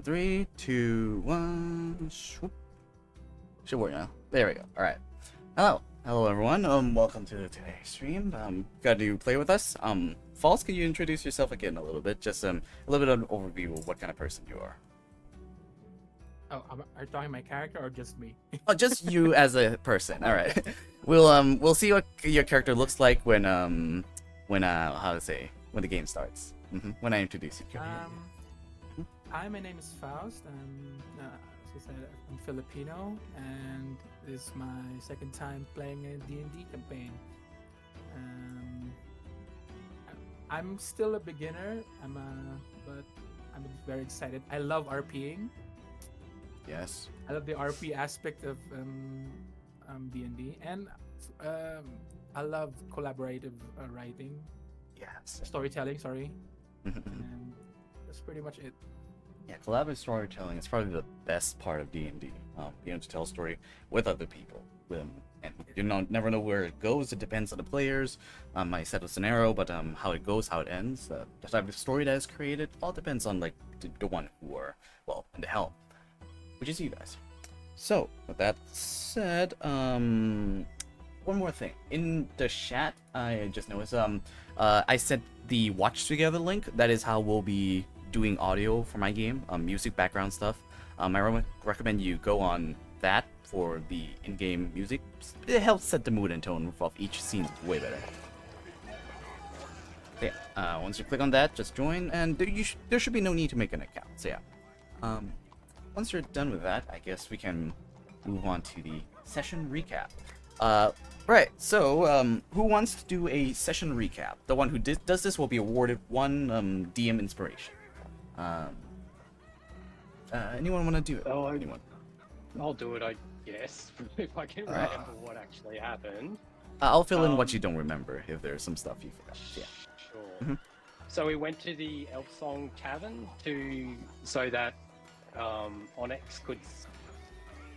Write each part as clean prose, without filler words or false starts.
Three, two, one. Swoop. Should work now. There we go. All right. Hello everyone. Welcome to today's stream. Glad you play with us. Faulst, can you introduce yourself again a little bit? Just a little bit of an overview of what kind of person you are. Oh, are you talking my character or just me? Oh, just you as a person. All right. We'll see what your character looks like when how to say, when the game starts. When I introduce you. Hi, my name is Faust. As I said, I'm Filipino, and this is my second time playing a D&D campaign. I'm still a beginner. But I'm very excited. I love RPing. Yes. I love the RP aspect of D&D, and I love collaborative writing. Yes. Storytelling. Sorry. And that's pretty much it. Yeah, collaborative storytelling is probably the best part of D&D. Being able to tell a story with other people. And you never know where it goes. It depends on the players. I set a scenario, but how it goes, how it ends, the type of story that is created, all depends on like the one who are in the helm, which is you guys. So with that said, one more thing in the chat, I just noticed I sent the Watch Together link. That is how we'll be doing audio for my game, music, background stuff. I recommend you go on that for the in-game music. It helps set the mood and tone of each scene way better. Okay, once you click on that, just join, and there should be no need to make an account. So yeah, once you're done with that, I guess we can move on to the session recap. Right, so who wants to do a session recap? The one who does this will be awarded one DM inspiration. Anyone want to do it? Oh, anyone? I'll do it, I guess, if I can remember what actually happened. I'll fill in what you don't remember if there's some stuff you forgot. Yeah. Sure. So we went to the Elf Song Tavern so that Onyx could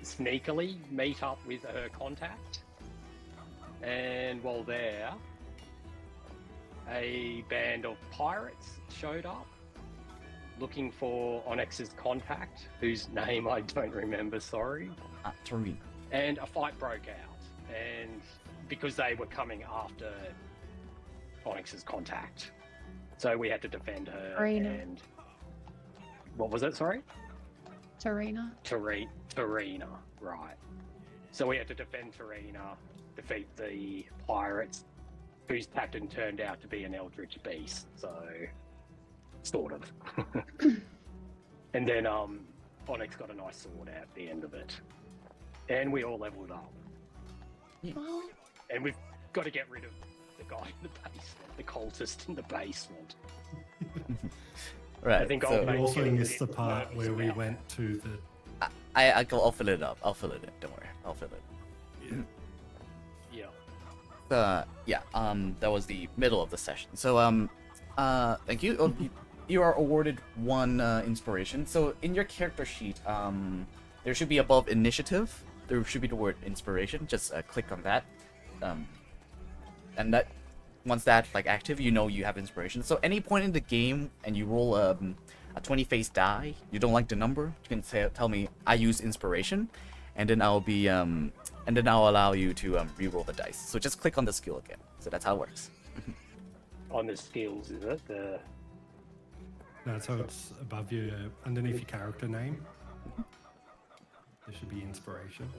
sneakily meet up with her contact. And while there, a band of pirates showed up looking for Onyx's contact, whose name I don't remember, sorry. Tareen. And a fight broke out, and because they were coming after Onyx's contact. So we had to defend her. Tarina. And what was it, sorry? Tarina. Tarina, right. So we had to defend Tarina, defeat the pirates, whose captain turned out to be an eldritch beast, so sort of. And then Onyx got a nice sword at the end of it. And we all leveled up. Oh. And we've got to get rid of the guy in the basement, the cultist in the basement. Right. I think so We also missed the part where we went to the... I'll fill it up. I'll fill it in. Don't worry. I'll fill it in. Yeah. That was the middle of the session. So, thank you. You are awarded one inspiration. So in your character sheet, there should be above initiative. There should be the word inspiration. Just click on that, and that once that's like active, you know you have inspiration. So any point in the game, and you roll a 20-face die, you don't like the number, you can tell me I use inspiration, and then I'll be and then I'll allow you to re-roll the dice. So just click on the skill again. So that's how it works. On the skills, is it? No, so it's above you, underneath your character name. there should be inspiration.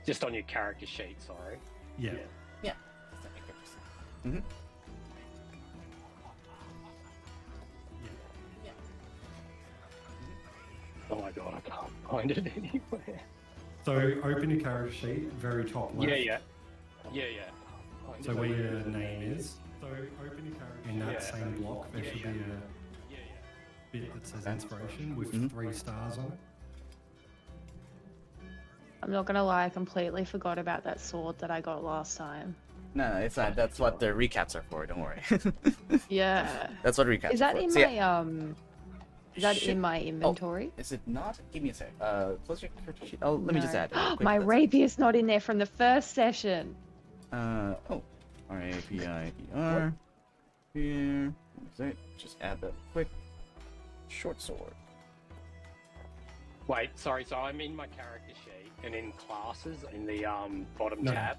Just on your character sheet, sorry. Yeah. Yeah. Mm-hmm. Oh my god, I can't find it anywhere. So open your character sheet, very top left. Yeah. So where your name is. So open your character in that same block. There should be a bit that says inspiration with 3 stars on it. I'm not gonna lie, I completely forgot about that sword that I got last time. No, it's not. That's what the recaps are for. Don't worry. Yeah. That's what recaps. Is that are for. in So, my Is that in my inventory? Is it not? Give me a sec. Close your character sheet. Oh, let me just add. it quick. My rapier's not in there from the first session. Oh. R-A-P-I-E-R. Here. Just add that quick. Short sword. Wait, sorry, so I'm in my character sheet and in classes in the bottom No. tab.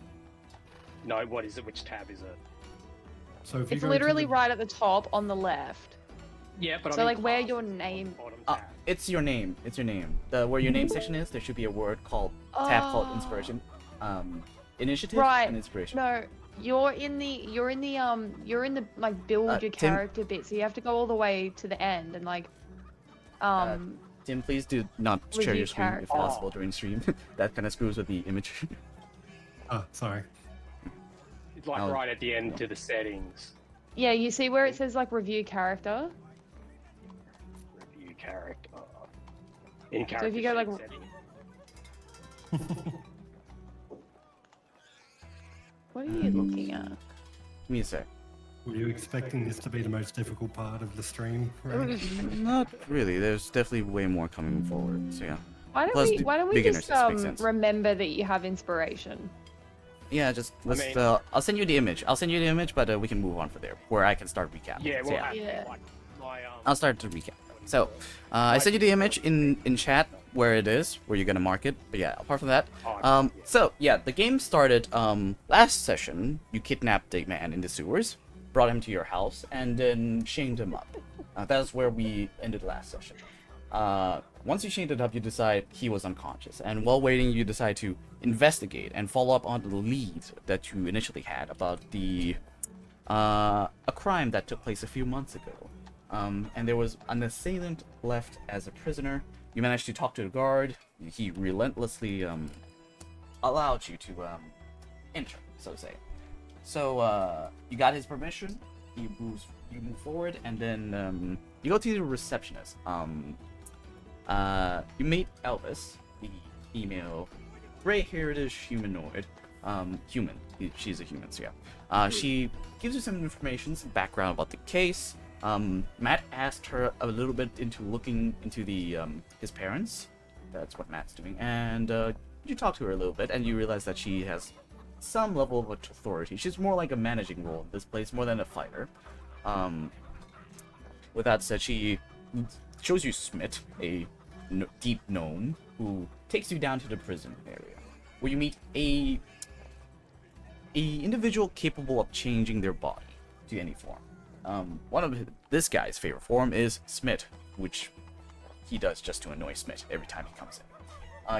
No, what is it? Which tab is it? So if you It's go to literally the- right at the top on the left. Yeah, but So, I'm like, in where classes your on the name- bottom tab. It's your name. It's your name. Where your name section is, there should be a word called tab called Oh. inspiration. Initiative Right. and inspiration. No, you're in the like build your Tim- character bit, so you have to go all the way to the end and like Tim, please do not share Review your screen if character. possible during stream. That kind of screws with the image. Oh, sorry. It's like I'll- right at the end to the settings. yeah, you see where it says like review character? Review character. In character if you go, sheet like- settings. What are you looking at? Give me a sec. Were you expecting this to be the most difficult part of the stream? Right? Not really. There's definitely way more coming forward. So yeah. Why Plus, don't we beginners, just this makes sense. remember that you have inspiration? Yeah, just let's. mean- I'll send you the image. But we can move on from there, where I can start recapping. Yeah, So, well, yeah. Yeah. like my I'll start to recap. So, I sent you the image in chat where it is, where you're gonna mark it. But yeah, apart from that, so yeah, the game started last session. You kidnapped a man in the sewers, brought him to your house, and then chained him up. That's where we ended last session. Once you chained it up, you decide he was unconscious, and while waiting, you decide to investigate and follow up on the lead that you initially had about the a crime that took place a few months ago. And there was an assailant left as a prisoner. You managed to talk to the guard. He relentlessly allowed you to enter, so to say. So you got his permission. You move forward, and then you go to the receptionist. You meet Elvis, the female, gray-haired-ish humanoid. Human. She's a human, so yeah. She gives you some information, some background about the case. Matt asked her a little bit into looking into the his parents. That's what Matt's doing, and you talk to her a little bit, and you realize that she has some level of authority. She's more like a managing role in this place, more than a fighter. With that said, she shows you Smith, a deep gnome, who takes you down to the prison area, where you meet a individual capable of changing their body to any form. One of this guy's favorite form is Smith, which he does just to annoy Smith every time he comes in.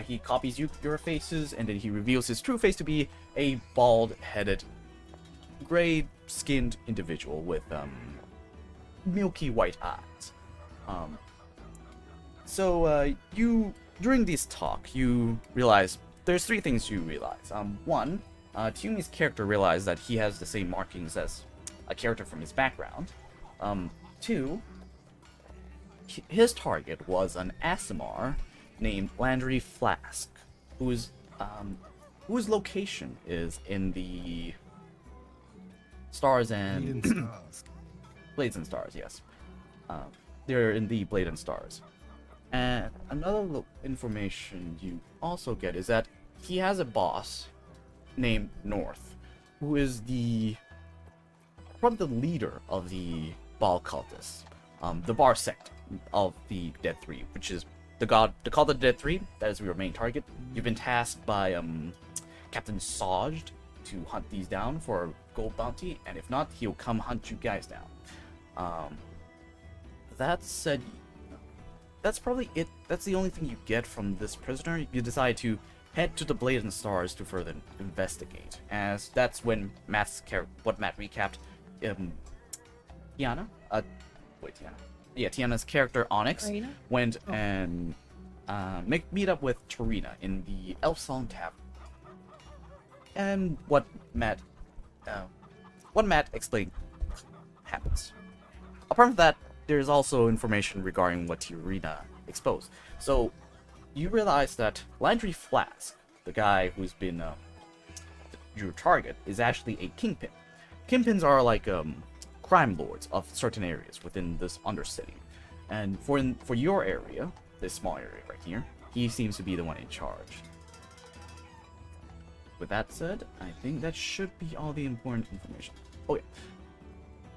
He copies your faces, and then he reveals his true face to be a bald-headed, gray-skinned individual with milky white eyes. You during this talk, you realize there's 3 things you realize. One, Tiumi's character realized that he has the same markings as a character from his background. 2, his target was an Asimar named Landry Flask, whose location is in the Stars and Blade and Stars. Blades and Stars, yes. They're in the Blade and Stars. And another information you also get is that he has a boss named North, who is probably the leader of the Baal cultists, the Bar sect of the Dead Three, which is the cult of the Dead Three. That is your main target. You've been tasked by Captain Sajed to hunt these down for a gold bounty, and if not, he'll come hunt you guys down. That said, that's probably it. That's the only thing you get from this prisoner. You decide to head to the Blade and Stars to further investigate, as that's when what Matt recapped. Tiana, Tiana's character Onyx Tarina? went and meet up with Tarina in the Elf Song Tavern, and what Matt explained happens. Apart from that, there's also information regarding what Tarina exposed. So you realize that Landry Flask, the guy who's been your target, is actually a Kingpin. Kingpins are like crime lords of certain areas within this undercity. And for your area, this small area right here, he seems to be the one in charge. With that said, I think that should be all the important information. Oh yeah.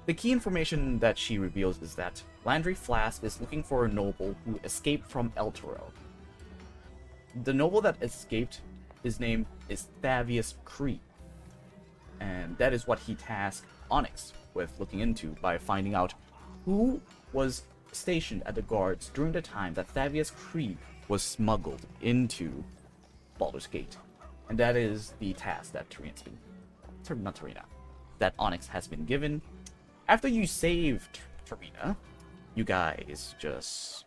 The key information that she reveals is that Landry Flask is looking for a noble who escaped from Elturel. The noble that escaped, his name is Thavius Cree. And that is what he tasked Onyx with looking into by finding out who was stationed at the guards during the time that Thavius Cree was smuggled into Baldur's Gate. And that is the task that that Onyx has been given. After you saved Tarina, you guys just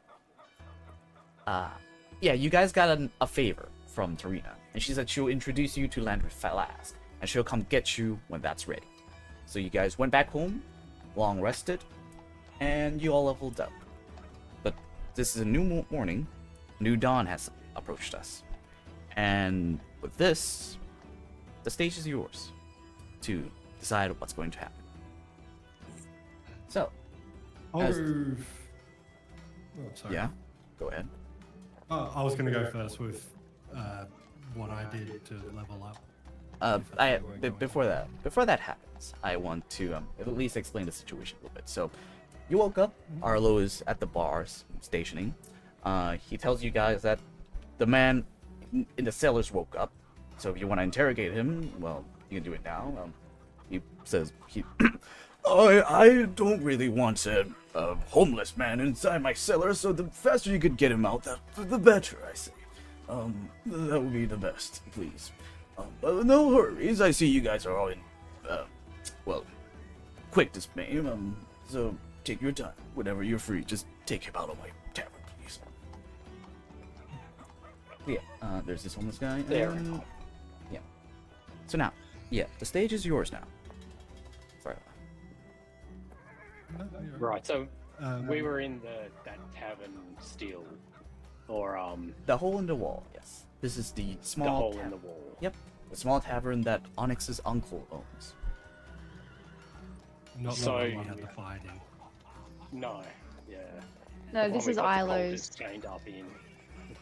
you guys got a favor from Tarina, and she said she'll introduce you to Landry Flask, and she'll come get you when that's ready. So you guys went back home, long rested, and you all leveled up. But this is a new morning, new dawn has approached us, and with this, the stage is yours to decide what's going to happen. So, Sorry. yeah, go ahead. I was going to go first with what I did to level up. Before that happens, I want to at least explain the situation a little bit. So, you woke up. Arlo is at the bar stationing. He tells you guys that the man in the cellars woke up. So if you want to interrogate him, well, you can do it now. He says I don't really want a homeless man inside my cellar, so the faster you could get him out, the better, I say. That would be the best, please. No hurries, I see you guys are all in, quick dismay, so take your time. Whenever you're free, just take him out of my tavern, please. Yeah, there's this homeless guy. There. Yeah. So now, the stage is yours now. Sorry. Right, so we were in that tavern still, or The hole in the wall, yes. This is the small hole tavern. in the wall. Yep, the small tavern that Onyx's uncle owns. Not So- the one we had the fight in. No, yeah. No, The this one is we got the Ilo's. cultists chained up in.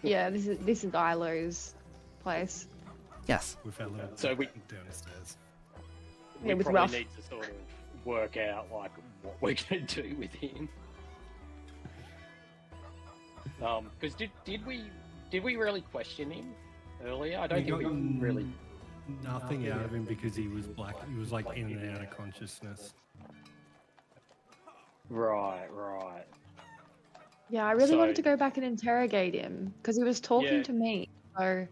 Yeah, this is Ilo's place. Yes. With our little So we- downstairs. We Yeah, with probably Ralph. need to sort of work out like what we're gonna do with him. Because did we really question him earlier? I don't think we got really. Nothing out of him because he was black. He was like in and out of consciousness. Right. Yeah, I really wanted So- to go back and interrogate him because he was talking Yeah. to me. So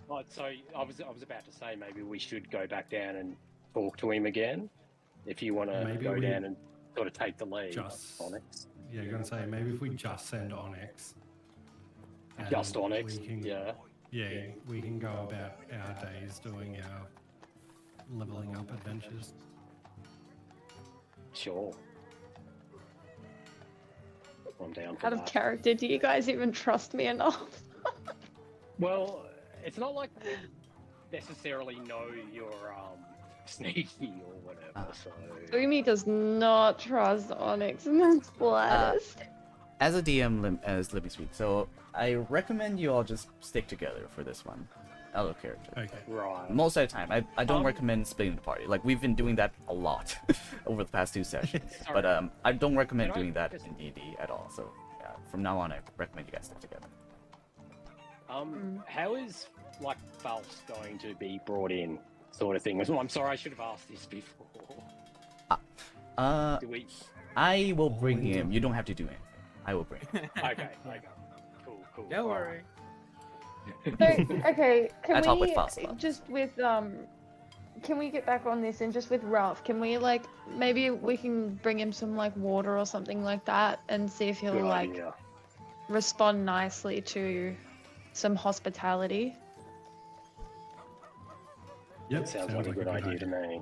Right, so I was about to say maybe we should go back down and talk to him again. If you want to Maybe go we down and sort of take the lead just- on it. Yeah, I'm gonna say maybe if we just send Onyx. and Just Onyx, we can- yeah. Yeah, we can go about our days doing our leveling up adventures. Sure. I'm down for out of that. character, do you guys even trust me enough? Well, it's not like we necessarily know you're sneaky or whatever, so Umi does not trust Onyx in the slightest. As a DM, as Libby speaks, so I recommend you all just stick together for this one. Out of character. Okay. right. Most of the time, I don't recommend splitting the party. Like, we've been doing that a lot over the past 2 sessions. Sorry. But I don't recommend Can I doing that just- in D&D at all. So, yeah, from now on, I recommend you guys stick together. How is like Faust going to be brought in, sort of thing? I'm sorry, I should have asked this before. Uh, Do we? I will bring him. You don't have to do anything. I will bring him. Okay. cool. Don't All worry. So, okay, I can talk with we Flask about just with can we get back on this and just with Ralph, can we like maybe we can bring him some like water or something like that and see if he'll Good like idea. respond nicely to some hospitality. Yep, Sounds like a good idea to me.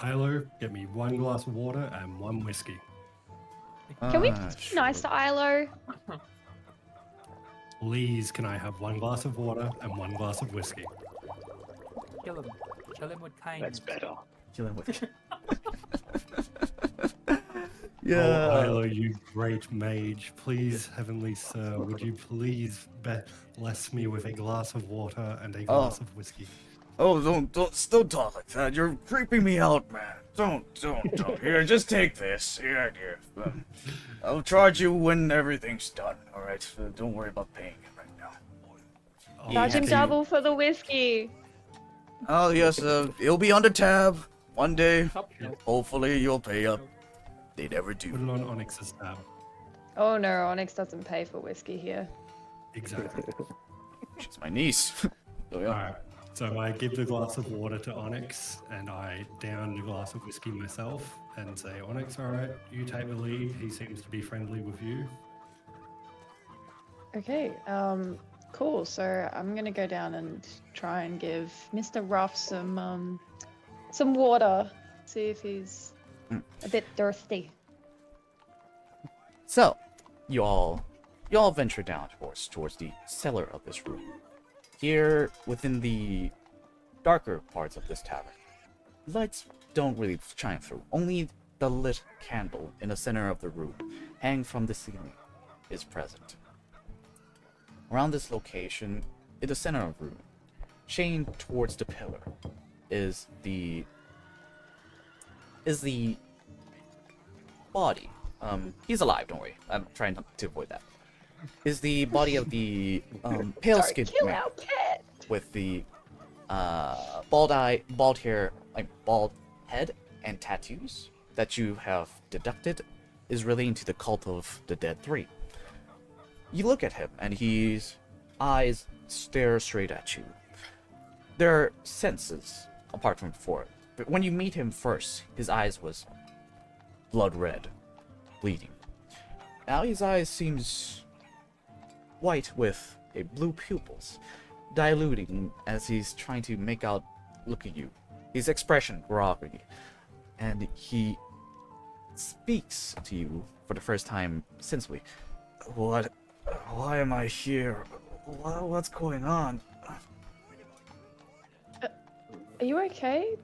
Ilo, get me 1 glass of water and 1 whiskey. Can we Ah, just be nice to Ilo? Please, can I have 1 glass of water and 1 glass of whiskey? Kill him. Kill him with kindness. That's better. Killing with. Oh, Ilo, you great mage. Please, Heavenly Sir, would you please bless me with a glass of water and a glass of whiskey? Oh, don't talk like that. You're creeping me out, man. Don't. Here, just take this. Here. I'll charge you when everything's done. All right. Don't worry about paying it right now. Oh, Charge him can you- double for the whiskey. Oh yes, it'll be under tab one day. Top shelf. Hopefully you'll pay up. They never Put do. it on Onyx's tab. Oh no, Onyx doesn't pay for whiskey here. Exactly. She's my niece. So, yeah. Alright, so I give the glass of water to Onyx and I down the glass of whiskey myself and say, Onyx, alright, you take the lead. He seems to be friendly with you. Okay, cool. So I'm gonna go down and try and give Mr. Ruff some water. See if he's a bit thirsty. So, you all venture down towards the cellar of this room. Here, within the darker parts of this tavern, lights don't really shine through. Only the lit candle in the center of the room, hanging from the ceiling, is present. Around this location, in the center of the room, chained towards the pillar, is the body. He's alive, don't worry. I'm trying to avoid that. Is the body of the pale-skinned Kill man our cat. with the bald hair, like bald head and tattoos that you have deducted is relating to the cult of the Dead Three. You look at him, and his eyes stare straight at you. There are senses apart from before, but when you meet him first, his eyes was blood red, bleeding. Now his eyes seems white with a blue pupils, diluting as he's trying to make out look at you. His expression groggy, and he speaks to you for the first time since we. What? Why am I here? What's going on? Are you okay?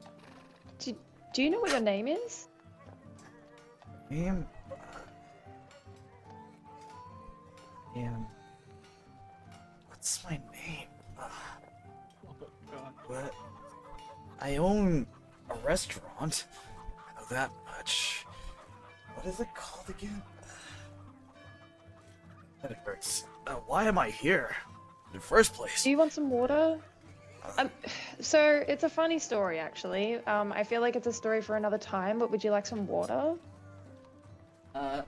Do you know what your name is? Am. What's my name? Oh god. What? I own a restaurant. I know that much. What is it called again? That hurts. Why am I here? In the first place? Do you want some water? So it's a funny story actually. I feel like it's a story for another time, but would you like some water?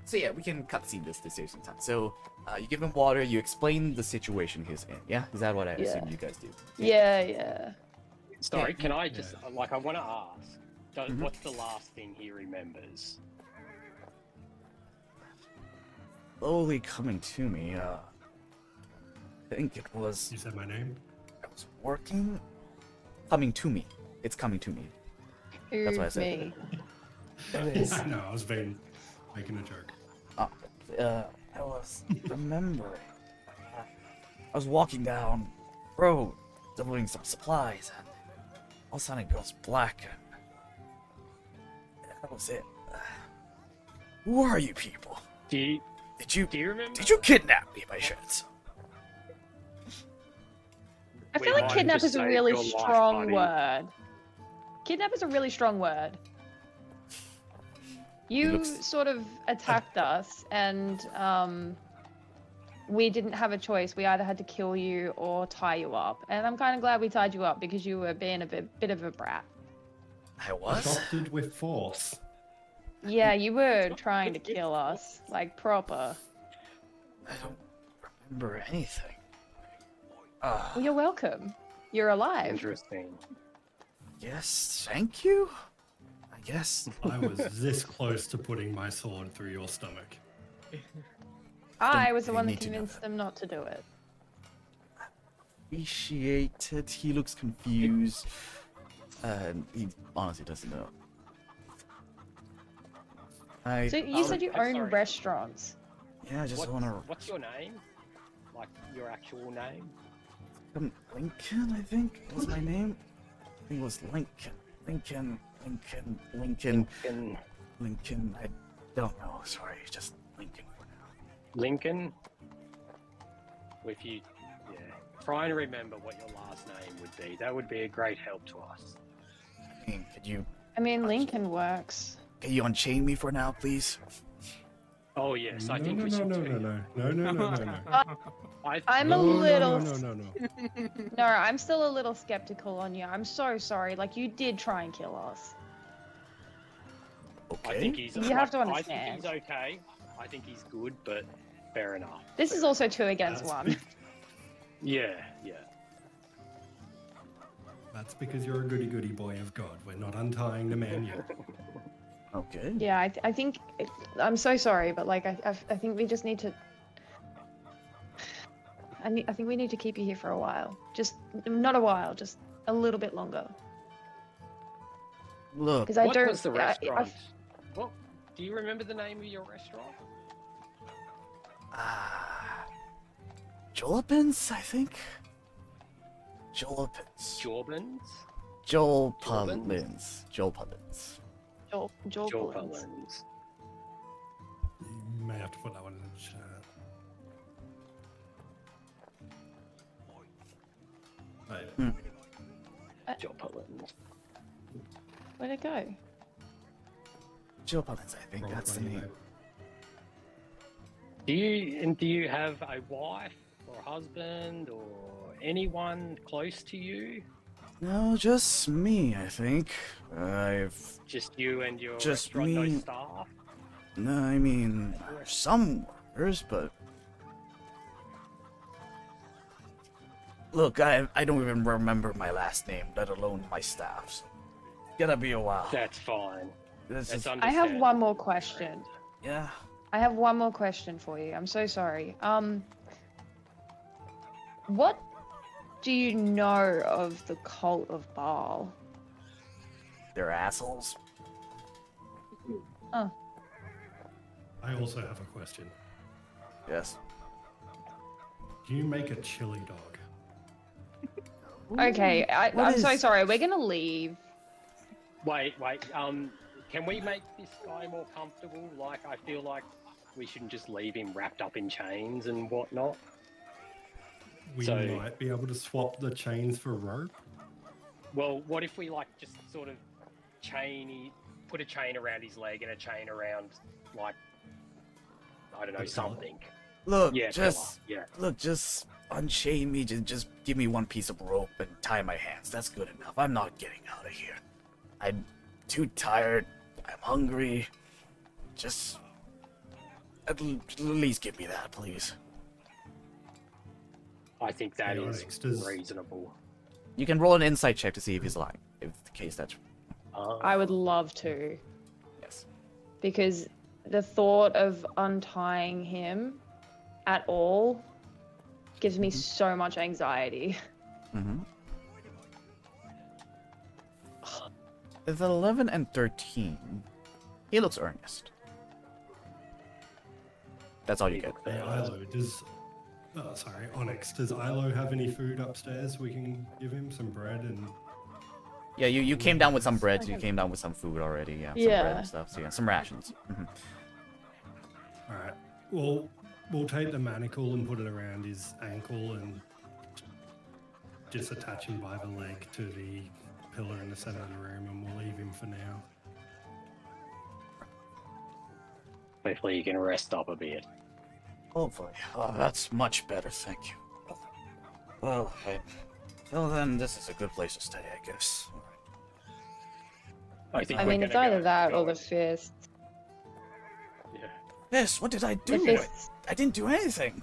So yeah, we can cutscene this to save some time. So, you give him water, you explain the situation he's in, yeah? Is that what I assume you guys do? Yeah. Sorry, can I just I want to ask, what's the last thing he remembers? Slowly coming to me, I think it was... You said my name? I was working? Coming to me. It's coming to me. That's what I said. Me. No, I was making a joke. I was remembering. I was walking down road, delivering some supplies, and all of a sudden it goes black, and that was it. Who are you people? Do you remember? Did you kidnap me by chance? I feel We like might kidnap just is a saved really your life, strong buddy. word. Kidnap is a really strong word. You looks- sort of attacked us, and we didn't have a choice. We either had to kill you or tie you up. And I'm kind of glad we tied you up because you were being a bit of a brat. I was? Adopted with force. Yeah, you were trying to kill us, like proper. I don't remember anything. Well, you're welcome. You're alive. Interesting. Yes, thank you. I guess. I was this close to putting my sword through your stomach. I was the really one that need to know convinced that. them not to do it. Appreciate it. He looks confused. He honestly doesn't know. So you said you own sorry. restaurants. Yeah, I just wanna. What's your name? Like your actual name? Lincoln, I think was my name. I think it was Lincoln. Lincoln. And Lincoln. I don't know. Sorry, just Lincoln for now. Lincoln. If you, yeah, try and remember what your last name would be. That would be a great help to us. I mean, I mean, Lincoln works. can you unchain me for now, please? Oh yes, I think no, we no, should no, do. no. I'm No, a little. No. No, I'm still a little skeptical on you. I'm so sorry. Like, you did try and kill us. Okay. I think he's. You have to I understand. think he's okay. I think he's good, but fair enough. This is also 2 against That's 1. Yeah. That's because you're a goody boy of God. We're not untying the man yet. Okay. Yeah, I think. I'm so sorry, but like, I think we just need to. I think we need to keep you here for a while. Just not a while, just a little bit longer. Look, Because I What don't. was the I- restaurant? What? Do you remember the name of your restaurant? Jolapins, I think. Jolapins. Jorbins? Jolpalins. Jolpalins. Joel Collins. Jorpalins. You may have to put that one in the chat. Right. Jorpalins. Where'd it go? Jolpalins, I think Roll that's the 20, name. Do you have a wife or husband or anyone close to you? No, just me, I think. I've. Just you and your Just restaurant, no me. staff? No, I mean, some workers, but. Look, I don't even remember my last name, let alone my staff. So. Gotta be a while. That's fine. This That's is, I have understandable. one more question. yeah. I have one more question for you. I'm so sorry. What do you know of the cult of Baal? They're assholes. Oh, I also have a question. Yes. Do you make a chili dog? okay. What I'm so is- sorry. We're gonna leave. Wait. Can we make this guy more comfortable? Like, I feel like we shouldn't just leave him wrapped up in chains and whatnot. We So- might be able to swap the chains for rope. Well, what if we like just sort of put a chain around his leg and a chain around, like, I don't know, The pillar? something. Look, Yeah, just pillar, look, just unchain me. Just give me one piece of rope and tie my hands. That's good enough. I'm not getting out of here. I'm too tired. I'm hungry. Just at least give me that, please. I think that Yeah, is Onyx, does- reasonable. You can roll an insight check to see if he's lying. If the case that's I would love to, yes. because the thought of untying him at all gives me so much anxiety. Mm-hmm. With 11 and 13, he looks earnest. That's all you get. Hey, Ilo, Onyx, does Ilo have any food upstairs we can give him? Some bread and... Yeah, you came down with some bread. You came down with some food already. Yeah. Some bread Yeah. and stuff. So yeah, some rations. Mm-hmm. Alright, well, we'll take the manacle and put it around his ankle and just attach him by the leg to the pillar in the center of the room, and we'll leave him for now. Hopefully you can rest up a bit. Hopefully. Oh, that's much better, thank you. Well, okay. Well then, this is a good place to stay, I guess. I think I we're mean, it's gonna either go- that go or the and- fist. Yeah. Yes, what did I The do? fists. I didn't do anything.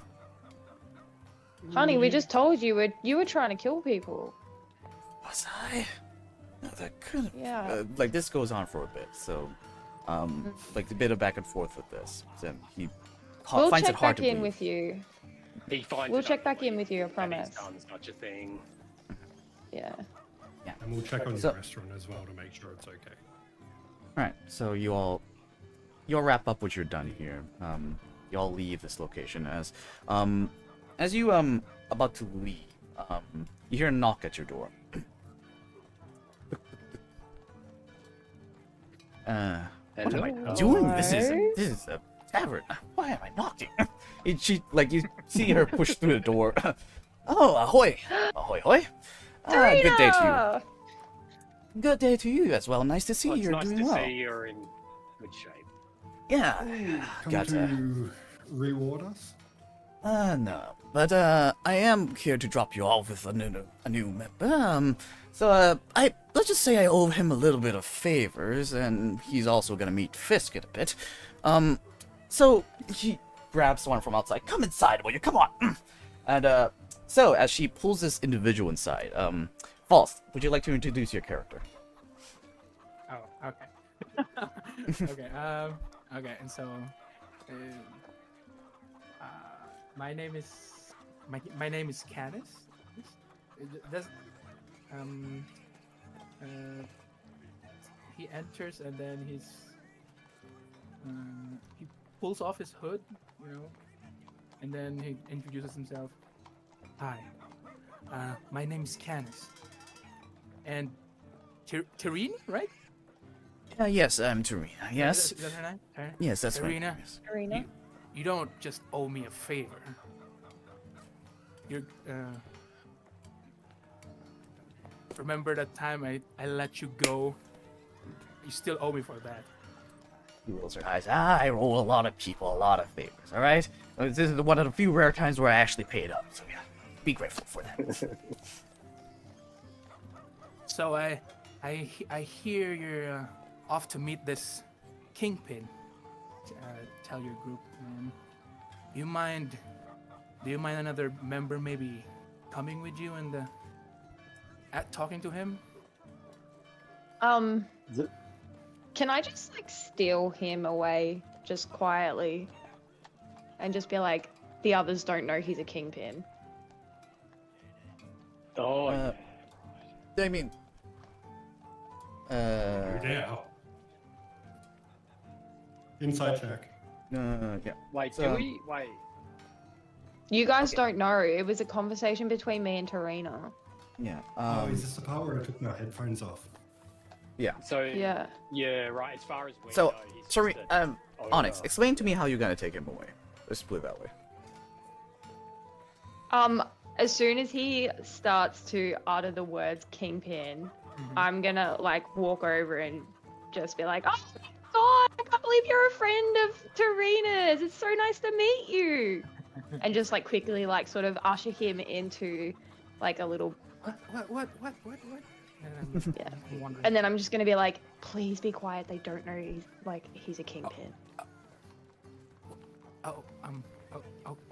Honey, we just told you you were trying to kill people. Was I? No, that could. Yeah. Like this goes on for a bit, so like a bit of back and forth with this. So he We'll finds it check hard back to in believe. with you. He finds We'll it check back in unbelievable with you, I that promise. He's done such a thing. Yeah. And we'll check on So- your restaurant as well to make sure it's okay. All right, so you all wrap up what you're done here. You all leave this location as you about to leave. You hear a knock at your door. What am I Hello? doing? This Hello? is a tavern. Why am I knocking? She like you see her push through the door. Oh, ahoy, ahoy, hoy. Good day to Serena! you. Good day to you as well. Nice to see Well, you. it's You're nice doing to well. see you're in good shape. Yeah. Come Gotcha. to reward us? No. But I am here to drop you off with a new member. So let's just say I owe him a little bit of favors, and he's also gonna meet Fisk in a bit. So he grabs someone from outside. Come inside, will you? Come on. And so as she pulls this individual inside, Faulst, would you like to introduce your character? Oh, okay. Okay, and so, my name is Canis. Does he enters and then he pulls off his hood, and then he introduces himself. Hi, my name is Canis, and Terine, right? Yes, I'm Tiana. Yes. Is that her name? Yes, that's right. Serena? Yes. Serena? You don't just owe me a favor. You're, remember that time I let you go? You still owe me for that. He rolls her eyes. I roll a lot of people, a lot of favors, alright? This is one of the few rare times where I actually paid up, so yeah, be grateful for that. So I hear you're off to meet this Kingpin. Tell your group. Do you mind another member maybe coming with you and talking to him? Can I just steal him away just quietly and just be like, the others don't know he's a kingpin? Oh, I mean, Yeah. Inside check. yeah. wait, so- do we? Wait. You guys Okay. don't know. It was a conversation between me and Tarina. Yeah. Oh, is this the part where I took my headphones off? So Yeah. yeah, right. As far as we So, know, he's sorry, just a Onyx, owner. explain to me how you're gonna take him away. Let's put it that way. As soon as he starts to utter the words kingpin, I'm gonna walk over and just be like, oh my god, I can't believe you're a friend of Tarina's. It's so nice to meet you. And just quickly sort of usher him into a little, What? And Yeah. I'm wondering. and then I'm just gonna be like, please be quiet. They don't know he's a kingpin.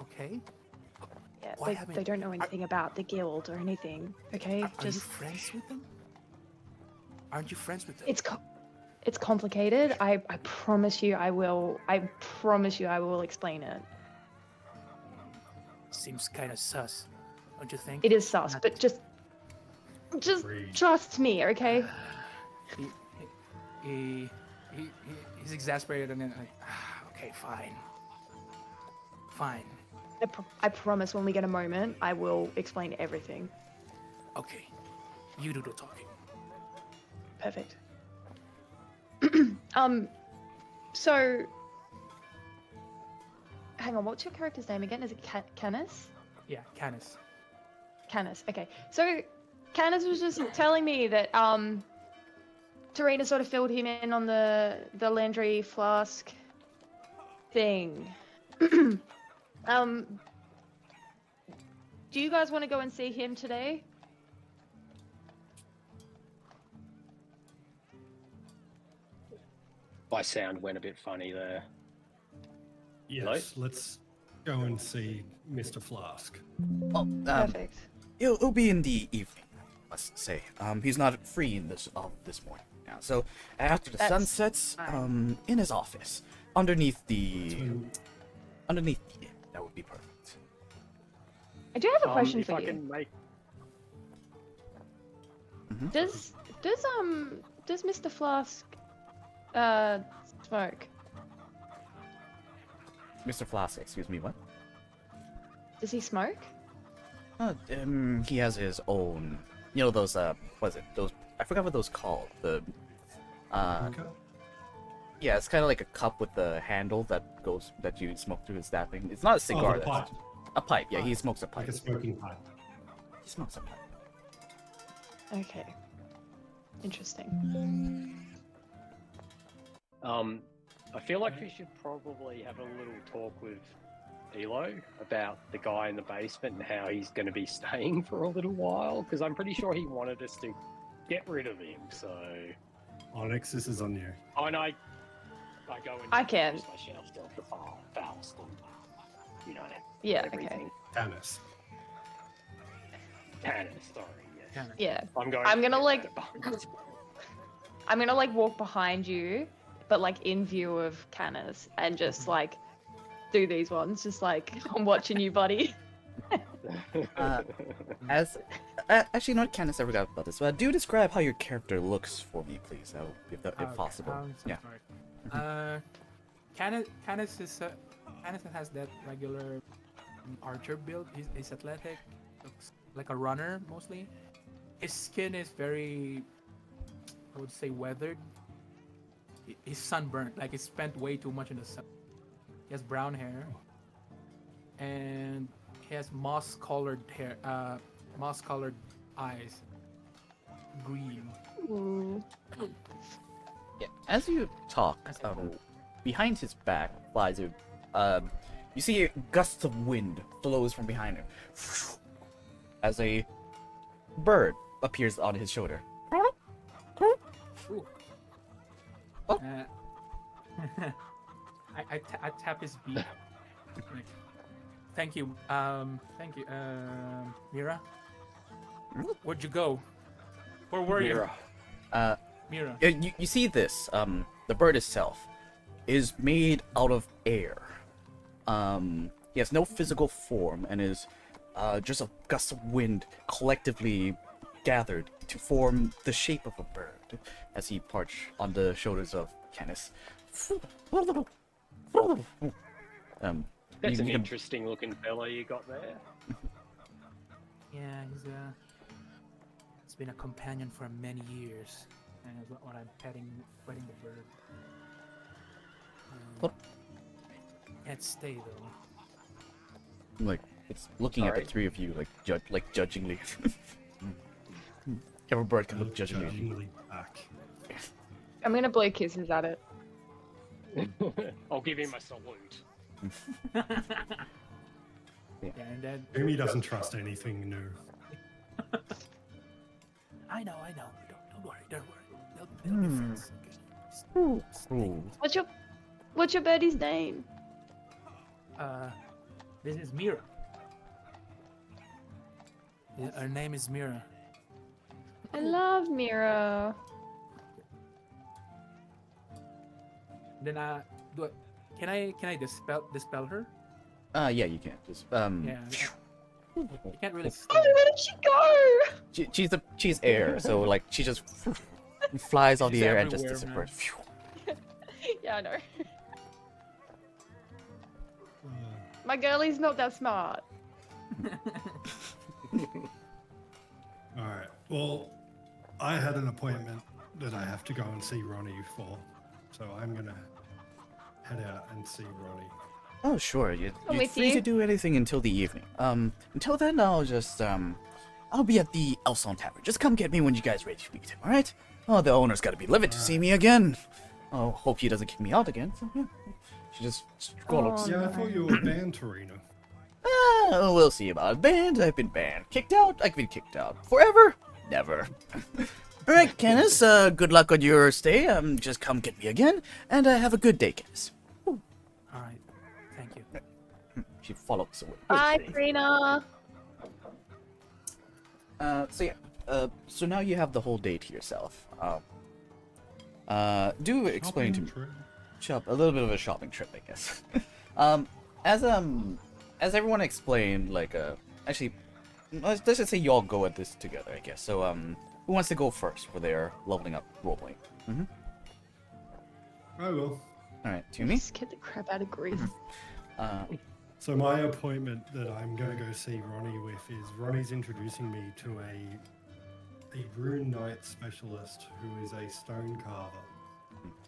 Okay. Yeah, Why they haven't- don't know anything about the guild or anything. Okay, Are you just friends with them? Aren't you friends with them? it's complicated. I promise you, I will. I promise you, I will explain it. Seems kind of sus, don't you think? It is sus, but just Agreed. trust me, okay? He's exasperated and then okay, fine. I promise when we get a moment, I will explain everything. Okay, you do the talking. Perfect. So, hang on, what's your character's name again? Is it Canis? Yeah, Canis. Canis, okay. So, Canis was just telling me that, Tarina sort of filled him in on the Landry Flask thing. Do you guys want to go and see him today? My sound went a bit funny there. Yes. Let's go and see Mr. Flask. Oh, Perfect. it'll be in the evening, let's say. He's not free in this morning now. So after the sun That's sets, fine. in his office, underneath So, that would be perfect. I do have a question if for I you. can make Does Mr. Flask smoke? Mr. Flask, excuse me, what? Does he smoke? He has his own, those, what is it? Those, I forgot what those called. The, okay. yeah, it's kind of like a cup with the handle that you smoke through his that thing. It's not a cigar. the pipe. A pipe, yeah, he smokes a pipe. Like a smoking pipe. He smokes a pipe. Okay. Interesting. I feel like we should probably have a little talk with Elo about the guy in the basement and how he's going to be staying for a little while, because I'm pretty sure he wanted us to get rid of him. So, Onyx, this is on you. oh, and I go and I can. use my shelf stuff to Faust and Yeah. everything. Okay. Tanis. Tanner, sorry. Yes. Yeah. I'm gonna, like- get I'm gonna like walk behind you, but like in view of Canis, and just like do these ones, just like I'm watching you, buddy. As actually, not Candace ever got about this, but do describe how your character looks for me, please, if possible. Yeah. Canis has that regular archer build. He's athletic, looks like a runner mostly. His skin is very, I would say, weathered. He's sunburnt, like he spent way too much in the sun. He has brown hair, and he has moss-colored hair, moss-colored eyes, green. Ooh. Yeah. As you talk, behind his back flies you see gusts of wind blows from behind him, as a bird appears on his shoulder. Ooh. Oh. I tap his beak. Like, thank you, Mira. Where'd you go? Where were you? Mira. You see this, the bird itself is made out of air. He has no physical form and is just a gust of wind collectively gathered to form the shape of a bird as he perch on the shoulders of Canis. That's you an can- interesting looking fella you got there. Yeah, he's been a companion for many years, and is what I'm petting the bird. What? Can't stay though. Like, it's looking at the Sorry. three of you, like, judgingly. Every bird can look judgingly. Judgingly back. I'm gonna blow kisses at it. I'll give him a salute. Yeah, and then Umi doesn't trust anything new. I know. Don't worry. They'll be friends. Ooh. What's your birdie's name? This is Mira. Her name is Mira. I love Mira. Then can I dispel her? Yeah, you can. Just, Yeah. You can't really. Oh, where did she go? she's air, so, like, she just flies on the She's air and just everywhere, disappears. Yeah, I know. My girlie's not that smart. Alright, well, I had an appointment that I have to go and see Ronnie for, so I'm gonna head out and see Ronnie. Oh, sure. You're with free you. to do anything until the evening. Until then, I'll just, I'll be at the Elson Tavern. Just come get me when you guys are ready to meet him, alright? Oh, the owner's gotta be livid to see me again. Oh, hope he doesn't kick me out again. So, yeah. She just scrolls. Oh, Yeah, I no. thought you were banned, Tarina. We'll see about it. Banned? I've been banned. Kicked out? I've been kicked out. Forever? Never. Alright, Canis, good luck on your stay. Just come get me again, and have a good day, Canis. All right. Thank you. she follows away. Bye, Rena. So now you have the whole day to yourself. Do explain to me. A little bit of a shopping trip, I guess. As everyone explained, like, actually, let's just say you all go at this together, I guess. So, who wants to go first for their leveling up roleplaying? Mm-hmm. I will. All right, to me. Just get the crap out of grief. So my appointment that I'm going to go see Ronnie with is Ronnie's introducing me to a rune knight specialist who is a stone carver.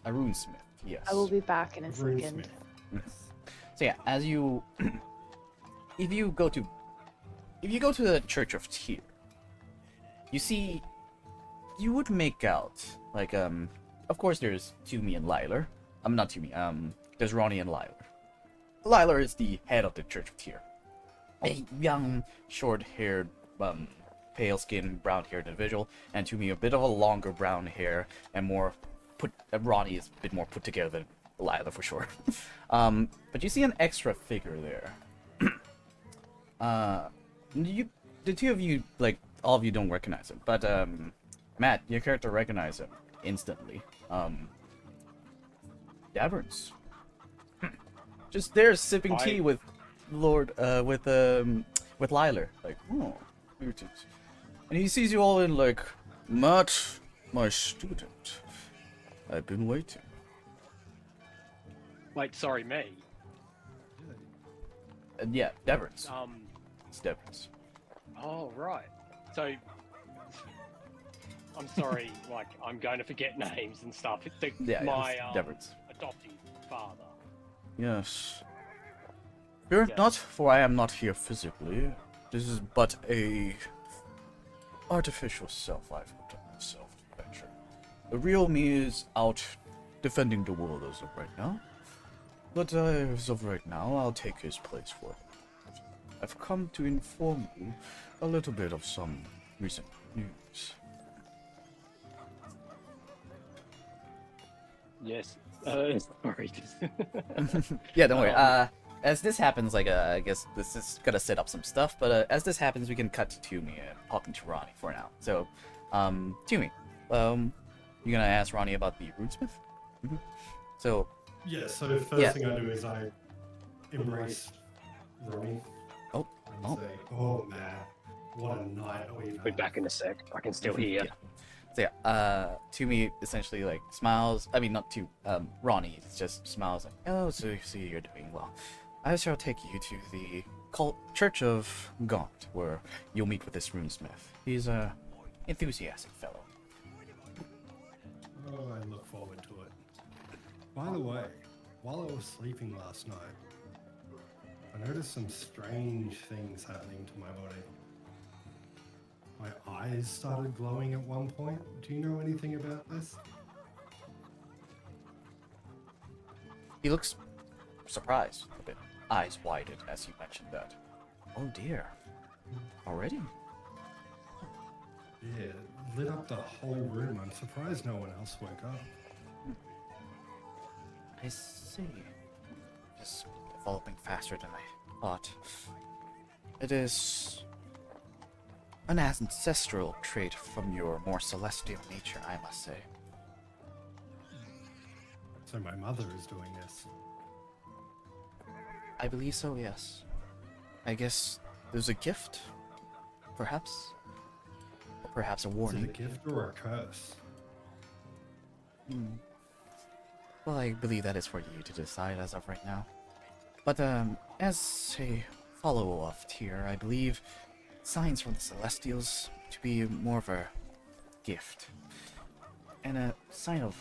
A runesmith, yes. I will be back in a second. Runesmith. So yeah, as you, if you go to the Church of Tyr, you would make out like of course there's Toomey and Liler. Not Toomey. There's Ronnie and Liler. Liler is the head of the Church of Tyr, a young, short-haired, pale-skinned, brown-haired individual, and Toomey a bit of a longer brown hair and more Ronnie is a bit more put together than Liler for sure. But you see an extra figure there. The two of you, like, all of you don't recognize him, but Matt, your character recognized him instantly. Avernus. Just there sipping tea with with Liler. Like, oh, and he sees you all in like, Matt, my student. I've been waiting. Wait, sorry, me. Yeah, Devers. It's Devers. Oh, right. So, I'm sorry, like, I'm going to forget names and stuff. It's my Devers. adoptive father. Yes. Fear not, for I am not here physically. This is but a artificial self I've put on myself to venture. The real me is out defending the world as of right now. But as of right now, I'll take his place for it. I've come to inform you a little bit of some recent news. Yes. Sorry. Yeah, don't worry. As this happens, like, I guess this is gonna set up some stuff, but as this happens, we can cut to Toomey and talking to Ronnie for now. So, Toomey, you gonna ask Ronnie about the runesmith? Mm-hmm. So. Yeah, so the first thing I do is I embrace Ronnie. Oh. And say, oh man, what a night we've Be had. back in a sec. I can still hear. Yeah. So yeah, Toomey essentially like smiles. I mean, not to Ronnie. Just smiles like, oh, so you're doing well. I shall take you to the Church of Gaunt, where you'll meet with this runesmith. He's a enthusiastic fellow. Oh, I look forward to it. By the way, while I was sleeping last night, I noticed some strange things happening to my body. My eyes started glowing at one point. Do you know anything about this? He looks surprised, a bit eyes widened as you mentioned that. Oh dear. Already? Yeah, it lit up the whole room. I'm surprised no one else woke up. I see. It's developing faster than I thought. It is an ancestral trait from your more celestial nature, I must say. So my mother is doing this. I believe so, yes. I guess there's a gift, perhaps? Or perhaps a Is warning. it a gift or a curse? Well, I believe that is for you to decide as of right now. But, as a follower of Tyr, I believe signs from the Celestials to be more of a gift. And a sign of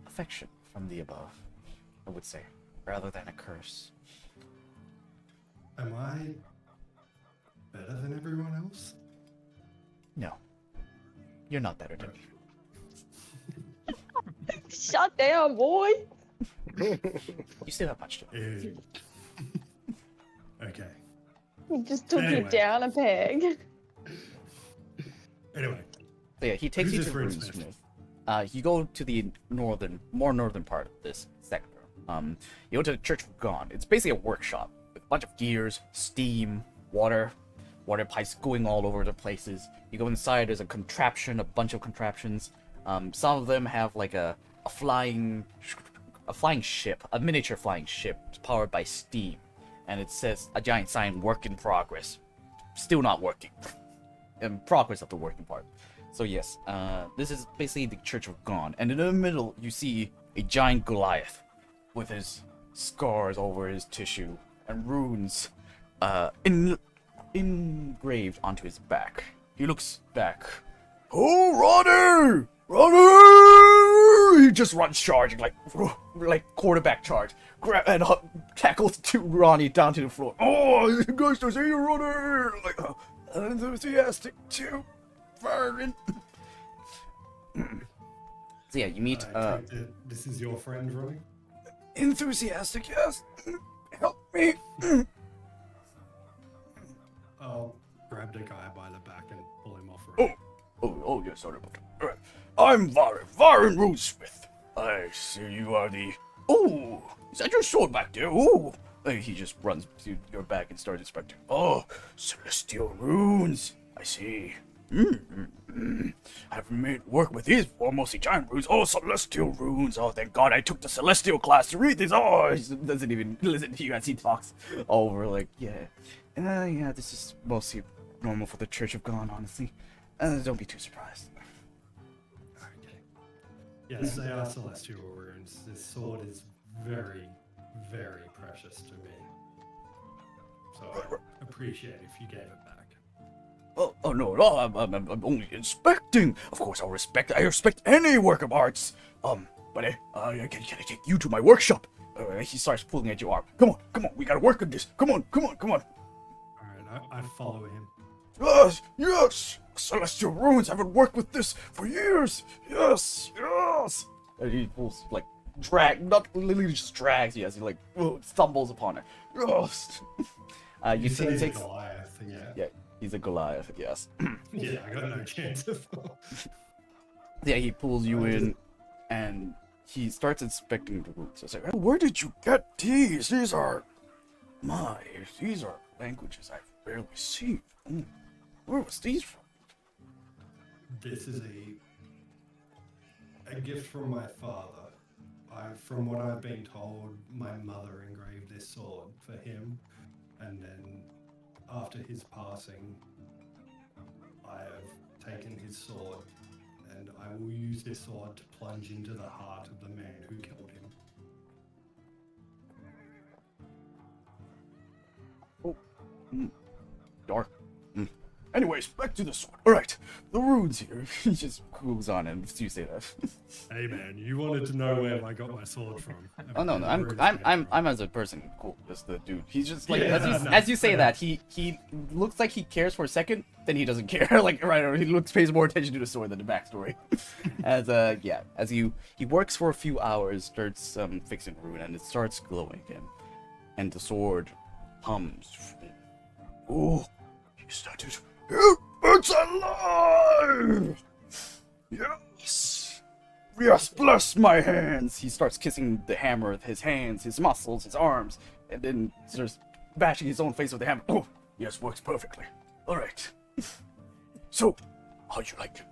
affection from the above, I would say, rather than a curse. Am I better than everyone else? No. You're not better than me. Shut down, boy. You still have much to learn. Ew. Okay. He just took you Anyway. down a peg. Anyway, So yeah, he takes Who's you to this Runesmith. You go to the more northern part of this sector. You go to the Church of God. It's basically a workshop with a bunch of gears, steam, water pipes going all over the places. You go inside, there's a bunch of contraptions. Some of them have like a flying ship, a miniature flying ship powered by steam. And it says a giant sign, work in progress. Still not working. In progress of the working part. So yes, this is basically the Church of God. And in the middle, you see a giant Goliath with his scars over his tissue and runes engraved onto his back. He looks back. Oh, Ronnie! Ronnie! He just runs charging like quarterback charge. And tackles to Ronnie down to the floor. Oh, you guys to see you, Ronnie! Like, enthusiastic too. Firing. So yeah, you meet. This is your friend, Ronnie? Enthusiastic, yes. Help me. I'll grab the guy by the back and pull him off. Right? Oh, yes, sorry about that. All right. I'm Varen Roosmith. I see you are the. Oh, is that your sword back there? Oh, he just runs to your back and starts inspecting. Oh, celestial runes. I see. I've made work with these before, mostly giant runes. Oh, celestial runes. Oh, thank God I took the celestial class to read these. Oh, he doesn't even listen to you as he talks over like, yeah, this is mostly normal for the Church of God, honestly. Don't be too surprised. Okay. Yes, they are celestial runes. This sword is very, very precious to me. So I appreciate if you gave it back. Oh no, I'm only inspecting. Of course, I respect any work of arts. But can I take you to my workshop? He starts pulling at your arm. Come on, we gotta work on this. Come on. Alright, I follow him. Yes, celestial runes. I've worked with this for years. Yes. And he pulls not literally just drags you as he stumbles upon it. Yes. You see, he takes. Goliath, yeah. Yeah. He's a Goliath, yes. Yeah, I got no chance of. Yeah, he pulls you in, and he starts inspecting the roots. I say, where did you get these? These are languages I've barely seen. Where was these from? This is a gift from my father. From what I've been told, my mother engraved this sword for him, and then after his passing, I have taken his sword, and I will use this sword to plunge into the heart of the man who killed him. Dark. Anyways, back to the sword. Alright, the runes here. He just moves on and you say that. Hey man, you wanted to know where I got my sword from. Oh no, I'm as a person cool, just the dude. He's just like as you say that, he looks like he cares for a second, then he doesn't care. Like right, he pays more attention to the sword than the backstory. As he works for a few hours, starts fixing rune, and it starts glowing again. And the sword hums. Oh, he started. It's alive! Yes! Yes, bless my hands! He starts kissing the hammer with his hands, his muscles, his arms, and then starts bashing his own face with the hammer. Oh, yes, works perfectly. Alright. So, how'd you like it?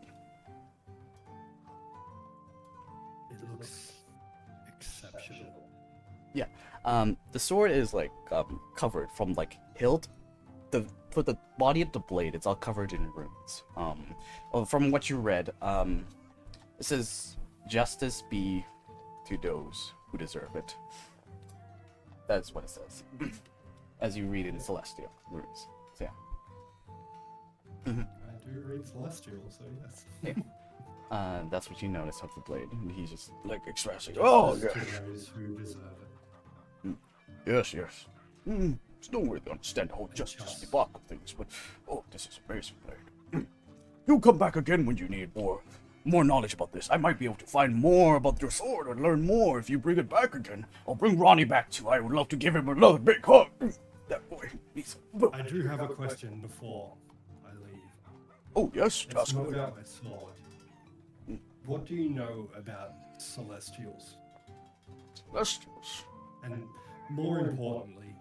It looks exceptional. Yeah. The sword is covered from hilt. For the body of the blade, it's all covered in runes. From what you read, it says, "Justice be to those who deserve it." That's what it says, as you read it in Celestial runes. So yeah. I do read Celestial, so yes. Yeah. That's what you notice of the blade, and he's just expressing, "Oh, Justice yes, to those who deserve it. yes." It's no way to understand the whole justice debacle things, but this is amazing blade. You come back again when you need more knowledge about this. I might be able to find more about your sword or learn more if you bring it back again. I'll bring Ronnie back too. I would love to give him another big hug. That boy needs. I do have a question before I leave. Oh yes, it's not about my sword. What do you know about Celestials? Celestials. And more importantly,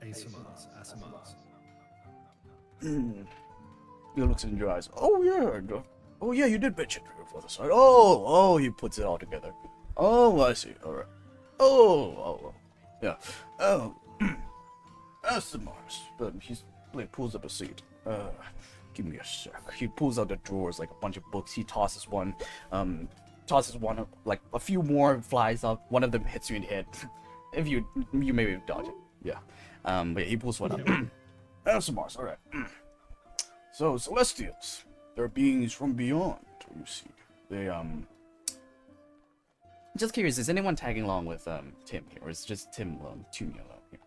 ASMRs. He looks in your eyes. Oh yeah, you did mention it for the side. Oh, he puts it all together. Oh, I see. All right. Oh, yeah. Oh, SMRs. He's like pulls up a seat. Give me a sec. He pulls out the drawers like a bunch of books. He tosses one. Like a few more flies up. One of them hits you in the head. If you maybe dodge it. Yeah. But yeah, he pulls one up. SMRs. All right. So Celestials. They're beings from beyond. You see, they Just curious, is anyone tagging along with Tim here, or is it just Tim alone, Toomey alone here?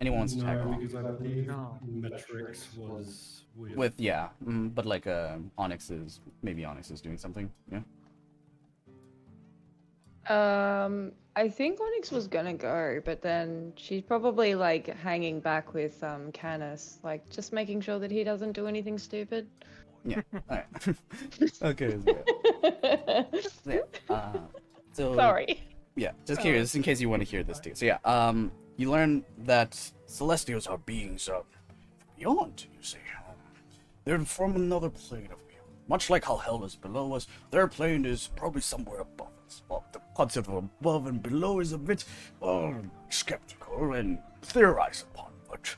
Anyone wants to tag No, along? because I believe No. Matrix was With yeah, but like Onyx is doing something. Yeah. I think Onyx was gonna go, but then she's probably like hanging back with Canis, like just making sure that he doesn't do anything stupid. Yeah. All right. Okay. Yeah. So. Sorry. Yeah. Just curious, in case you want to hear this too. So yeah. You learn that Celestials are beings beyond. You see, they're from another plane of being. Much like how hell is below us, their plane is probably somewhere above us. Well, the concept of above and below is a bit skeptical and theorized upon, but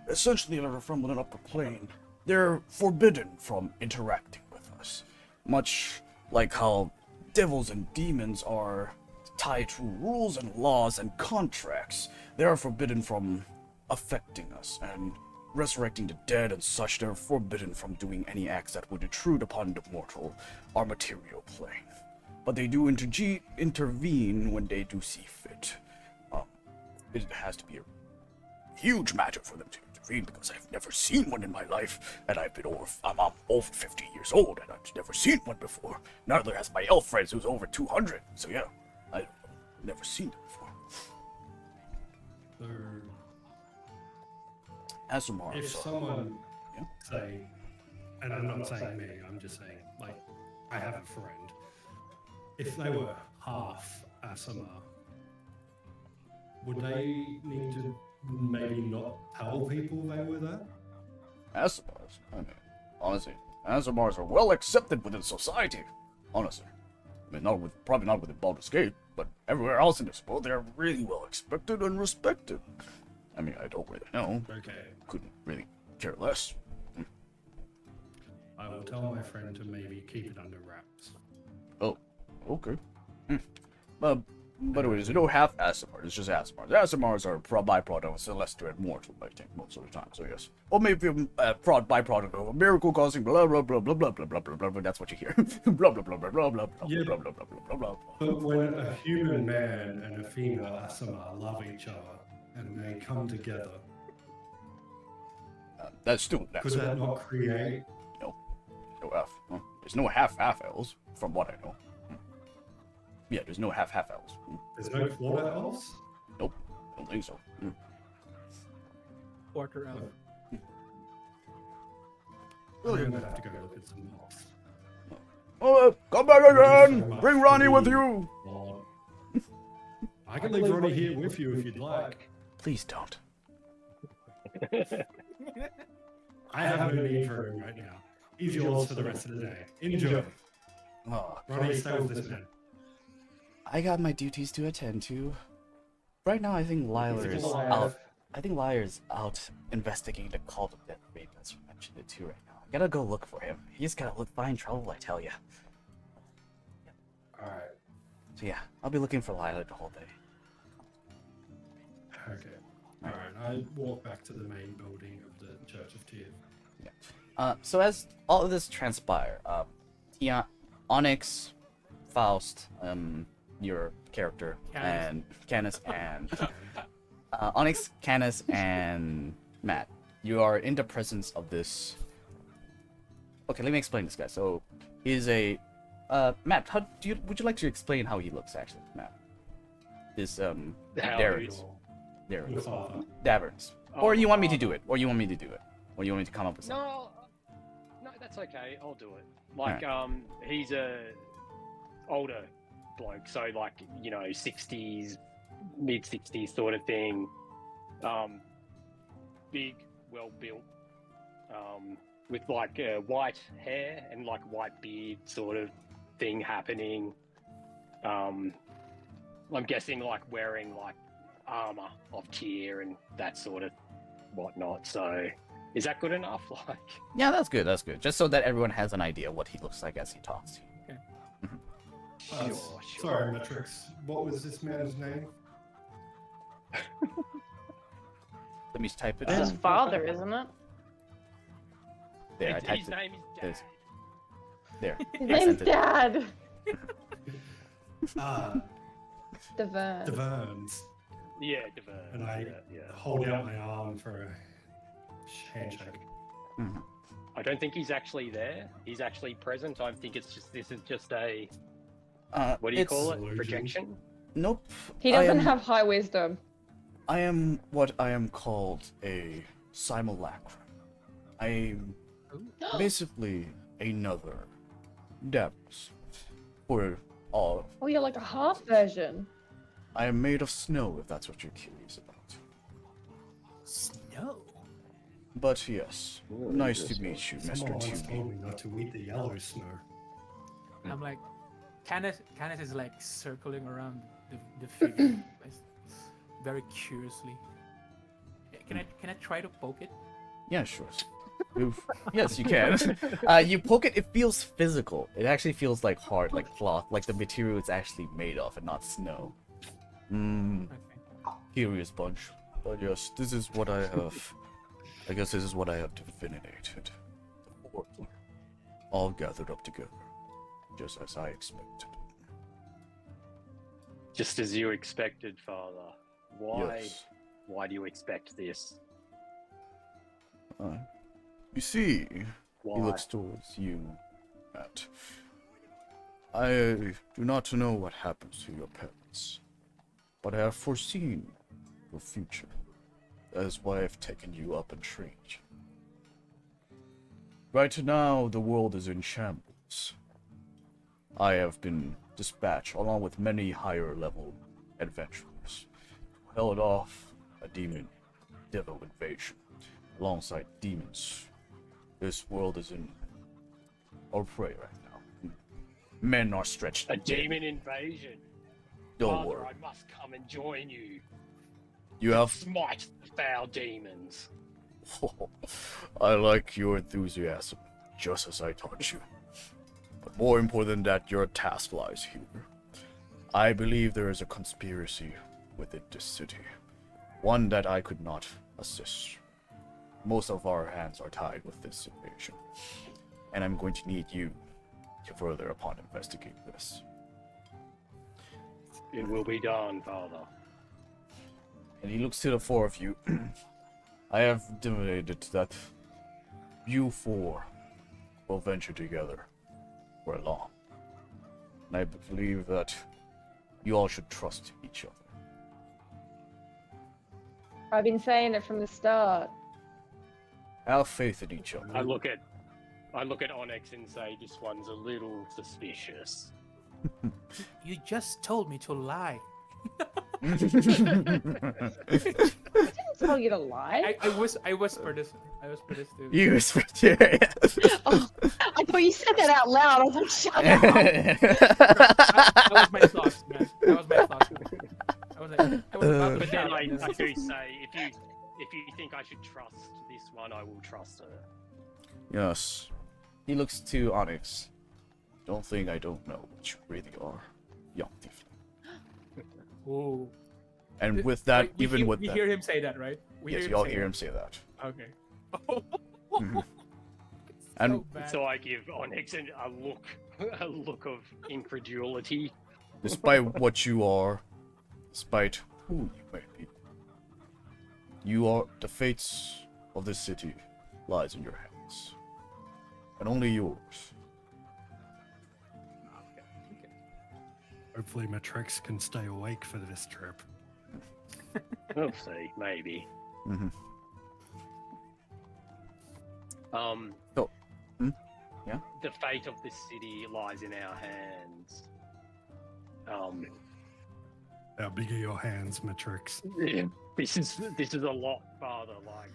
essentially they're from an upper plane. They're forbidden from interacting with us, much like how devils and demons are tied to rules and laws and contracts. They are forbidden from affecting us and resurrecting the dead and such. They're forbidden from doing any acts that would intrude upon the mortal or material plane. But they do intervene when they do see fit. It has to be a huge matter for them to intervene, because I've never seen one in my life, and I'm over 50 years old, and I've never seen one before. Neither has my elf friends, who's over 200. So yeah, I've never seen them before. So, Asumar, if so, someone yeah? say, and I'm not saying me, I'm just saying, like, I have a friend. If they were half ASMR, would they need to maybe not tell people they were there? Asumars, I mean, honestly, Asumars are well accepted within society. Honestly, I mean, probably not within Baldur's Gate, but everywhere else in this world, they're really well expected and respected. I mean, I don't really know. Okay. Couldn't really care less. I will tell my friend to maybe keep it under wraps. Oh, okay. By the way, there's no half Asumars, it's just Asumars. Asumars are a byproduct of Celestial and Mortal, I think, most of the time, so yes. Or maybe a byproduct of a miracle causing blah blah blah blah blah blah blah blah blah blah, that's what you hear. Blah blah blah blah blah blah Yeah. blah blah blah blah blah blah. But when a human man and a female ASMR love each other and they come together, That's still could that's that not create? no half. There's no half elves, from what I know. Yeah, there's no half elves. There's no quarter elves? Nope, don't think so. Quarter elf. I'm gonna have to go look at some elves. Oh, come back again! Bring Ronnie with you! I can leave Ronnie here with you if you'd like. Please don't. I have no need for him right now. He's yours for the rest of the day. Enjoy. Oh, Ronnie, stay with this man. I got my duties to attend to. Right now, I think Lyler's alive. out. I think Lyler's out investigating the cult of Death Rape. That's what I mentioned it too right now. I gotta go look for him. He's gotta find trouble, I tell ya. Alright. So yeah, I'll be looking for Lyler the whole day. Okay. Alright, I walk back to the main building of the Church of Tyr. So as all of this transpire, Onyx, Faust, your character, Canis. and Canis, and Onyx, Canis, and Matt, you are in the presence of this. Okay, let me explain this guy. So, he's a Matt. Would you like to explain how he looks, actually, Matt? This Darius. Your father. Davernus. Or you want me to do it? Or you want me to do it? Or you want me to come up with something? No, that's okay. I'll do it. Like, he's a older bloke, so like, 60s, mid 60s sort of thing. Big, well built, with like white hair and like white beard sort of thing happening. I'm guessing like wearing like armor of tier and that sort of whatnot. So is that good enough? Like, Yeah, that's good. That's good. Just so that everyone has an idea what he looks like as he talks to you. sure. Sorry, Matrix. What was this man's name? Let me type it It's his in. father, isn't it? There, I His typed it. name is There's- Dad. There. His I name's sent it. Dad. Deverne. Deverne. Yeah, Deverne. And I yeah. hold out my arm for a handshake. Mhm. I don't think he's actually there. He's actually present. I think this is just a what do you It's- call it? Illusion. Projection. Nope. He I doesn't am- have high wisdom. I am what I am called a simulacrum. I'm basically another Davros. For all, Oh, you're like a half version. I am made of snow, if that's what you're curious about. Snow. But yes, nice to meet you, Someone Mr. once Toomey. told me not to eat the yellow snow. I'm like, Canis is like circling around the figure, very curiously. Can I try to poke it? Yeah, sure. Yes, you can. You poke it, it feels physical. It actually feels like hard, like cloth, like the material it's actually made of and not snow. Okay. Curious bunch. But yes, this is what I have. I guess this is what I have definited. The four all gathered up together, just as I expected. Just as you expected, Father. Why? Yes. Why do you expect this? You see, Why? he looks towards you, Matt. I do not know what happens to your parents, but I have foreseen your future. That is why I've taken you up and trained you. Right now, the world is in shambles. I have been dispatched along with many higher level adventurers who held off a devil invasion alongside demons. This world is in our prey right now. Men are stretched A thin. demon invasion. Don't Father, worry. I must come and join you. You have. Smite the foul demons. I like your enthusiasm, just as I taught you. But more important than that, your task lies here. I believe there is a conspiracy within this city, one that I could not assist. Most of our hands are tied with this invasion, and I'm going to need you to further upon investigate this. It will be done, Father. And he looks to the four of you. I have decided that you four will venture together for long. And I believe that you all should trust each other. I've been saying it from the start. Have faith in each other. I look at Onyx and say this one's a little suspicious. You just told me to lie. I didn't tell you to lie. I whispered this. I whispered this to. You whispered to Oh, I thought you said that out loud. I was like, shut up. That was my thoughts, man. That was my thoughts. I was about to But shout. then I do say, if you think I should trust this one, I will trust her. Yes. He looks to Onyx. Don't think I don't know what you really are, young tiefling. Ooh. And with that, Wait, we even hear, with we that, hear him say that, right? We yes, hear you all say hear that. him say that. Okay. Mhm. And So bad. So I give Onyx a look of incredulity. despite what you are, despite who you may be, you are the fates of this city lies in your hands, and only yours. Hopefully Matrix can stay awake for this trip. We'll see, maybe. Mm-hmm. The fate of this city lies in our hands. How big are your hands, Matrix? Yeah, this is a lot, Father. Like,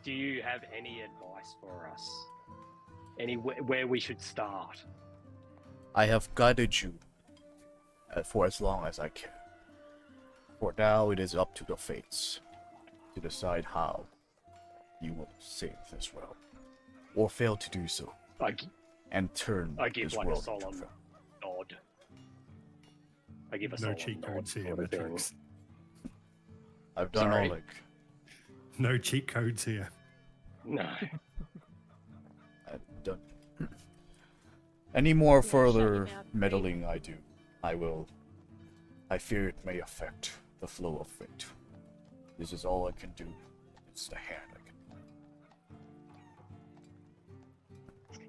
do you have any advice for us? Where we should start? I have guided you for as long as I can. For now, it is up to the fates to decide how you will save this realm, or fail to do so, and turn I give this like a world solemn into nod. I give a No solemn cheat nod. codes here, sort of thing. Matrix. I've done Sorry? all I can. No cheat codes here. No. I've done. Any more shut further your mouth, meddling I do, I fear it may affect the flow of fate. This is all I can do. It's the hand I can.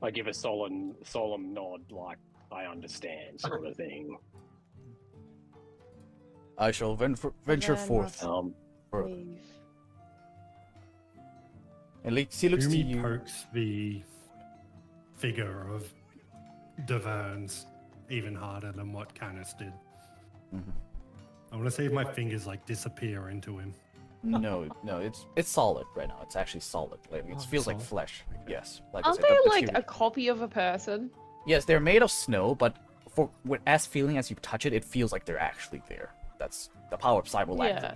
I give a solemn nod, like I understand, sort of thing. I shall venture Then forth further. Leave. And he looks to Umi you. pokes the figure of Davern's even harder than what Canis did. Mhm. I want to see if my fingers like disappear into him. No, it's solid right now. It's actually solid. Like it Oh, feels like solid. flesh. Yes. Like Aren't I said, they the like material- a copy of a person? Yes, they're made of snow, but as feeling as you touch it, it feels like they're actually there. That's the power of cyber Yeah.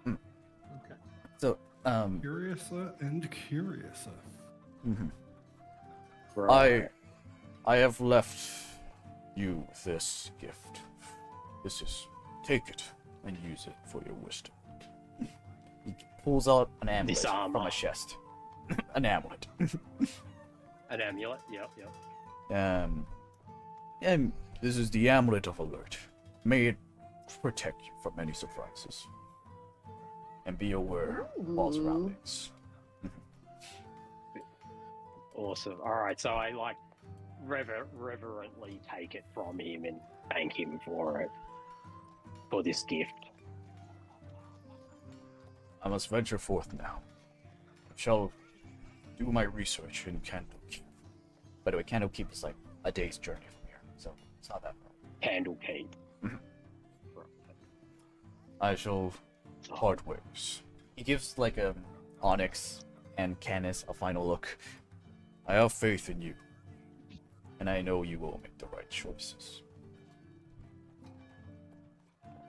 Okay. So, Curiouser and curiouser. mhm. Right. I have left you this gift. Take it and use it for your wisdom. He pulls out an amulet This from armor. a chest. An amulet. An amulet. Yep. And this is the amulet of alert. May it protect you from any surprises. And be aware of all Ooh. surroundings. Awesome. All right. So I like reverently take it from him and thank him for this gift. I must venture forth now. I shall do my research in Candlekeep. By the way, Candlekeep is like a day's journey from here, so it's not that far. Candlekeep. I shall part ways. He gives like Onyx and Canis a final look. I have faith in you, and I know you will make the right choices.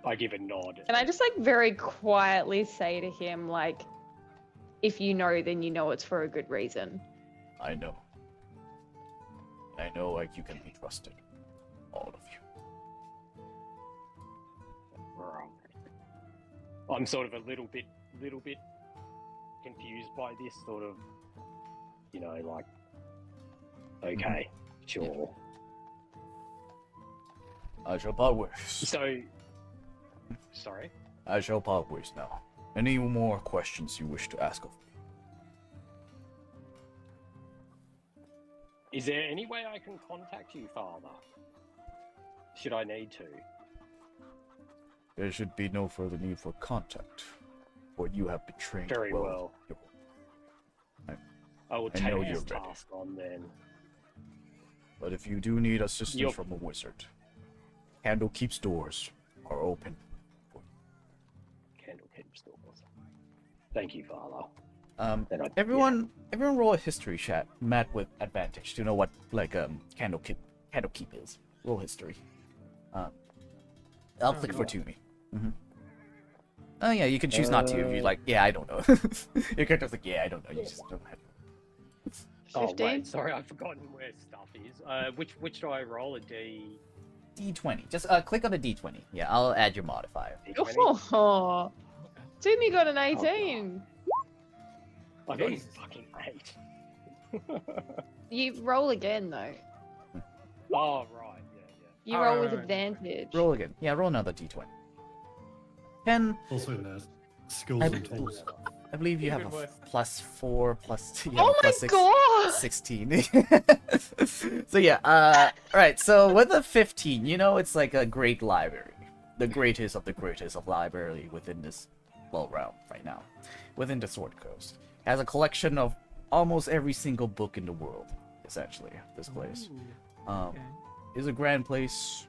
I give a nod. And I just like very quietly say to him, like, if you know, then you know it's for a good reason. I know. And I know like you can be trusted. All of you. Right. I'm sort of a little bit confused by this sort of, like, okay, sure. I shall part ways. So, sorry. I shall part ways now. Any more questions you wish to ask of me? Is there any way I can contact you, Father? Should I need to? There should be no further need for contact, for you have betrayed Very well. I will I take know this you're ready. task on then. But if you do need assistance Yup. from a wizard, Candlekeep's doors are open. Candlekeep stores. Thank you, Father. Then Everyone roll a history chat. Matt with advantage to know what like Candlekeep is. Roll history. I'll click for Toomey. Oh yeah, you can choose not to if you like. Yeah, I don't know. Your character's like, yeah, I don't know. You just don't have. Oh 15? wait, sorry, I've forgotten where stuff is. Which do I roll? A D? D20. Just click on the D20. Yeah, I'll add your modifier. D20? Oh, Timmy got an 18. I got a Jesus. fucking 8. You roll again though. Oh right, yeah. You Oh, roll right, with right, right. advantage. Roll again. Yeah, roll another D20. 10. Also in the skills I- and tools. I believe you have Even a worse. +4, +2. Oh my god! 16. So yeah, alright, so with a 15, it's like a great library. The greatest of the greatest of library within this, realm right now. Within the Sword Coast. Has a collection of almost every single book in the world, essentially, this place. Ooh, okay. Is a grand place.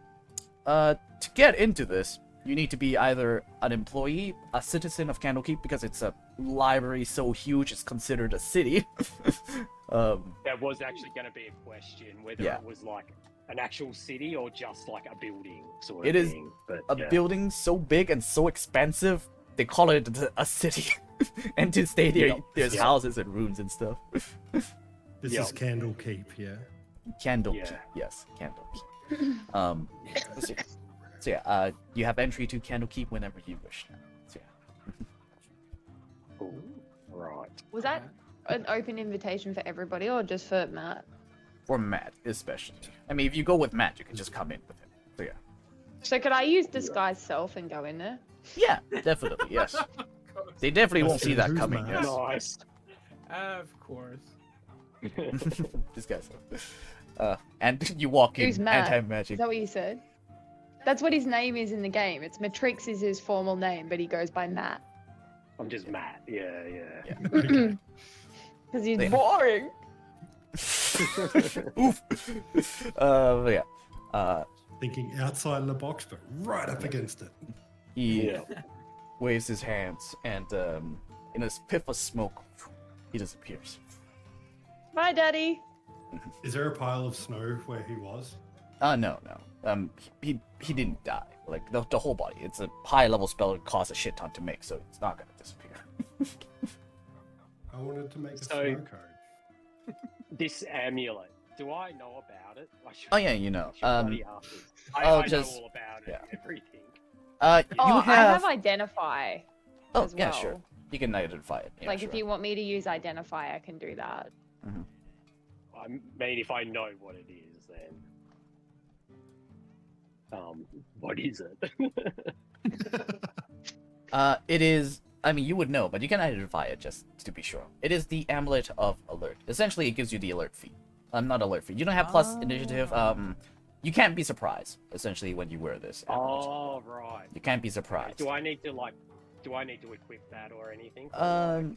To get into this, you need to be either an employee, a citizen of Candlekeep, because it's a library so huge it's considered a city. That was actually going to be a question whether Yeah. it was like an actual city or just like a building sort It of is thing. But a building so big and so expensive, they call it a city. And to stay there, Yep. there's Yep. houses and rooms and stuff. This Yeah. is Candlekeep, yeah. Candlekeep, Yeah. yes, Candlekeep. So yeah, you have entry to Candlekeep whenever you wish now. So yeah. Ooh, right. Was that an open invitation for everybody or just for Matt? For Matt, especially. I mean, if you go with Matt, you can just come in with him. So yeah. So could I use disguise self and go in there? Yeah, definitely, yes. They definitely won't see that Who's coming, Matt? yes. Nice. Of course. This guy's... and you walk in, Who's Matt? Is anti-magic. that what you said? That's what his name is in the game. It's Matrix is his formal name, but he goes by Matt. I'm just Matt. Yeah. Okay. Because he's Yeah. boring. Oof. Yeah. Thinking outside the box, but right up against it. He Yeah. waves his hands, and in a piff of smoke, he disappears. Bye, Daddy. Is there a pile of snow where he was? No. He didn't die. Like the whole body. It's a high level spell that costs a shit ton to make, so it's not gonna disappear. I wanted to make a So- snow cone. This amulet. Do I know about it? I should, Oh yeah, you know. I should bloody ask this. oh, I just- know all about it. yeah. And everything. You Oh, have. I have identify. Oh as yeah, well. sure. You can identify it. Yeah, Like sure. if you want me to use identify, I can do that. I mean, if I know what it is, then. What is it? It is. I mean, you would know, but you can identify it just to be sure. It is the amulet of alert. Essentially, it gives you the alert feat. Not alert feat. You don't have plus initiative. You can't be surprised. Essentially, when you wear this amulet, Oh, right. you can't be surprised. Do I need to equip that or anything?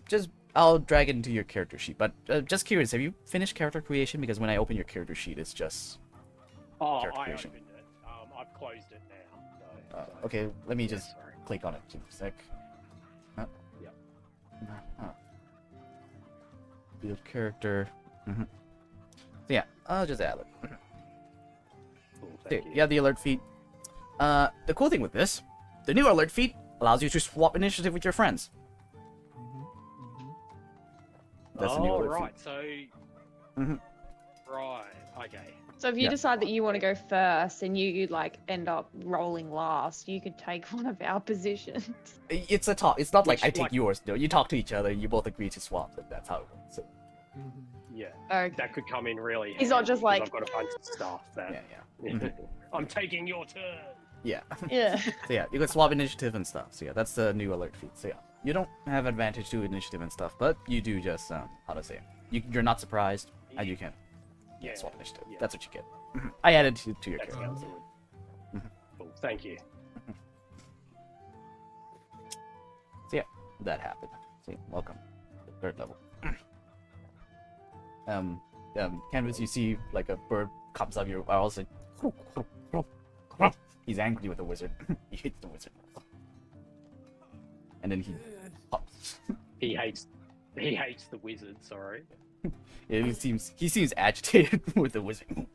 Just I'll drag it into your character sheet. But just curious, have you finished character creation? Because when I open your character sheet, it's just. Oh, character I creation. opened it. I've closed it now. So, Okay, let me yeah, just sorry. click on it. Just a sec. Yep. Build character. So yeah, I'll just add it. Cool, So, thank you. you have the alert feat. The cool thing with this, the new alert feat allows you to swap initiative with your friends. That's the new Oh, alert right. feat. So. Mhm. Right. Okay. So if you Yeah. decide that you want to go first and you like end up rolling last, you could take one of our positions. It's a talk. It's not like Which, I take like- yours. No, you talk to each other. You both agree to swap. And that's how it works. So, Yeah. Okay. That could come in really. He's not handy just because like- I've got a bunch of stuff that. yeah. I'm taking your turn. Yeah. Yeah. So yeah, you can swap initiative and stuff. So yeah, that's the new alert feat. So yeah, you don't have advantage to initiative and stuff, but you do just how to say it. You're not surprised, and you can Yeah. swap initiative. Yeah. That's what you get. I added to your That character. sounds good. Cool. Thank you. So yeah, that happened. So yeah, welcome to the third level. Canvas, you see like a bird comes out of your arrows and he's angry with the wizard. He hates the wizard. And then he pops. He hates the wizard. Sorry. Yeah, he seems agitated with the wizard.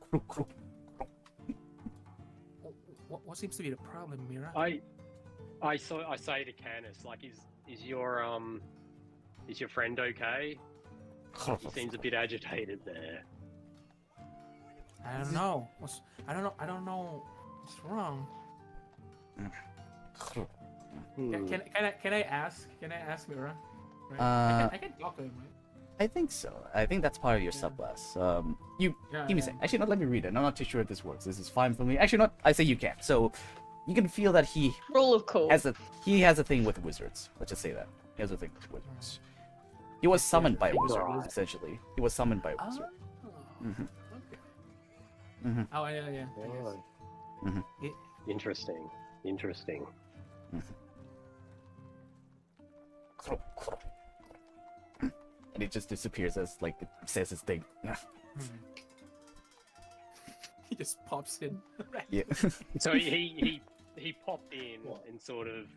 What seems to be the problem, Mira? I say to Canis, like, is your friend okay? He seems a bit agitated there. I don't know. I don't know what's wrong. Can I ask? Can I ask Mira? Right? I can talk to him, right? I think so. I think that's part of your subclass. Give me a sec. Actually, not let me read it. I'm not too sure if this works. This is fine for me. Actually, not. I say you can. So, you can feel that he Rule of cool. has a thing with wizards. Let's just say that he has a thing with wizards. He was summoned by a wizard, Right. essentially. He was summoned by a Oh, wizard. okay. Mhm. Oh yeah. I guess. Oh, It- interesting. Interesting. And it just disappears as like it says its thing. He just pops in. Yeah. So he popped in and sort of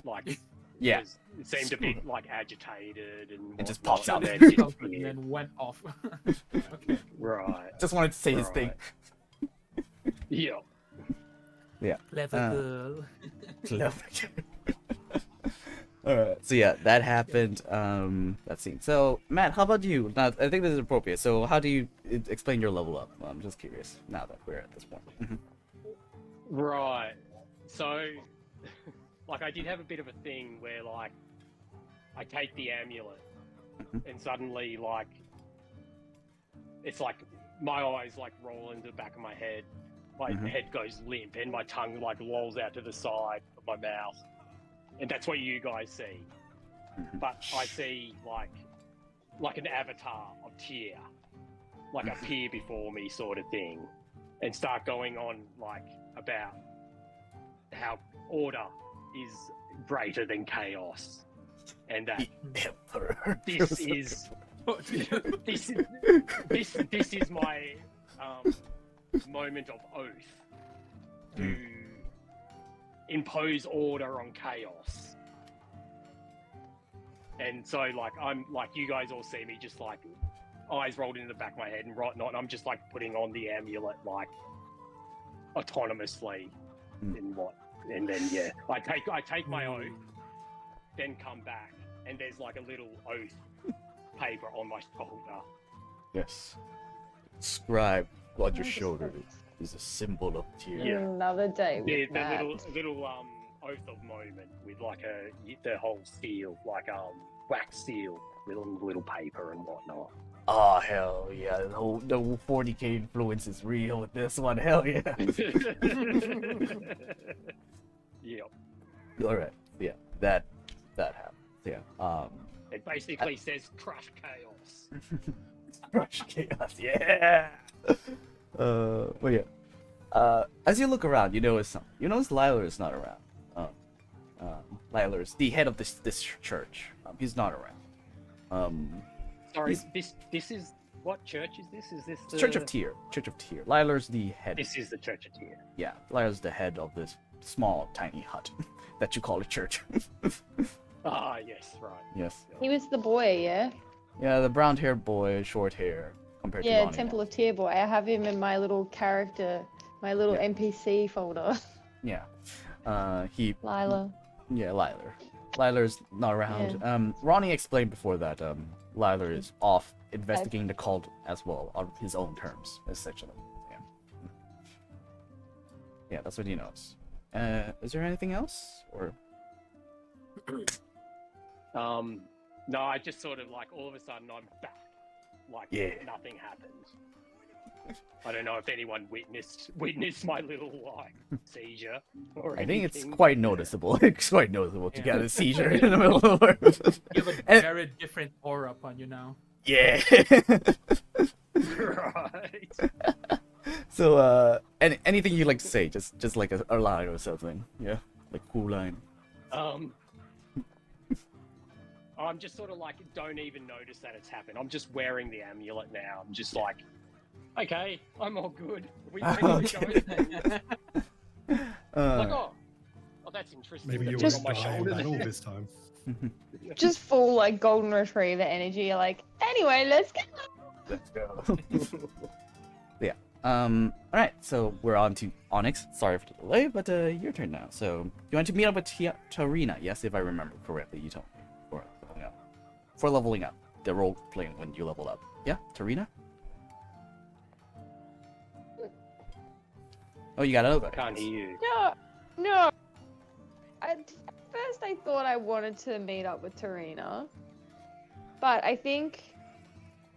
like Yeah. seemed a bit like agitated and It just whatnot, pops out. and then and disappeared. then went off. Okay. Right. Just wanted to say his thing. Yeah. Clever girl. Alright, so yeah, that happened. That scene. So, Matt, how about you? Now, I think this is appropriate. So, how do you explain your level up? I'm just curious now that we're at this point. Right. So, like, I did have a bit of a thing where, like, I take the amulet, and suddenly, like, it's like my eyes like roll into the back of my head. My head goes limp, and my tongue like lolls out to the side of my mouth, and that's what you guys see. But I see like an avatar of Tyr, like appear before me, sort of thing, and start going on like about how order is greater than chaos, and that Emperor. this is this is my moment of oath to impose order on chaos. And so like I'm like, you guys all see me just like eyes rolled into the back of my head and whatnot, and I'm just like putting on the amulet like autonomously and then yeah, I take my oath, then come back, and there's like a little oath paper on my shoulder. Yes. Scribe on your shoulder is a symbol of Tyr. Yeah. Another day with The Matt. little oath of moment with like the whole seal, like wax seal with on the little paper and whatnot. Oh hell yeah! The whole 40k influence is real with this one. Hell yeah! Yep. All right. Yeah. That happens. Yeah. It basically says crush chaos. Crush chaos. Yeah. But yeah. As you look around, you notice Lyler is not around. Lyler is the head of this church. He's not around. Sorry, this is what church is this? Is this the Church of Tyr. Church of Tyr. Lyler's the head. This is the Church of Tyr. Yeah, Lyler's the head of this small, tiny hut that you call a church. Ah, yes, right. Yes. He was the boy, yeah? Yeah, the brown-haired boy, short hair, compared to Yeah, Ronnie. Temple of Tyr boy. I have him in my little character, my little Yeah. NPC folder. Yeah. Lila. Yeah, Lyler. Lyler's not around. Ronnie explained before that Lyler is off investigating the cult as well on his own terms, essentially. Yeah. Yeah, that's what he knows. Is there anything else? Or No, I just sort of like all of a sudden I'm back, like nothing happened. I don't know if anyone witnessed my little like seizure or I think it's anything. quite noticeable. It's quite noticeable to get a seizure in the middle of the word. You have a very different aura upon you now. Yeah. Right. So, anything you'd like to say? Just like a line or something. Yeah, like cool line. I'm just sort of like, don't even notice that it's happened. I'm just wearing the amulet now. I'm just like, okay, I'm all good. We Okay. like, oh, that's interesting. Maybe you That's won't on my die in shoulder battle there. this time. Just full like golden retriever energy. You're like, anyway, let's get. Let's go. Yeah. All right. So we're on to Onyx. Sorry for the delay, but your turn now. So you want to meet up with Tarina? Yes, if I remember correctly, you told me for leveling up. For leveling up, the role playing when you level up. Yeah, Tarina. Oh, you got another. Can't hear you. No. At first, I thought I wanted to meet up with Tarina, but I think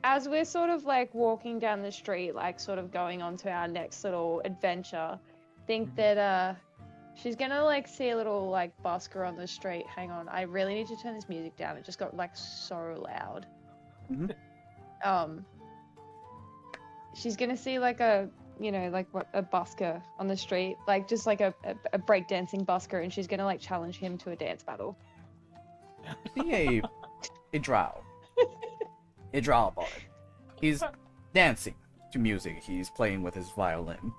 as we're sort of like walking down the street, like sort of going on to our next little adventure, think that she's gonna like see a little like busker on the street. Hang on, I really need to turn this music down. It just got like so loud. She's gonna see like a, you know, like what, a busker on the street, like just like a breakdancing busker, and she's gonna like challenge him to a dance battle. See a drow. A drow bard. He's dancing to music. He's playing with his violin,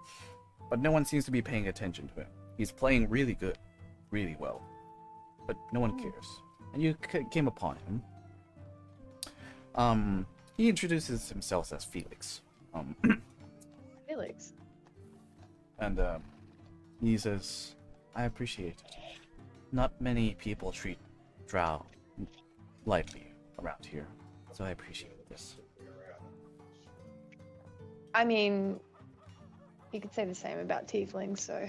but no one seems to be paying attention to him. He's playing really good, really well, but no one cares. And you came upon him. He introduces himself as Felix. Felix. And he says, "I appreciate it. Not many people treat drow lightly around here, so I appreciate this." I mean, you could say the same about tieflings, so.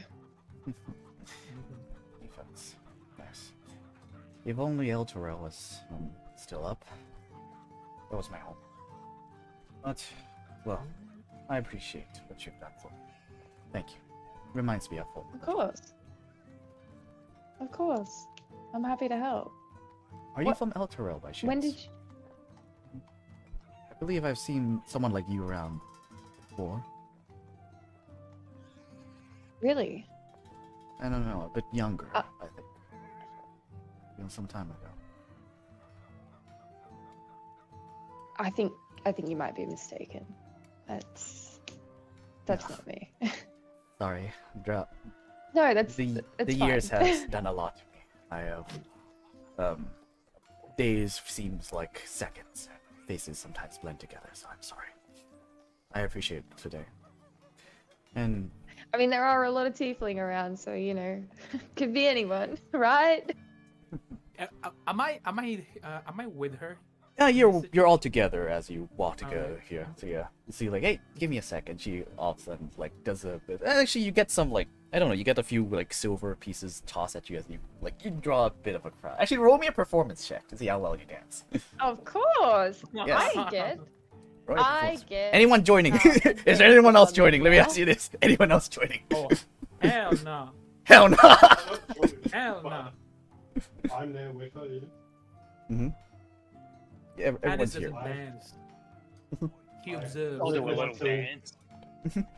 Defense. Nice. If only Elturel was still up. That was my home. But, well, I appreciate what you've done for me. Thank you. Reminds me of home. Of course. Of course. I'm happy to help. Are you What- from Elturel by chance? When did you... I believe I've seen someone like you around before. Really? I don't know, a bit younger, Uh. I think. Some time ago. I think you might be mistaken. That's not me. Sorry, No, that's the it's years fine. has done a lot to me. I have days seems like seconds. Faces sometimes blend together, so I'm sorry. I appreciate it today. And I mean, there are a lot of tiefling around, so you know, could be anyone, right? Am I with her? yeah, you're all together as you walk together here. So yeah, you see like, hey, give me a second. She all of a sudden like does a bit. Actually, you get some like I don't know. You get a few like silver pieces tossed at you as you like you draw a bit of a crowd. Actually, roll me a performance check to see how well you dance. Of course. Yes. I get. Roll me a I performance- get. Anyone joining? Is there anyone else joining? Let me ask you this: anyone else joining? Oh, hell no. Hell no. Hell no. I'm there with her. Mm-hmm. Yeah, Hannes everyone's here. doesn't dance. He observes. I'll do a little dance.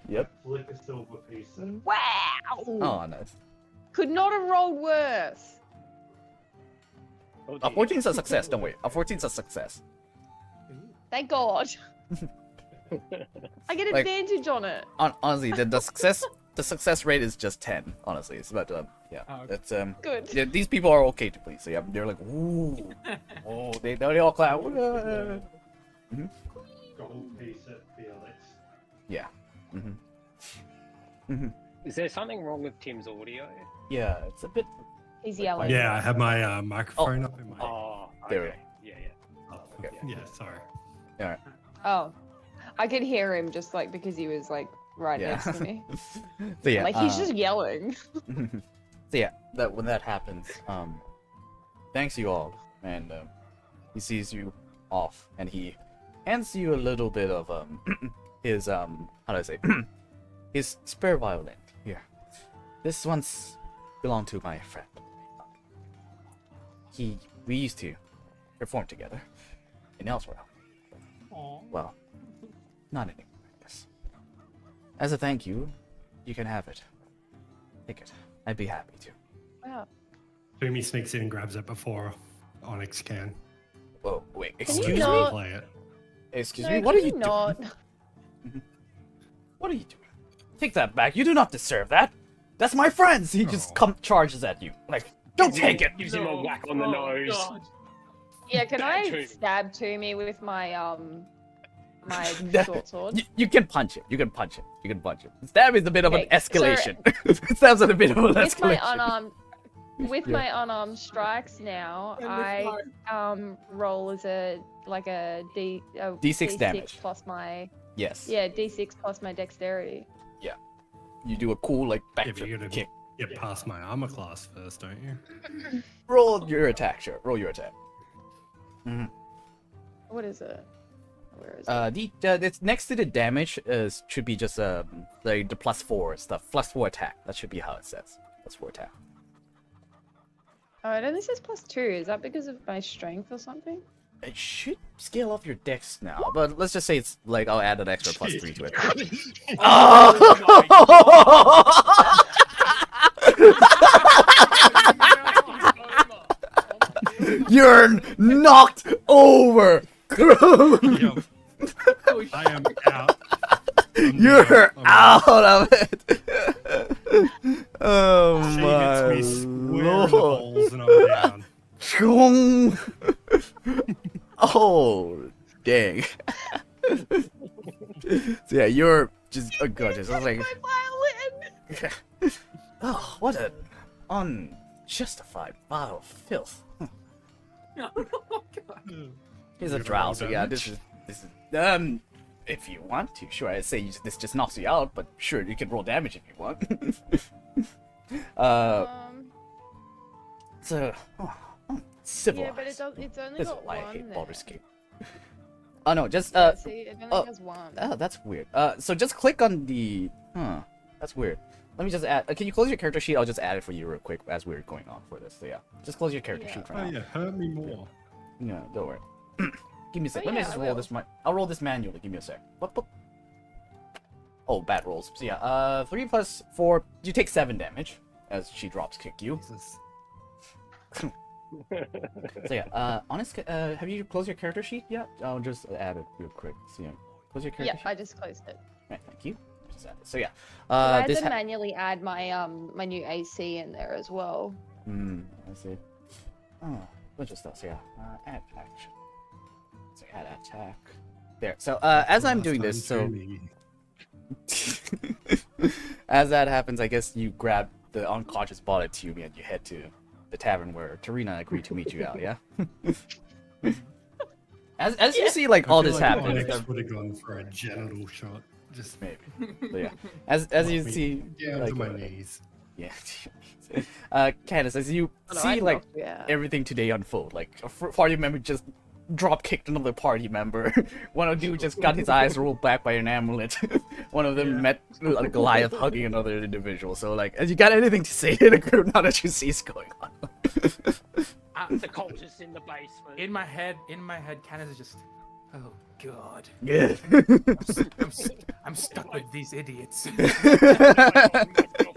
Yep. Flick a silver piece. Wow. Oh, nice. Could not have rolled worse. Oh, A dear. 14's a success. Don't worry. A 14's a success. Thank God. I get Like- advantage on it. Honestly, the success rate is just 10. Honestly, it's but yeah, Oh, okay. that's Good. yeah, these people are okay to please. So yeah, they're like ooh, oh, they all clap. Gold piece at Felix. Yeah. Is there something wrong with Tim's audio? Yeah, it's a bit. He's yelling. Yeah, I have my microphone up in my. Oh, There okay. Yeah, yeah. Oh, yeah, sorry. Oh, I could hear him just like because he was like right Yeah. next to me. So yeah, Like he's just yelling. So yeah, that when that happens, thanks you all, and he sees you off, and he hands you a little bit of his how do I say his spare violin. Here, this once belonged to my friend. We used to perform together in Elsewhere. Aw. Well, not anymore, I guess. As a thank you, you can have it. Take it. I'd be happy to. Wow. Boomy sneaks in and grabs it before Onyx can. Whoa, wait, you excuse Let me? not- play it. Excuse No, me, what are can you not? doing? What are you doing? Take that back. You do not deserve that. That's my friends. He just Oh. charges at you. Like, don't take it. Gives him a whack on the nose. God. Yeah, can Bad I tuning. stab Toomey with my my short sword? You can punch it. You can punch it. You can punch it. Stab is a bit of an Okay, so- escalation. Stab's at a bit of an With my escalation. with Yeah. my unarmed strikes now, And with I roll as a D6 damage. plus my Yes. D6 plus my dexterity. You do a cool like Yeah, but backflip you're gonna kick. get past my armor class first, don't you? Roll your attack, sure. Roll your attack. What is it? Where is it? It's next to the damage should be just like the +4 stuff. +4 attack. That should be how it says. +4 attack. Oh, it only says +2. Is that because of my strength or something? It should scale off your dex now, but let's just say it's like I'll add an extra +3 to it. You're knocked over. Yo, Oh, I am out. You're I'm out of it. Oh She my hits me square in the lord. balls and I'm down. Chung. Oh, dang. So yeah, you're just unconscious. I was like, My violin. oh, what an unjustified vile filth. He's a Give drow, roll so yeah, this is if you want to, sure. I'd say this just knocks you out, but sure, you can roll damage if you want. So, civilized. Yeah, but it does. It's only This is got why I one. hate there. Baldur's Gate. Oh no, just Yeah, see, it only oh. has one. Oh, that's weird. So just click on the. That's weird. Let me just add. Can you close your character sheet? I'll just add it for you real quick as we're going on for this. So yeah, just close your character Yeah. sheet for Oh now. yeah, hurt me more. Yeah, don't worry. Give me a sec. Oh, Let me yeah, just I roll will. this. I'll roll this manually. Give me a sec. Boop. Oh, bad rolls. So yeah, 3 plus 4. You take 7 damage as she drops kick you. Jesus. So yeah, honest. Have you closed your character sheet yet? I'll just add it real quick. So yeah, close your character Yeah, sheet. I just closed it. Right, thank you. Just add it. So yeah, I had this. to manually add my my new AC in there as well. I see. Oh, bunch of stuff. So yeah, add action. So add attack. There. So as I'm Last doing time this, so Tony- as that happens, I guess you grab the unconscious body to me and you head to the tavern where Tarina agreed to meet you out. Yeah. As you see, like I all feel this like happens. Onyx would have gone for a genital shot. Just Maybe. So yeah, as you knock me see, down like to my knees. yeah. Candace, as you Oh, no, see, I'd like love to, yeah. everything today unfold, like a party member just drop kicked another party member. One of you just got his eyes rolled back by an amulet. One of them met a Goliath hugging another individual. So like, as you got anything to say to the group now that you see is going on? The cultists in the basement. In my head, Candace is just, oh god, Yeah. I'm stuck with these idiots. Oh,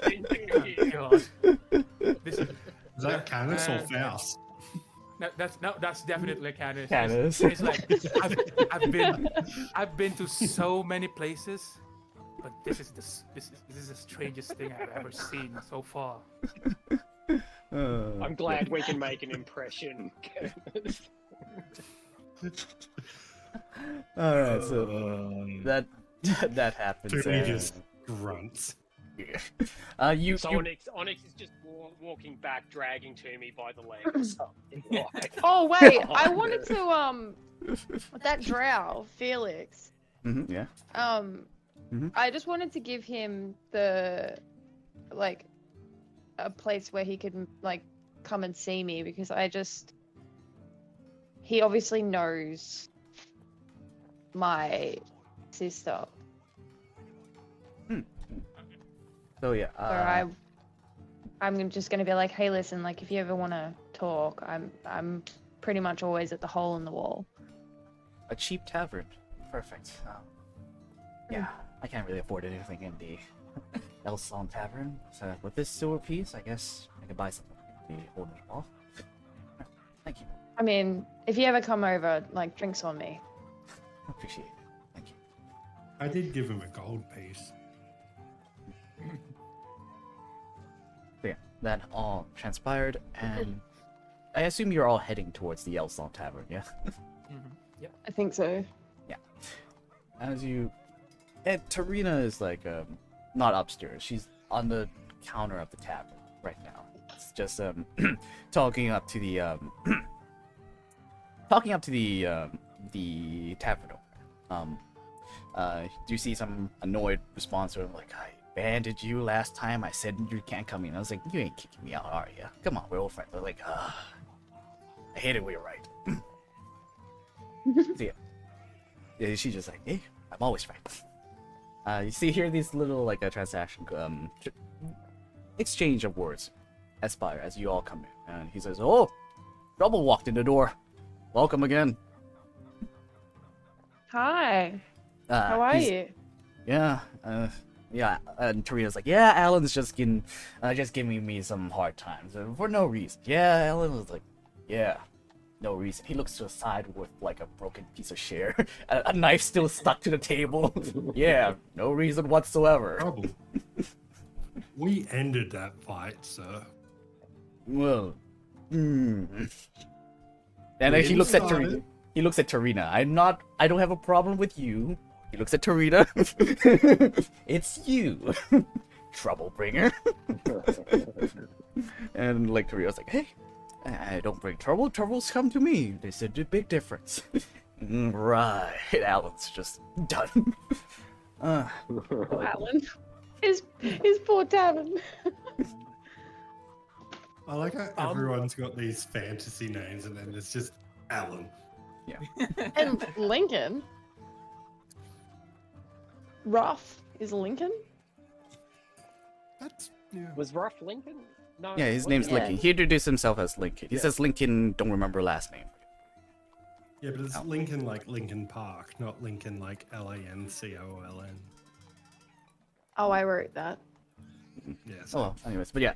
Oh god. This, Is that Canis or Faust? that's definitely Candace. Candace. It's like I've been to so many places, but this is the strangest thing I've ever seen so far. I'm glad we can make an impression. All right, so that happens. Tony just grunts. You Onyx is just walking back, dragging to me by the leg or something. Like, Oh wait, I wanted to that drow Felix. yeah. I just wanted to give him the like a place where he could like come and see me because he obviously knows my sister. So yeah. So I'm just gonna be like, hey, listen, like if you ever want to talk, I'm pretty much always at the hole in the wall. A cheap tavern. Perfect. Yeah, I can't really afford anything in the Elson Tavern. So with this silver piece, I guess I could buy something. The owner's off. Thank you. I mean, if you ever come over, like drinks on me. Appreciate it. Thank you. I did give him a gold piece. So yeah, that all transpired, and I assume you're all heading towards the Elson Tavern, yeah? I think so. As you... And Tarina is like, not upstairs. She's on the counter of the tavern right now. It's just, talking up to the tavern owner. Do you see some annoyed response to him, like, I banded you last time, I said you can't come in. I was like, you ain't kicking me out, are you? Come on, we're old friends. They're like, I hate it when you're right. So yeah, she's just like, hey, I'm always right. You see here these little like a transaction exchange of words aspire as you all come in, and he says, "Oh, Trouble walked in the door. Welcome again." Hi. How are you? Yeah, yeah. And Tarina's like, "Yeah, Alan's just giving me some hard times for no reason." Yeah, Alan was like, "Yeah, no reason. He looks to the side with like a broken piece of share, a knife still stuck to the table. Yeah, no reason whatsoever. Trouble. We ended that fight, sir. Well, And then We he looks at started. Tarina. He looks at Tarina. I don't have a problem with you. He looks at Tarina. It's you, trouble bringer. And like Tarina's like, hey, I don't bring trouble. Troubles come to me. There's a big difference. Right. Alan's just done. Oh, Alan. His poor Tavern. I like how everyone's got these fantasy names, and then it's just Alan. And Lincoln. Ruff is Lincoln? That's Was Ruff Lincoln? No. Yeah, his was name's it? Yeah. Lincoln. He introduced himself as Lincoln. He says Lincoln, don't remember last name. yeah, but it's Lincoln like Lincoln Park, not Lincoln like Lancoln. Oh, I wrote that. Yeah. Oh, well, anyways, but yeah,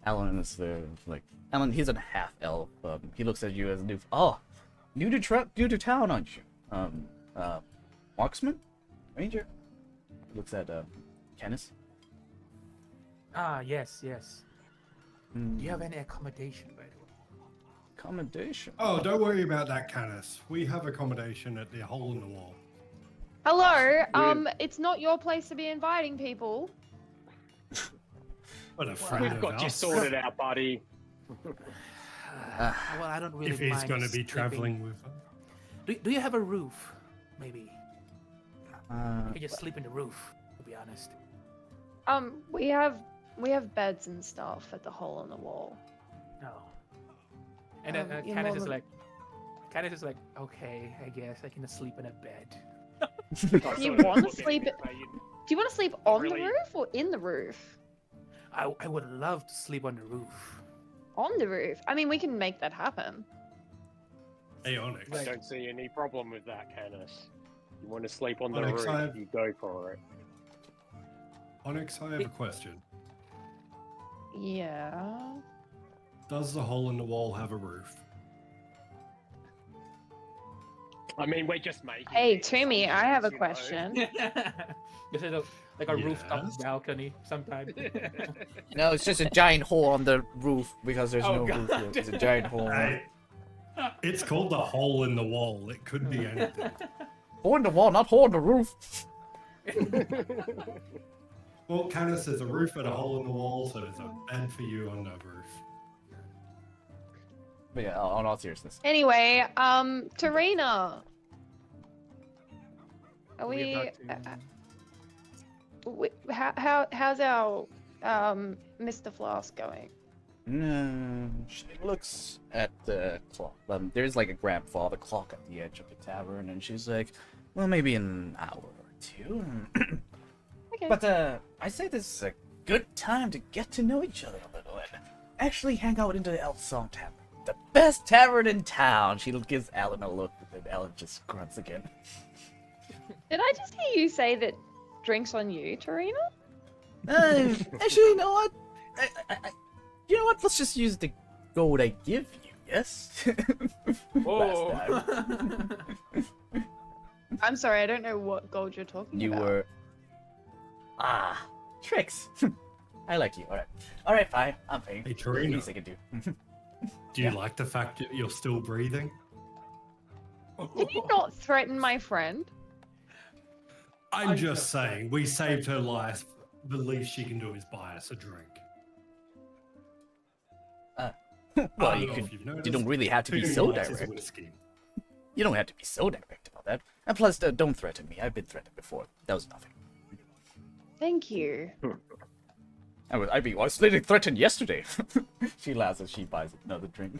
Alan is the Alan. He's a half elf. He looks at you as new. Oh, new to town, aren't you? Marksman, ranger. He looks at Kenneth. Ah, yes. Do Mm, you have any accommodation, by the way? Accommodation. Oh, don't worry about that, Canis. We have accommodation at the hole in the wall. Hello, it's not your place to be inviting people. What a friend We've of got you ours. sorted out, buddy. Well, I don't really If he's mind going to be sleeping- traveling with us. Do you have a roof? Maybe. Uh, I could just sleep in the roof, to be honest. We have beds and stuff at the hole in the wall. No. And then your Candace is mom- like, okay, I guess I can sleep in a bed. You want to sleep? Do you want to sleep on Really? the roof or in the roof? I would love to sleep on the roof. On the roof. I mean, we can make that happen. Hey, Onyx. I don't see any problem with that, Canis. You want to sleep on the Onyx, roof, I've- you go for it. Onyx, I have a question. Yeah. Does the hole in the wall have a roof? I mean, we're just making. Hey, these Toomey, I have a assumptions, question. This is like a rooftop Yes? balcony sometimes. no, it's just a giant hole on the roof because there's Oh, no God. roof. It's a giant hole. Hey, it's called the hole in the wall. It could be anything. Hole in the wall, not hole in the roof. Well, Canis, there's a roof and a hole in the wall, so there's a bed for you on the roof. But yeah, on all seriousness. Anyway, Tarina. Are We we? about How's our Mr. Flask going? She looks at the clock. There's like a grandfather clock at the edge of the tavern, and she's like, well, maybe an hour or two. Okay. But I say this is a good time to get to know each other a little and actually hang out into the Elf Song Tavern. The best tavern in town. She gives Alan a look, and Alan just grunts again. Did I just hear you say that drinks on you, Tarina? Actually, you know what? You know what? Let's just use the gold I give you, yes? Whoa. Last time. I'm sorry, I don't know what gold you're talking You about. were... tricks. I like you. Alright, fine. I'm paying. Hey, The Tarina. least I can do. Do you like the fact that you're still breathing? Can you not threaten my friend? I'm just saying, we saved her life. The least she can do is buy us a drink. Well, I you don't know could. if you've You noticed, don't really have to be Toomey so likes his direct. whiskey. You don't have to be so direct about that. And plus, don't threaten me. I've been threatened before. That was nothing. Thank you. I was literally threatened yesterday. She laughs as she buys another drink.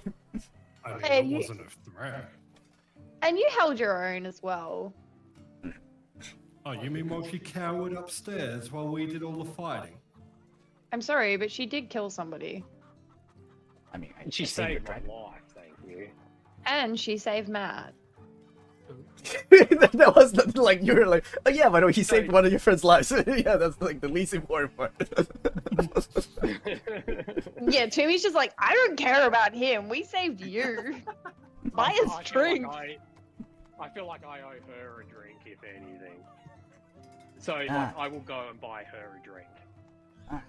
I mean, Hey, it you- wasn't a threat. And you held your own as well. Oh, you mean while she cowered upstairs while we did all the fighting? I'm sorry, but she did kill somebody. I mean, She I saved her my life, thank you. And she saved Matt. that was like you were like, oh yeah, by the way, he saved one of your friend's lives. Yeah, that's like the least important part. Yeah, Toomey's just like, I don't care about him. We saved you. Buy I us feel drink. I feel like I owe her a drink, if anything. So, like, Ah. I will go and buy her a drink. Ah.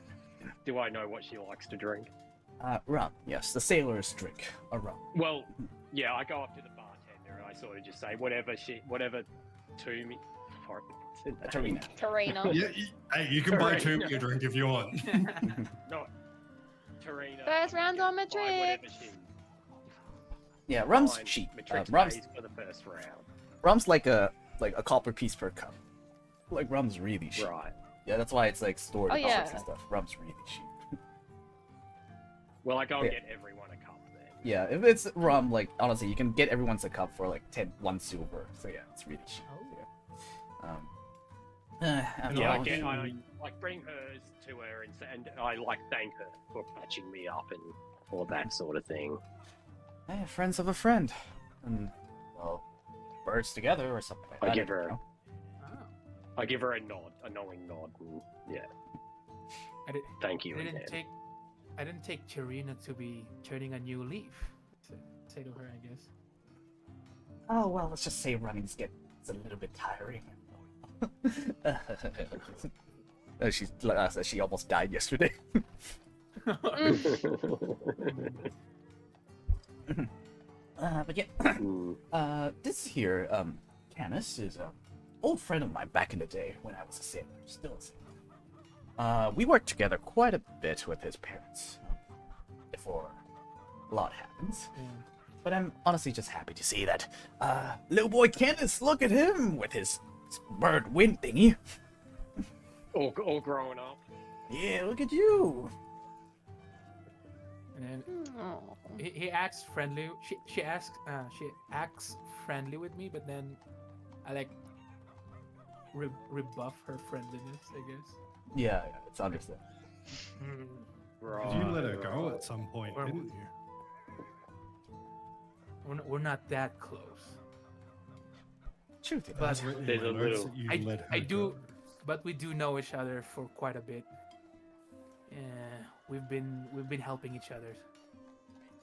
Do I know what she likes to drink? Rum. Yes, the sailor's drink. A rum. Well, yeah, I go up to the bartender and I sort of just say, whatever to me. Tarina. Tarina. Yeah, hey, you can buy Correct. Toomey a drink if you want. No, Tarina. First round's on my buy whatever tricks. she Yeah, rum's finds. cheap. Matrix Rum's pays for the first round. rum's like a copper piece per cup. Like rum's really cheap. Right. Yeah, that's why it's like stored Oh, in boxes yeah. and stuff. Rum's really cheap. Well, I go and Yeah. get everyone a cup then. Yeah, if it's rum, like honestly, you can get everyone's a cup for like 1 silver. So yeah, it's really cheap. Yeah. Yeah, well, I like bring hers to her and I like thank her for patching me up and all that sort of thing. hey, friends of a friend, and well, birds together or something like I that. give her- you know? I give her a nod, a knowing nod, and yeah, I, did, thank you I again. didn't take Tarina to be turning a new leaf. Say to her, I guess. Oh well, let's just say running's a little bit tiring. She almost died yesterday. But yeah, Mm. this here, Canis is an old friend of mine back in the day when I was a sailor, still a sailor. We worked together quite a bit with his parents before a lot happens. Yeah. But I'm honestly just happy to see that, little boy Canis, look at him with his bird wind thingy. all growing up. Yeah, look at you. And then Oh. he acts friendly. She acts friendly with me, but then I like rebuff her friendliness, I guess. Yeah, it's understood. Right. You let her go at some point, Or- didn't you? We're not that close, Truth is, But- That's written in There's my a notes little- that you I- let her I do- go. but we do know each other for quite a bit. Yeah, we've been helping each other.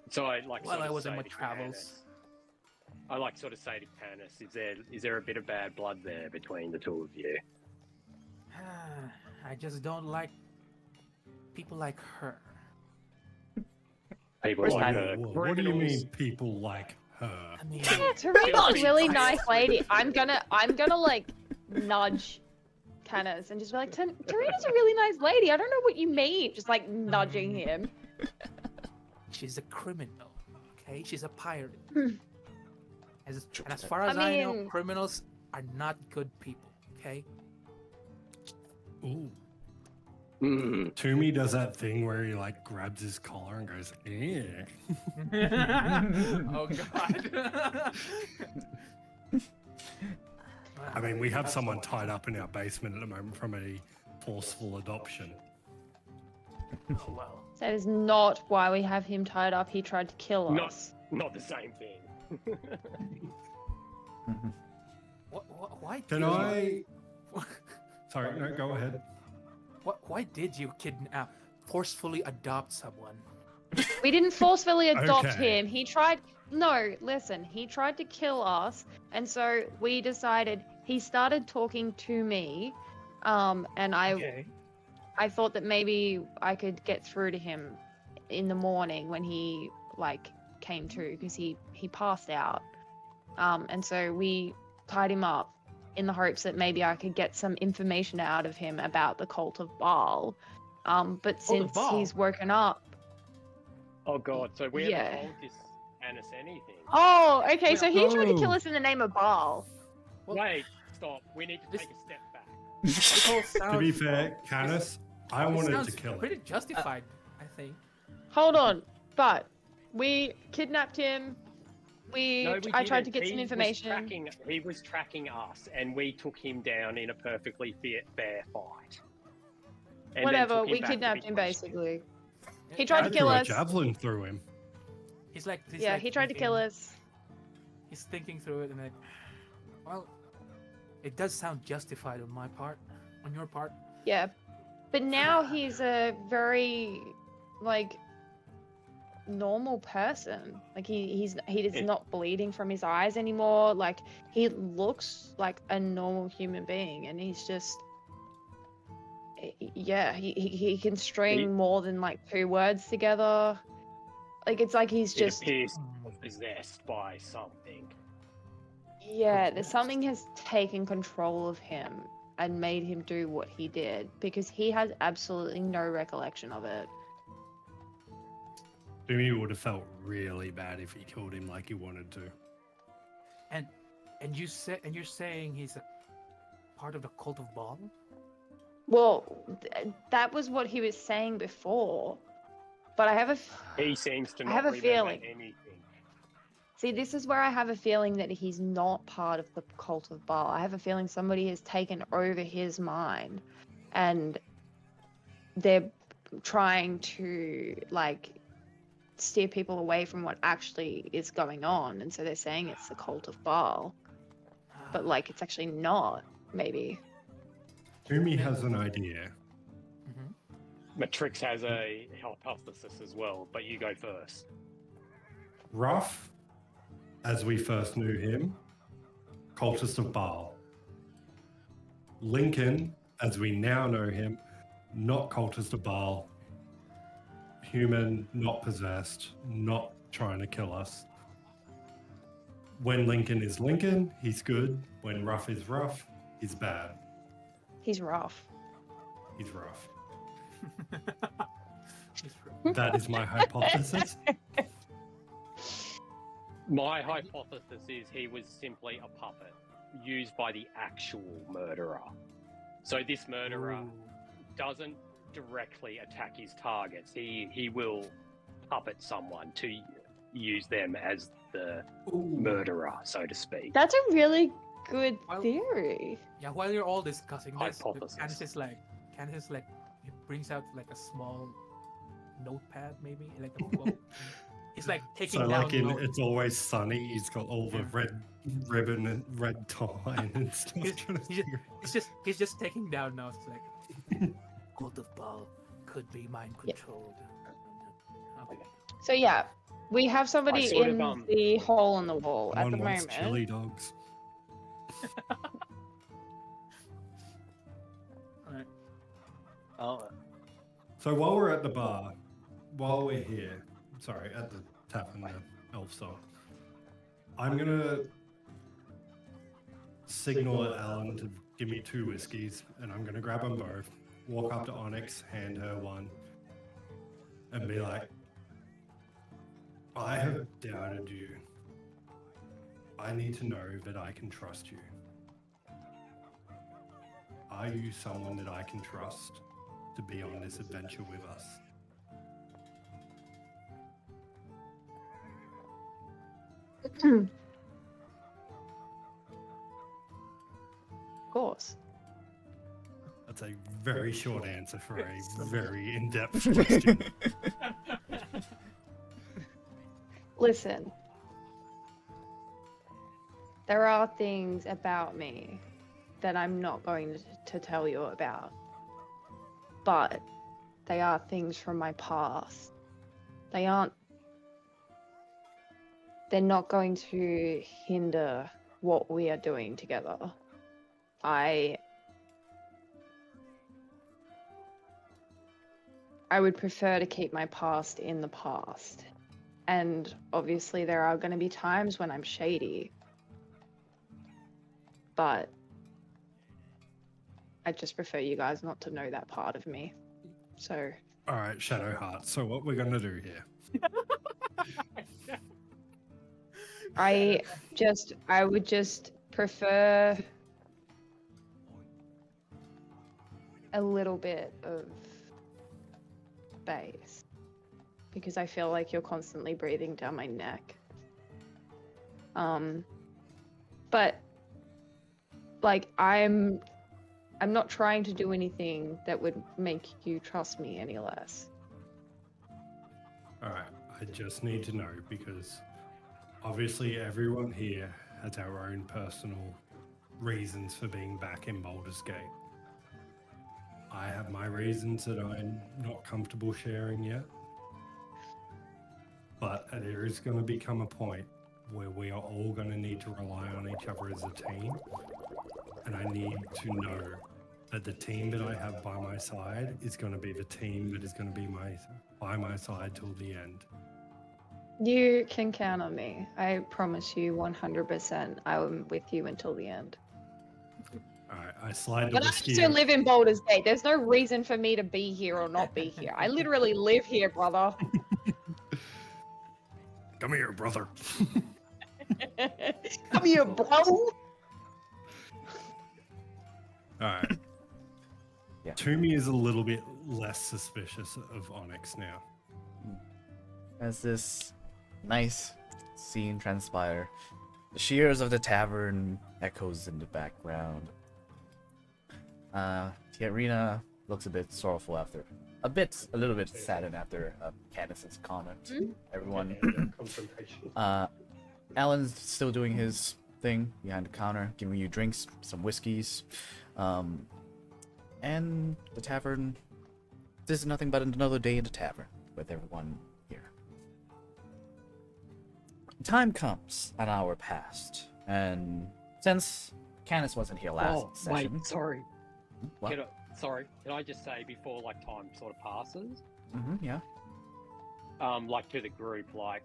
So I like. While sort I of was in say my to travels. Canis- I like sort of say to Canis, is there a bit of bad blood there between the two of you? I just don't like people like her. People Where's like that? her. What do you criminals. mean, people like her? I mean, Yeah, Tarina's a Feels really like- nice lady. I'm gonna like nudge Canis and just be like, Tarina's a really nice lady. I don't know what you mean. Just like nudging him. she's a criminal. Okay, she's a pirate. Hmm. And as far as I know, mean- criminals are not good people. Okay. Ooh. Mm. Toomey does that thing where he like grabs his collar and goes, yeah. Oh God. I mean, we have someone tied up in our basement at the moment from a forceful adoption. Oh, well. That is not why we have him tied up. He tried to kill Not- us. Not the same thing. Why? Can did I? You, Sorry, no, go ahead. why did you forcefully adopt someone? We didn't forcefully adopt Okay. him. He tried. No, listen. He tried to kill us, and so we decided. He started talking to me, and I thought that maybe I could get through to him in the morning when he like came to, because he passed out. And so we tied him up in the hopes that maybe I could get some information out of him about the cult of Baal. But since Baal? he's woken up. Oh God! So where Yeah. the cult is Canis anything? Oh, okay. So he tried to kill Oh. us in the name of Baal. Well, Wait, stop. We need to this- take a step back. This all To be sounds- fair, Canis, I this wanted sounds to kill him. pretty justified, I think. Hold on. But we kidnapped him. No, I tried to didn't. get He some was information. He was tracking us, and we took him down in a perfectly fair fight. And then Whatever. took him We back to kidnapped be him questioned. basically. He tried I to kill threw a us. javelin through him. He's like, He tried to kill us. He's thinking through it and like, well, it does sound justified on my part, on your part. Yeah. But now he's a very, like, normal person. Like he is not bleeding from his eyes anymore. Like he looks like a normal human being, and he's just yeah, he can string more than like 2 words together. Like it's like he's It just appears possessed by something. yeah, there's something has taken control of him and made him do what he did because he has absolutely no recollection of it. Jimmy would have felt really bad if he killed him like he wanted to. And you're saying he's a part of the cult of Baal? Well, that was what he was saying before. But I have a He seems to I not have a remember feeling. anything. See, this is where I have a feeling that he's not part of the cult of Baal. I have a feeling somebody has taken over his mind and they're trying to like steer people away from what actually is going on. And so they're saying it's the cult of Baal. But like it's actually not, maybe. Umi has an idea. Matrix has a hypothesis as well, but you go first. Ruff, as we first knew him, cultist of Baal. Lincoln, as we now know him, not cultist of Baal. Human, not possessed, not trying to kill us. When Lincoln is Lincoln, he's good. When Ruff is Ruff, he's bad. He's rough. He's rough. That is my hypothesis. My hypothesis is he was simply a puppet used by the actual murderer. So this murderer doesn't directly attack his targets. He will puppet someone to use them as the murderer, so to speak. That's a really good theory. Yeah, while you're all discussing this, Hypothesis. Candace like he brings out like a small notepad, maybe like a quote. He's like taking So down like in notes. It's Always Sunny, he's got all the red ribbon and red tie and stuff. He's just taking down notes like cult of Baal could be mind controlled. Okay. So yeah, we have somebody I sort in of, the hole in the wall at One the wants moment. chili dogs. Alright. Oh, So while we're at the bar, while we're here, sorry, at the tavern, the elf song, I'm gonna signal at Alan to give me 2 whiskeys, and I'm gonna grab them both, walk up to Onyx, hand her one, and be like, I have doubted you. I need to know that I can trust you. Are you someone that I can trust to be on this adventure with us? Of course. That's a very short answer for a very in-depth question. Listen. There are things about me that I'm not going to tell you about. But they are things from my past. They're not going to hinder what we are doing together. I would prefer to keep my past in the past. And obviously there are going to be times when I'm shady. But I just prefer you guys not to know that part of me. So All right, Shadowheart. So what we're gonna do here? I would just prefer a little bit of space because I feel like you're constantly breathing down my neck. But like I'm not trying to do anything that would make you trust me any less. All right, I just need to know because obviously everyone here has our own personal reasons for being back in Baldur's Gate. I have my reasons that I'm not comfortable sharing yet. there is going to become a point where we are all going to need to rely on each other as a team. And I need to know that the team that I have by my side is going to be the team that is going to be by my side till the end. You can count on me. I promise you 100% I am with you until the end. All right, I slide the But I whiskey. still live in Baldur's Gate. There's no reason for me to be here or not be here. I literally live here, brother. Come here, brother. Come here, bro. All right. Yeah. Toomey is a little bit less suspicious of Onyx now. As this nice scene transpire, the cheers of the tavern echoes in the background. Tiana looks a bit sorrowful after, a little bit saddened after Candace's comment. Everyone, Alan's still doing his thing behind the counter, giving you drinks, some whiskeys, and the tavern. This is nothing but another day in the tavern with everyone here. Time comes, an hour passed, and since Candace wasn't here last session. Wait, sorry. What? Can I just say before like time sort of passes, Yeah. like to the group, I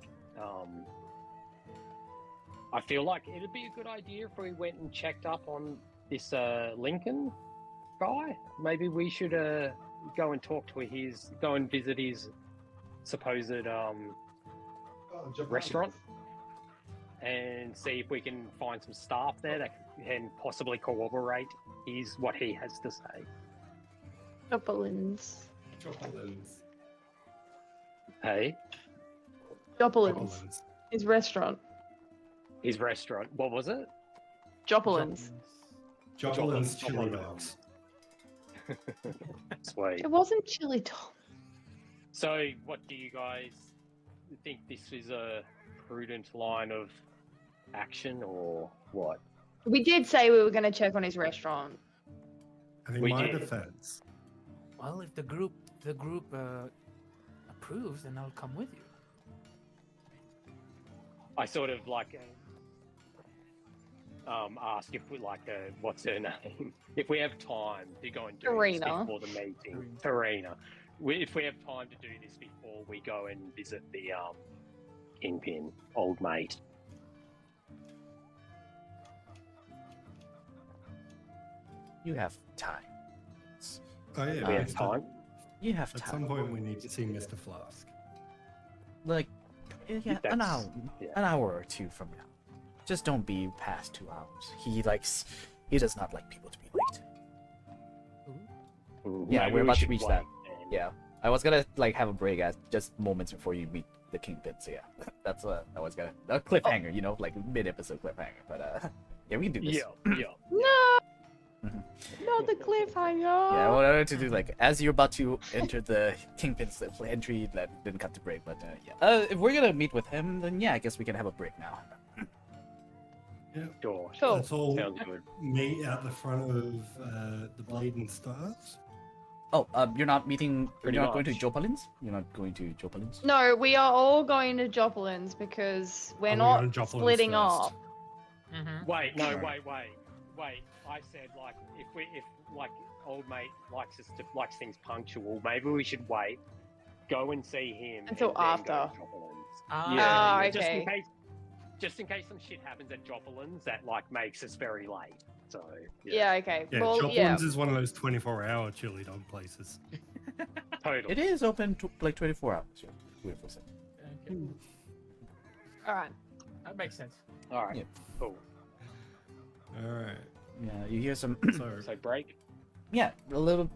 feel like it'd be a good idea if we went and checked up on this Lincoln guy. Maybe we should go and visit his supposed restaurant and see if we can find some staff there that can possibly corroborate what he has to say. Doppelins. Hey, Doppelins. His restaurant. his restaurant. What was it? Joplins. Joplins chili dogs. Sweet. It wasn't chili dog. So, what do you guys think? This is a prudent line of action, or what? We did say we were going to check on his restaurant. And in We my did. defense, Well, if the group approves, then I'll come with you. I sort of ask if we what's her name? If we have time to go and do this Tarina. before the meeting, Tarina. If we have time to do this before we go and visit the Kingpin, old mate. You have time. oh yeah, We have Mr. time. You have At time. some point, we need to see Mr. Flask. Like, yeah, an That's- hour, yeah. an hour or two from now. Just don't be past 2 hours. He does not like people to be late. Yeah, Maybe we're we about to should reach wait that. then. Yeah, I was gonna have a break at just moments before you meet the Kingpin. So yeah, that's I was gonna a cliffhanger, like mid-episode cliffhanger. But yeah, we can do this. Yeah. No! Mhm. Not the cliffhanger! Yeah, I wanted to do as you're about to enter the Kingpin's entry, that didn't cut the break. But yeah, if we're gonna meet with him, then yeah, I guess we can have a break now. Yeah, Sure. Cool. let's all Sounds good. meet out the front of the Blade and Stars. Oh, you're not meeting. Pretty You're not going to much. Jopalins? You're not going to Jopalins? No, we are all going to Joplins because we're Are we not going to Joplins splitting first? up. Mm-hmm. Wait, no, Right. wait. I said if old mate likes things punctual, maybe we should wait, go and see him Until and then go after. to Joplins. Ah, Ah, Just in okay. case some shit happens at Joplins that makes us very late. So Yeah, okay. Yeah, well, Joplins yeah. is one of those 24-hour chili dog places. totally. It is open to 24 hours. Yeah. Beautiful thing. Okay. All right. That makes sense. All right, Yeah. cool. All right. Yeah, you hear some. So break. Yeah, a little.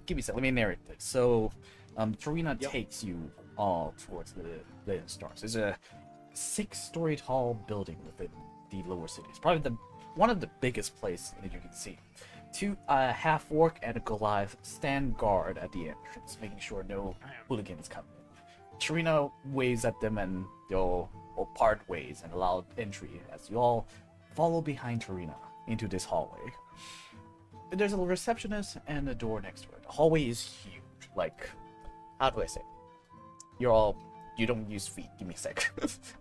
Give me a sec. Let me narrate this. So, Tarina Yep. takes you all towards the stars. There's a 6-story tall building within the lower city. It's probably one of the biggest places that you can see. 2 half orc and a Goliath stand guard at the entrance, making sure no hooligans come in. Tarina waves at them, and they'll part ways and allow entry as you all follow behind Tarina into this hallway. There's a receptionist and a door next to it. The hallway is huge. How do I say? You're all you don't use feet. Give me a sec.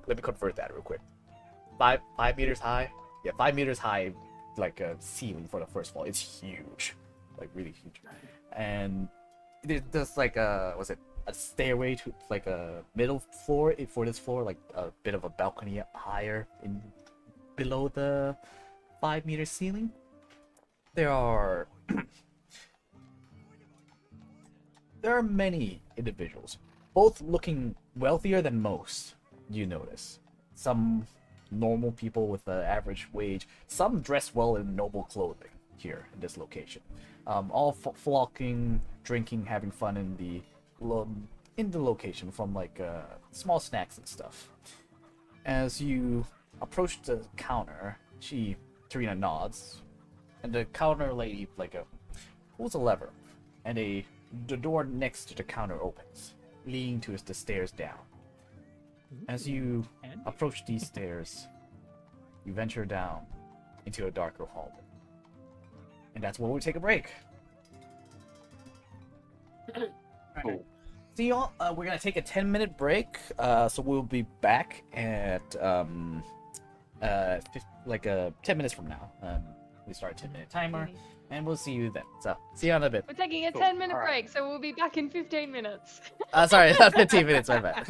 Let me convert that real quick. 5 meters high. Yeah, 5 meters high, like a ceiling for the first floor. It's huge, like really huge. And there's like a stairway to like a middle floor for this floor, like a bit of a balcony higher in below the 5-meter ceiling. There are many individuals, both looking wealthier than most. You notice some normal people with an average wage, some dressed well in noble clothing here in this location, all flocking, drinking, having fun in the location from like small snacks and stuff. As you approach the counter, Tiana nods, and the counter lady pulls a lever, and the door next to the counter opens, leading to the stairs down. As you approach these stairs, you venture down into a darker hallway. And that's where we take a break. Cool. So y'all, we're gonna take a 10-minute break. So we'll be back at 10 minutes from now. We start a 10-minute timer, and we'll see you then. So see you in a bit. We're taking a Cool. 10-minute All right. break, so we'll be back in 15 minutes. Sorry, not 15 minutes. My bad.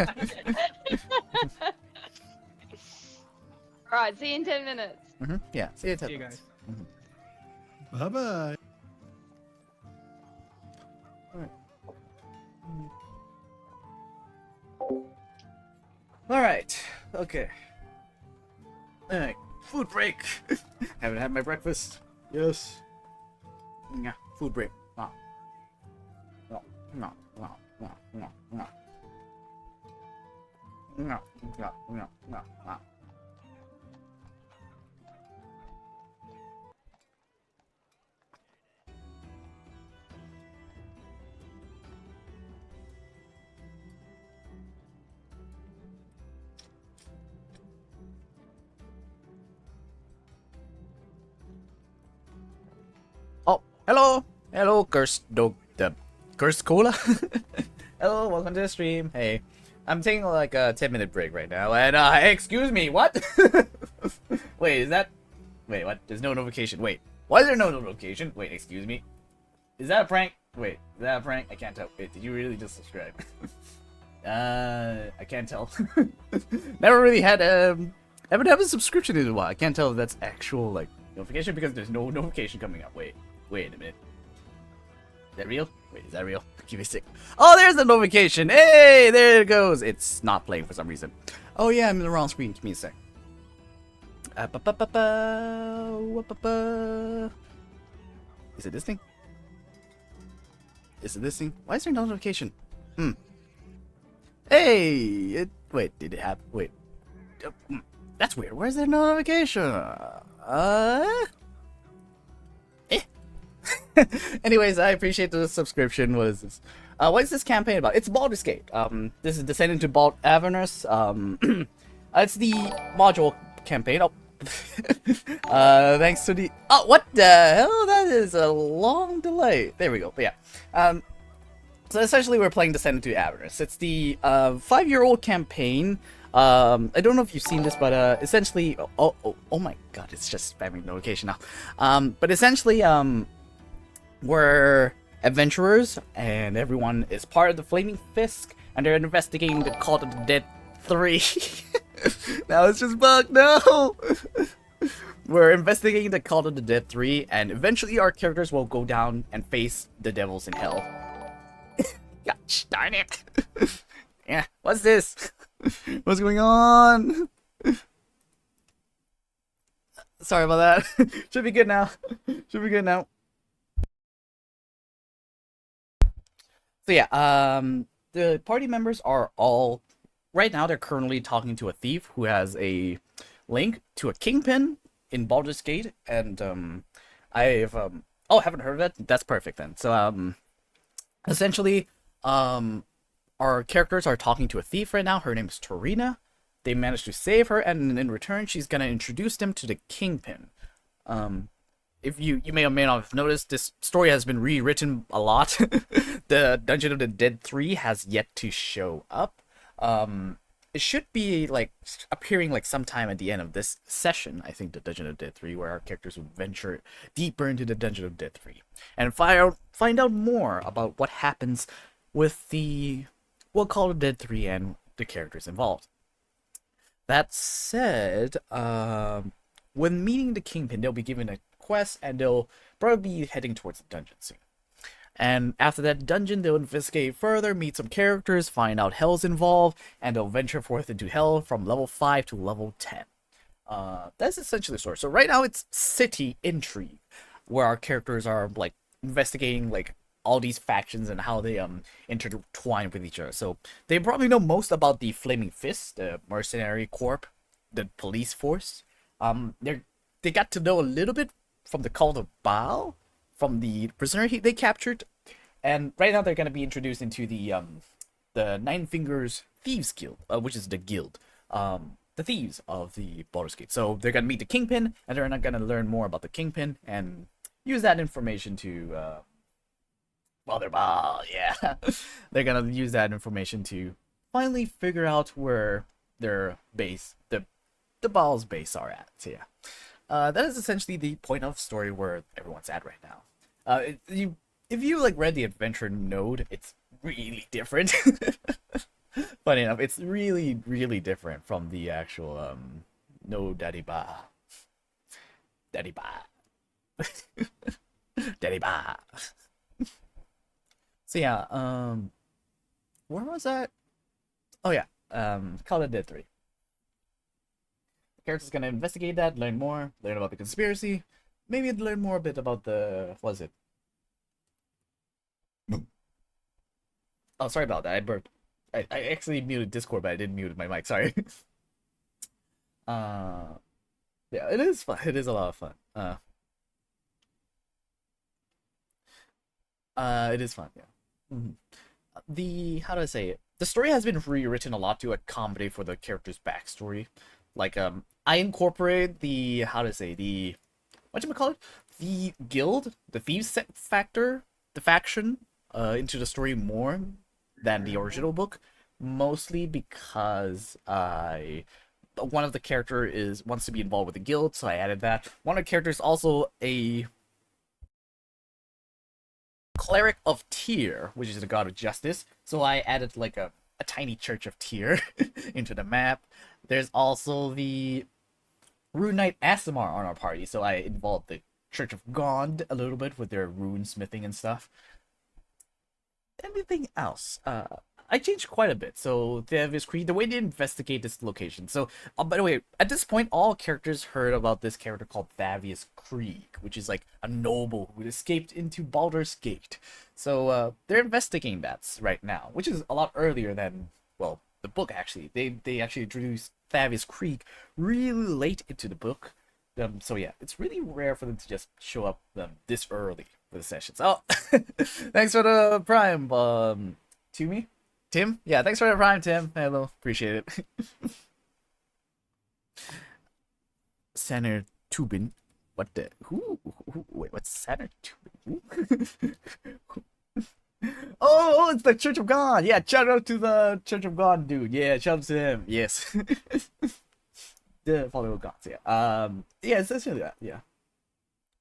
Alright, see you in 10 minutes. Yeah, see you in 10 See you minutes. guys. Bye bye. Alright, okay. Alright, food break. Haven't had my breakfast. Yes. Yeah, food break. No. No, no, no, no, no, no. No, no, no, no, no. Oh, hello, cursed dog, the cursed cola. Hello, welcome to the stream. Hey, I'm taking like a 10-minute break right now, and hey, excuse me, what? Wait, wait, what? There's no notification. Wait, why is there no notification? Wait, excuse me. Is that a prank? Wait, is that a prank? I can't tell. Wait, did you really just subscribe? I can't tell. Never really had haven't had a subscription in a while. I can't tell if that's actual like notification because there's no notification coming up. Wait a minute. Is that real? Wait, is that real? Give me a sec. Oh, there's the notification. Hey, there it goes. It's not playing for some reason. Oh yeah, I'm in the wrong screen. Give me a sec. Is it this thing? Is it this thing? Why is there no notification? Hey, wait, did it happen? Wait. That's weird. Where's there no notification? Anyways, I appreciate the subscription. What is this? What is this campaign about? It's Baldur's Gate. This is Descending to Avernus. It's the module campaign. Oh. Thanks to the... Oh, what the hell? That is a long delay. There we go. But yeah. So essentially we're playing Descending to Avernus. It's the 5-year-old campaign. I don't know if you've seen this, but essentially... Oh my god, it's just spamming notification now. But essentially, we're adventurers, and everyone is part of the Flaming Fisk, and they're investigating the Cult of the Dead 3. Now it's just bugged, no! We're investigating the Cult of the Dead 3, and eventually our characters will go down and face the devils in hell. Gosh darn it! Yeah, what's this? What's going on? Sorry about that. Should be good now. Should be good now. So yeah, the party members are all... Right now, they're currently talking to a thief who has a link to a Kingpin in Baldur's Gate, and I've oh, haven't heard of it? That's perfect then. So essentially, our characters are talking to a thief right now. Her name is Tiana. They managed to save her, and in return, she's gonna introduce them to the Kingpin. If you may or may not have noticed, this story has been rewritten a lot. The Dungeon of the Dead 3 has yet to show up. It should be like appearing like sometime at the end of this session, I think, the Dungeon of Death 3, where our characters will venture deeper into the Dungeon of Death 3 and find out more about what happens with the, we'll call it Dead 3, and the characters involved. That said, when meeting the Kingpin, they'll be given a quest and they'll probably be heading towards the dungeon soon. And after that dungeon, they'll investigate further, meet some characters, find out hell's involved, and they'll venture forth into hell from level 5 to level 10. That's essentially the story. So right now it's city intrigue, where our characters are like investigating like all these factions and how they intertwine with each other. So they probably know most about the Flaming Fist, the mercenary corps, the police force. They got to know a little bit from the Call of Baal, from the prisoner they captured, and right now they're gonna be introduced into the Nine Fingers Thieves Guild, which is the guild, the thieves of the Baldur's Gate. So they're gonna meet the Kingpin, and they're not gonna learn more about the Kingpin and use that information to Baldur Baal, yeah. They're gonna use that information to finally figure out where their base, the Baal's base are at. So yeah. That is essentially the point of story where everyone's at right now. If you like read the adventure node, it's really different. Funny enough, it's really, really different from the actual no Daddy Ba. Daddy Ba. Daddy Ba. So yeah, where was that? Oh yeah, Call of Dead 3. The character's gonna investigate that, learn more, learn about the conspiracy, maybe learn more a bit about the, what was it? Oh, sorry about that, I burped. I actually muted Discord, but I didn't mute my mic, sorry. Yeah, it is fun, it is a lot of fun. It is fun, yeah. How do I say it? The story has been rewritten a lot to accommodate for the character's backstory. Like, I incorporate the, how to say, the, whatchamacallit? The guild, the thieves factor, the faction, into the story more than the original book. Mostly because one of the character wants to be involved with the guild, so I added that. One of the characters also a cleric of Tyr, which is the god of justice. So I added like a tiny church of Tyr into the map. There's also the Rune Knight Asimar on our party, so I involved the Church of Gond a little bit with their rune smithing and stuff. Anything else? I changed quite a bit. So Thavius Creek, the way they investigate this location. So, by the way, at this point, all characters heard about this character called Thavius Creek, which is like a noble who escaped into Baldur's Gate. So they're investigating that right now, which is a lot earlier than, well, the book actually. They actually introduced Thavius Creek really late into the book. So yeah, it's really rare for them to just show up this early for the sessions. Oh, thanks for the prime, to me. Tim? Yeah, thanks for the prime, Tim. Hello, appreciate it. Senator Tubin. What the? Who? Wait, what's Senator Tubin? Oh, it's the Church of God. Yeah, shout out to the Church of God dude. Yeah, shout out to him. Yes. The follower of gods. Yeah. Yeah, it's essentially that. Yeah.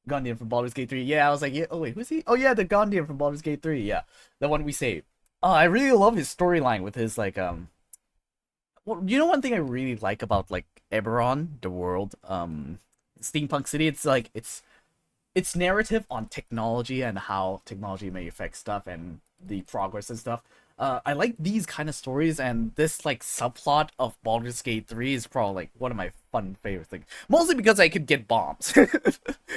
Gondian from Baldur's Gate 3. Yeah, I was like, yeah. Oh wait, who's he? Oh yeah, the Gondian from Baldur's Gate 3. Yeah, the one we saved. Oh, I really love his storyline with his like well, you know one thing I really like about like Eberron, the world, Steampunk City, it's like it's narrative on technology and how technology may affect stuff and the progress and stuff. I like these kind of stories, and this like subplot of Baldur's Gate 3 is probably like one of my fun favorite things. Mostly because I could get bombs.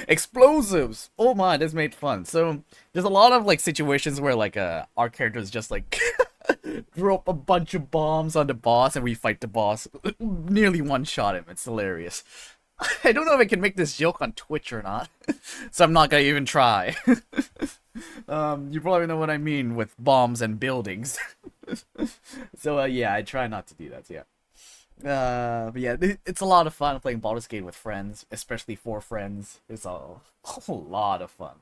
Explosives! Oh my, this made fun. So there's a lot of like situations where like our characters just like drop a bunch of bombs on the boss and we fight the boss. Nearly one-shot him. It's hilarious. I don't know if I can make this joke on Twitch or not, so I'm not gonna even try. You probably know what I mean with bombs and buildings. So yeah, I try not to do that. Yeah. But yeah, it's a lot of fun playing Baldur's Gate with friends, especially 4 friends. It's a lot of fun.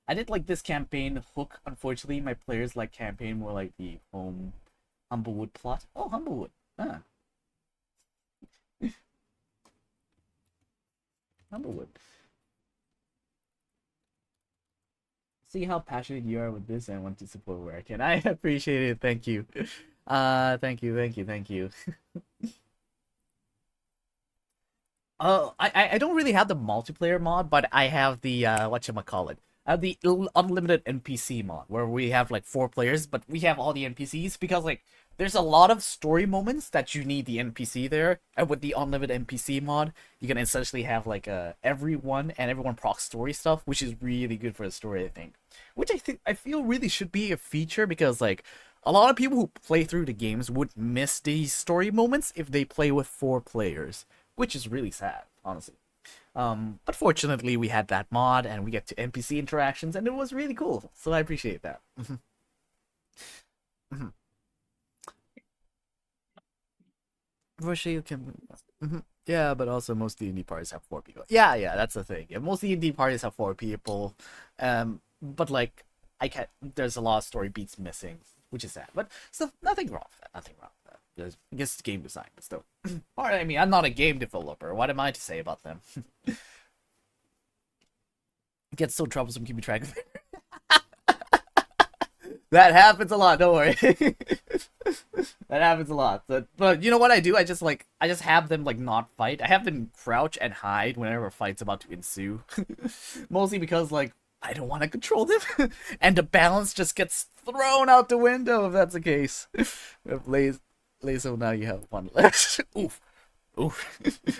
I did like this campaign hook. Unfortunately, my players like campaign more like the home Humblewood plot. Oh, Humblewood. Ah. Humblewood. See how passionate you are with this and want to support where I can. I appreciate it. Thank you. Thank you. I don't really have the multiplayer mod, but I have the whatchamacallit. I have the unlimited NPC mod where we have like 4 players, but we have all the NPCs because like there's a lot of story moments that you need the NPC there, and with the unlimited NPC mod, you can essentially have like everyone procs story stuff, which is really good for the story, I think. Which I feel really should be a feature because like a lot of people who play through the games would miss these story moments if they play with 4 players, which is really sad, honestly. But fortunately, we had that mod, and we get to NPC interactions, and it was really cool. So I appreciate that. Unfortunately, you can. Yeah, but also most D&D parties have 4 people. Yeah, that's the thing. Yeah, most D&D parties have 4 people. But like, there's a lot of story beats missing, which is sad. But still, nothing wrong with that. Nothing wrong with that. I guess it's game design, but still. I mean, I'm not a game developer. What am I to say about them? It gets so troublesome keeping track of it. That happens a lot, don't worry. That happens a lot. But you know what I do? I just have them like not fight. I have them crouch and hide whenever a fight's about to ensue. Mostly because like I don't want to control them. And the balance just gets thrown out the window if that's the case. So now you have 1 left. Oof.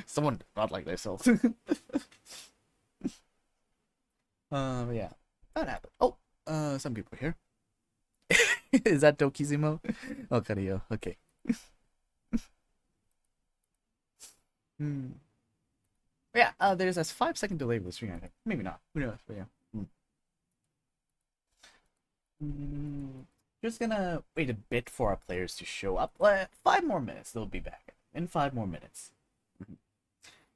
Someone not like themselves. Yeah. That happened. Oh, some people are here. Is that Dokizimo? Oh, Kario. Okay. Yeah, there's a 5-second delay with the stream, I think. Maybe not. Who knows? But yeah. Just gonna wait a bit for our players to show up. 5 more minutes, they'll be back. In 5 more minutes.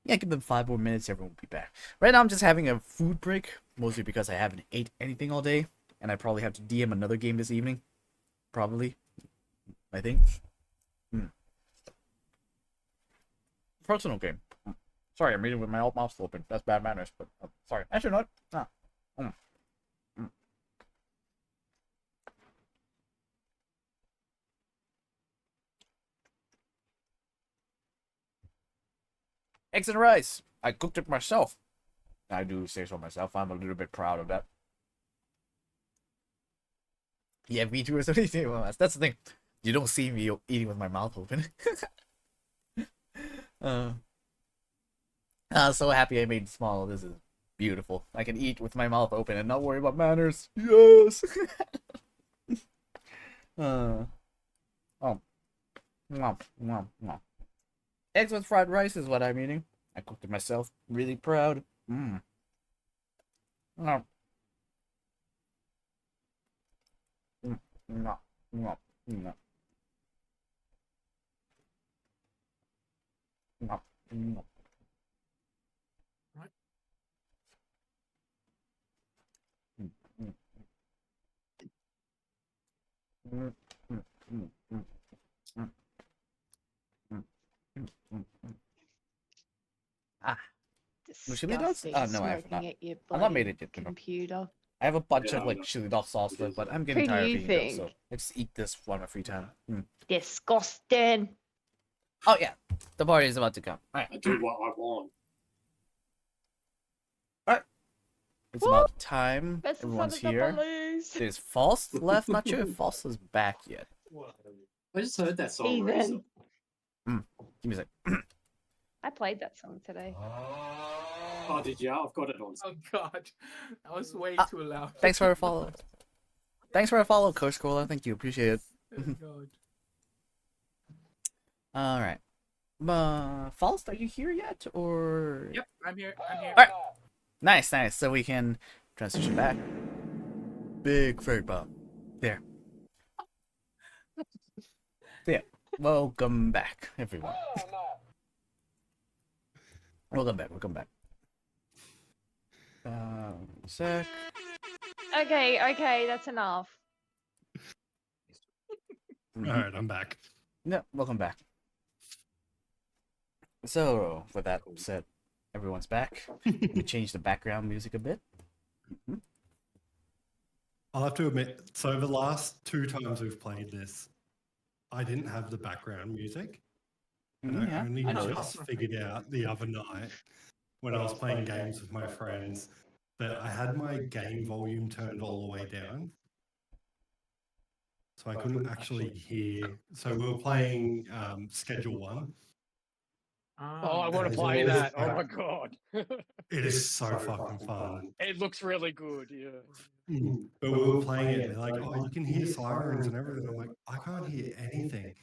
Yeah, give them 5 more minutes, everyone will be back. Right now, I'm just having a food break, mostly because I haven't ate anything all day, and I probably have to DM another game this evening. Probably. I think. Personal game. Sorry, I'm reading with my alt mouth open. That's bad manners, but sorry. Actually, not. Eggs and rice. I cooked it myself. I do say so myself. I'm a little bit proud of that. Yeah, me too. That's the thing. You don't see me eating with my mouth open. So happy I made it small. This is beautiful. I can eat with my mouth open and not worry about manners. Yes. Oh. Eggs with fried rice is what I'm eating. I cooked it myself. Really proud. Chili dogs? Disgusting. Oh, no, I have Smoking not. at your I've not made bloody it yet. computer. I have a bunch of like chili dog sauce left, but I'm getting Who do tired of you eating those, so think? I just eat this on my free time. Disgusting. Oh yeah, the party is about to come. All I right, do what I want. it's about time. Best Everyone's son of the here. police. There's Faust left. Not sure if Faust is back yet. I just heard that song Even. recently. Give me a sec. I played that song today. Oh, did you? I've got it on. Oh god, that was way too loud. Thanks for a follow. Thanks for a follow, Coach Cola. Thank you. Appreciate it. Oh god. All right. Faust, are you here yet, or? Yep, I'm here. All right. Nice. So we can transition back. Big fairy bomb. There. Yeah. Welcome back, everyone. Welcome back. Sec. Okay, that's enough. All right, I'm back. No, welcome back. So, with that said, everyone's back. Let me change the background music a bit. I'll have to admit, so the last 2 times we've played this, I didn't have the background music. And I Yeah, only I know. just figured out the other night when I was playing games with my friends that I had my game volume turned all the way down. So I couldn't actually hear. So we were playing Schedule 1. Oh, I want And to play there's that. Oh my god. It is so fucking fun. It looks really good, yeah. But we were playing it, and they're like, oh, you can hear sirens and everything. I'm like, I can't hear anything.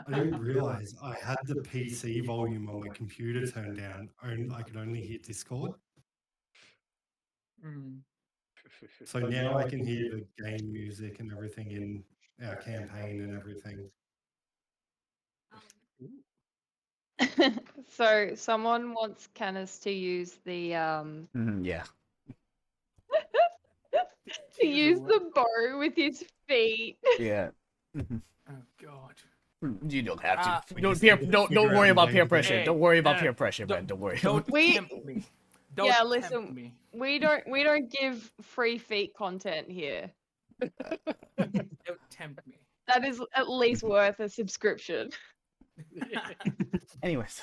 I didn't realize I had the PC volume on my computer turned down. I could only hear Discord. So now I can hear the game music and everything in our campaign and everything. So someone wants Canis to use the Yeah. to use the bow with his feet. Yeah. Oh god. You don't have to. We Don't just peer. need to Don't figure worry out about a peer way to pressure. Hey, Don't worry about no, peer pressure, man. Don't worry. Don't We- tempt me. Don't Yeah, tempt listen. me. We don't give free feet content here. Don't tempt me. That is at least worth a subscription. Anyways,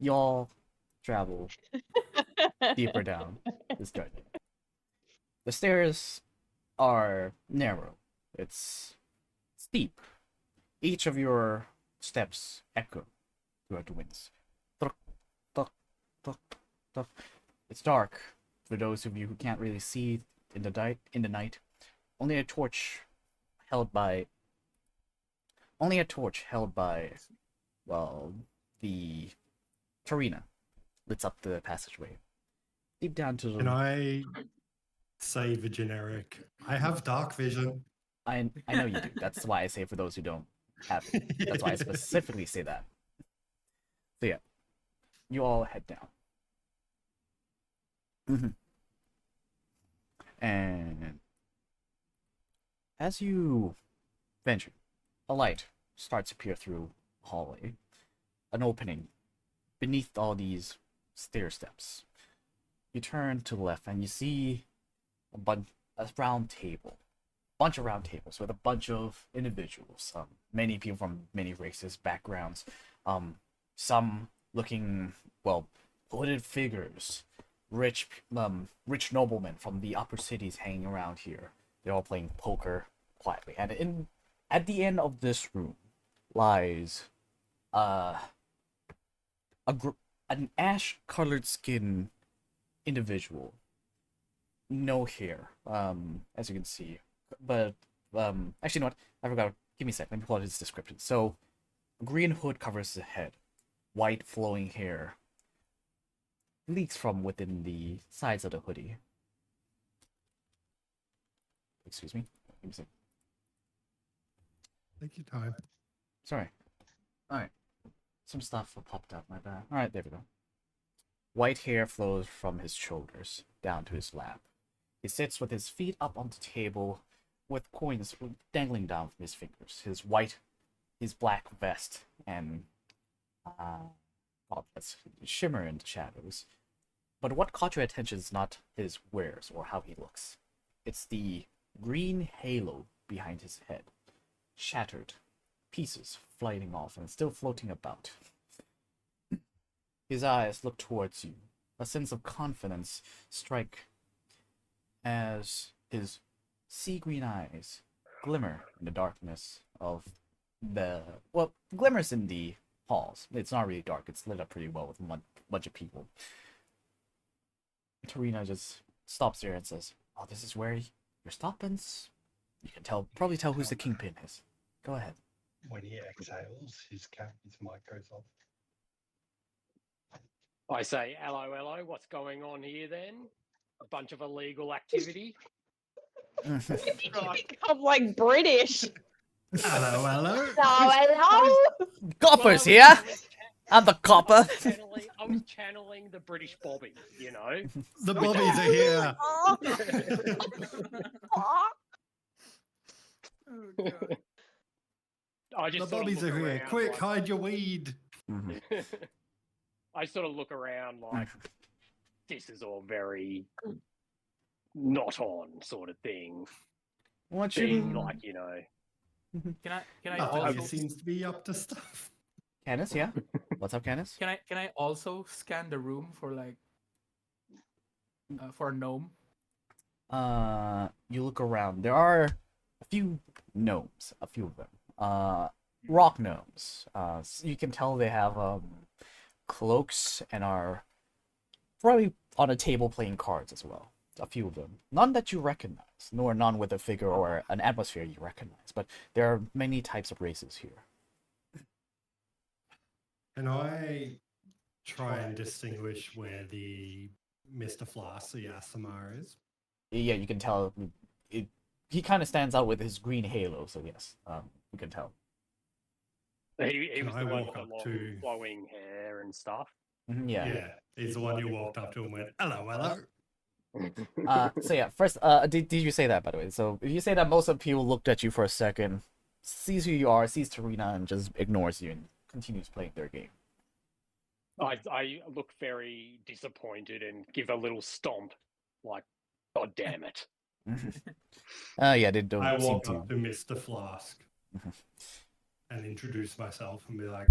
y'all travel deeper down this journey. The stairs are narrow. It's steep. Each of your steps echo throughout the winds. Thuk, thuk, thuk, thuk. It's dark for those of you who can't really see in the night. Only a torch held by well, the Tiana lights up the passageway. Deep down to Can I say the generic? I have dark vision. I know you do. That's why I say for those who don't have it. That's why I specifically say that. So yeah, you all head down. And as you venture, a light starts to peer through a hallway, an opening beneath all these stair steps. You turn to the left and you see a round table. Bunch of round tables with a bunch of individuals, many people from many races, backgrounds, some looking, well, hooded figures, rich noblemen from the upper cities hanging around here. They're all playing poker quietly, and at the end of this room lies an ash-colored skin individual, no hair, as you can see. But actually, you know what? I forgot. Give me a sec. Let me pull out his description. So, green hood covers his head, white flowing hair leaks from within the sides of the hoodie. Excuse me. Give me a sec. Take your time. Sorry. All right. Some stuff popped up. My bad. All right, there we go. White hair flows from his shoulders down to his lap. He sits with his feet up on the table, with coins dangling down from his fingers. His black vest and gauntlets shimmer in the shadows. But what caught your attention is not his wares or how he looks. It's the green halo behind his head, shattered, pieces flying off and still floating about. His eyes look towards you. A sense of confidence strike as his sea green eyes glimmer in the darkness of glimmers in the halls. It's not really dark. It's lit up pretty well with a bunch of people. Tiana just stops there and says, "Oh, this is where you're stopping." You can probably tell who's the Kingpin is. Go ahead. When he exhales, his mic goes off. I say, hello, what's going on here then? A bunch of illegal activity? I'm like British. Hello. Hello. Coppers Well, here. I'm the copper. I was channeling the British Bobby, you know? The bobbies are here. Oh god. I The just sort of bobbies look are here. around, Quick, like- hide your weed. Mhm. I sort of look around like this is all very not on sort of thing. What Being you, like, you know, Can I Nothing also here seems to be up to stuff. Canis? Yeah. What's up, Canis? can I also scan the room for like for a gnome? You look around. There are a few gnomes, a few of them. Rock gnomes. You can tell they have cloaks and are probably on a table playing cards as well. A few of them. None that you recognize, nor none with a figure or an atmosphere you recognize. But there are many types of races here. Can I try and distinguish where the Mr. Flask, the Asimar, is? Yeah, you can tell. He kind of stands out with his green halo. So yes, you can tell. he Can was I the one walk with the up long to- flowing hair and stuff. Yeah. He's the one you walked up to and went, hello, hello. So yeah, first, did you say that, by the way? So if you say that, most of the people looked at you for a second, sees who you are, sees Tarina, and just ignores you and continues playing their game. I look very disappointed and give a little stomp, like, God damn it. Yeah, they don't I seem walk to. up to Mr. Flask Mhm. and introduce myself and be like,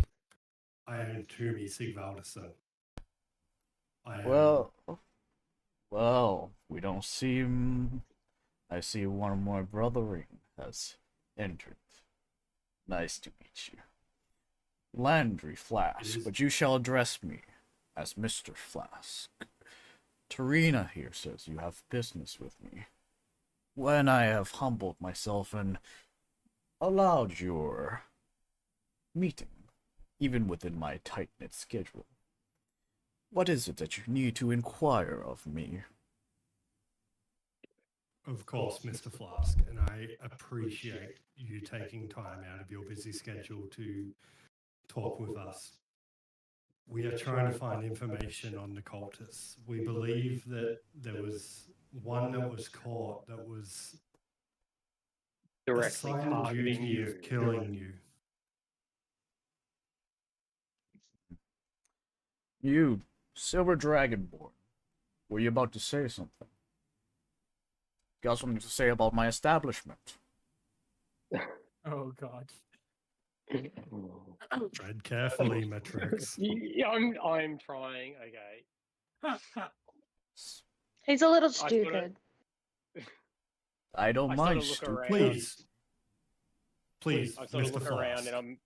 I am Toomey Sigvaldason. I am Well, we don't seem. I see one of my brothering has entered. Nice to meet you. Landry Flask, is- but you shall address me as Mr. Flask. Tarina here says you have business with me. When I have humbled myself and allowed your meeting, even within my tight-knit schedule. What is it that you need to inquire of me? Of course, Mr. Flask, and I appreciate you taking time out of your busy schedule to talk with us. We are trying to find information on the cultists. We believe that there was one that was caught that was Directly assigned the targeting duty you. of killing you. You, Silver Dragonborn, were you about to say something? Got something to say about my establishment? Oh God. Tread carefully, Matrix. Yeah, I'm trying. Okay. He's a little sorta- stupid. I don't I mind. sort of look around. Please, I sort of Mr. look around Flask. and I'm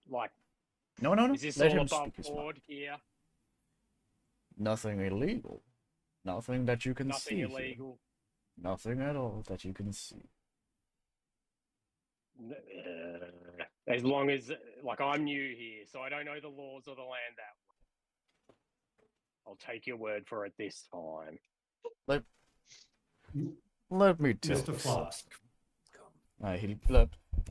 like, No. is this Let all him above speak his mind. board here? Nothing illegal. Nothing that you can Nothing see. here. illegal. Nothing at all that you can see. As long as, like, I'm new here, so I don't know the laws of the land that well. I'll take your word for it this time. Let me tell Mr. you. Flask.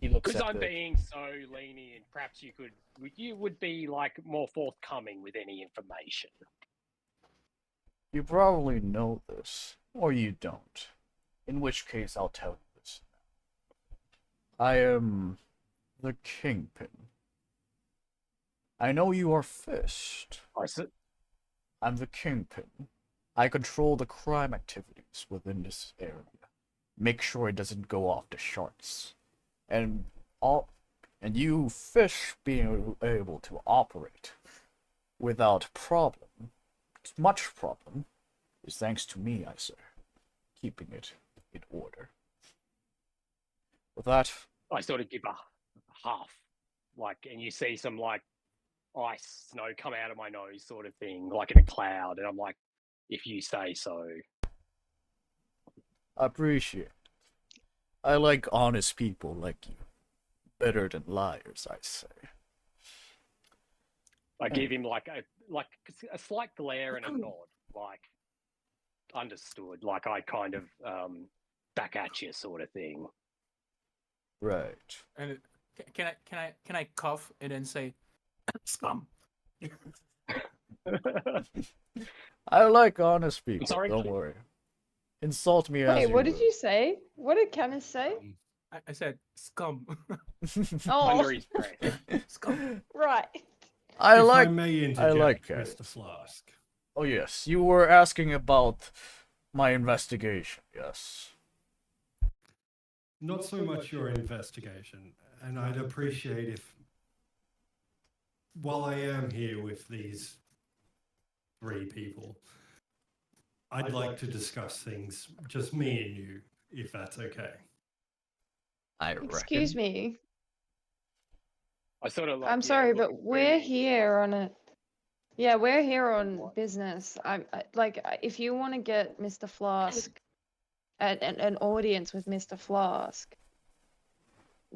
He looks Because at I'm the. being so lenient, perhaps you would be, like, more forthcoming with any information. You probably know this, or you don't. In which case, I'll tell you this now. I am the Kingpin. I know you are Fist. I said, I'm the Kingpin. I control the crime activities within this area. Make sure it doesn't go off the charts. And you Fish being able to operate without problem, much problem, is thanks to me, I say, keeping it in order. With that, I sort of give a half, like, and you see some, like, ice, snow come out of my nose sort of thing, like in a cloud, and I'm like, if you say so. I appreciate it. I like honest people like you. Better than liars, I say. I give him like a slight glare and a nod, like understood, like I kind of back at you sort of thing. Right. And can I cough and then say, scum? I like honest people, sorry, don't Cliff. worry. Insult me as Wait, you what did will. you say? What did Canis say? I said scum. Oh, Under his breath. Scum. right. I If like. I may I interject, like it. Mr. Flask. Oh yes, you were asking about my investigation. Yes. Not so much your investigation, and I'd appreciate if, while I am here with these 3 people, I'd like to discuss things, just me and you, if that's okay. I reckon. Excuse me. I sort of like. I'm yeah, sorry, look, but we're here on a. Yeah, we're here on business. If you want to get Mr. Flask, an audience with Mr. Flask,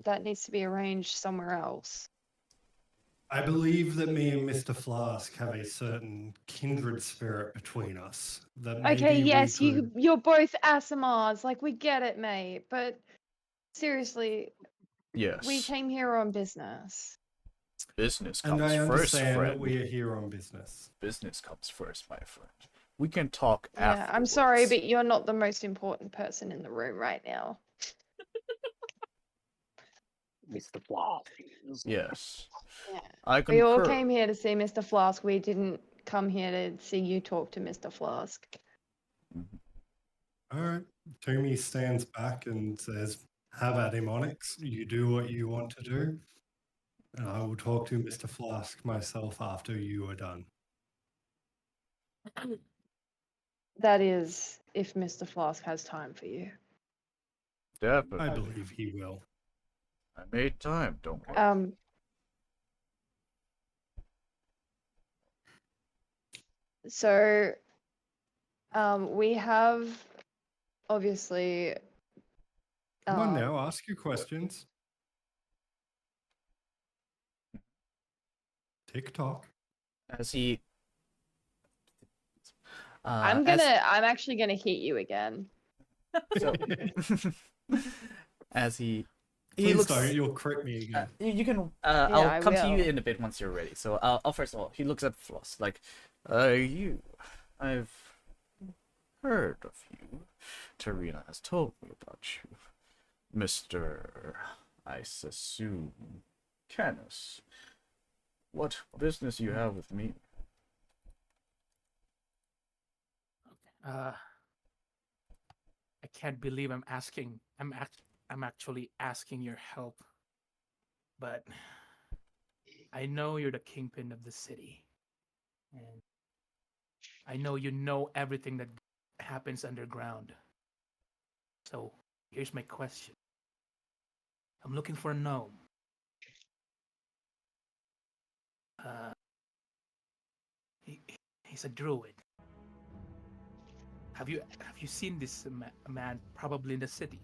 that needs to be arranged somewhere else. I believe that me and Mr. Flask have a certain kindred spirit between us. That maybe Okay, yes, we could... you're both Asimars. Like, we get it, mate. But seriously, Yes. we came here on business. Business And comes I first, understand friend. that we are here on business. Business comes first, my friend. We can talk Yeah, afterwards. I'm sorry, but you're not the most important person in the room right now. Mr. Flask. Yes. Yeah. I We all concur. came here to see Mr. Flask. We didn't come here to see you talk to Mr. Flask. All right. Toomey stands back and says, have at him, Onyx. You do what you want to do. And I will talk to Mr. Flask myself after you are done. That is, if Mr. Flask has time for you. Definitely. I believe he will. I made time, don't worry. So, we have obviously. Come on now, ask your questions. TikTok. As he. I'm actually gonna hit you again. So, as he Please looks. don't, you'll crit me again. You can. I I'll come to you will. in a bit once you're ready. So, I'll first of all, he looks at Floss like, I've heard of you. Tiana has told me about you, Mister. I assume, Canis. What business you have with me? I can't believe I'm asking. I'm actually asking your help. But I know you're the kingpin of the city, and I know you know everything that happens underground. So here's my question. I'm looking for a gnome. He's a druid. Have you seen this man probably in the city?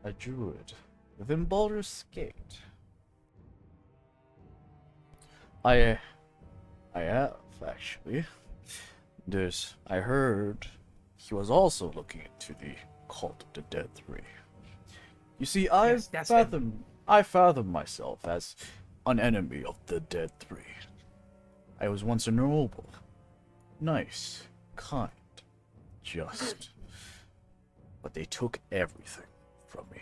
A druid within Baldur's Gate. I have actually. I heard he was also looking into the cult of the Dead Three. You see, I that's him. fathom myself as an enemy of the Dead Three. I was once a noble, nice, kind, just, but they took everything from me.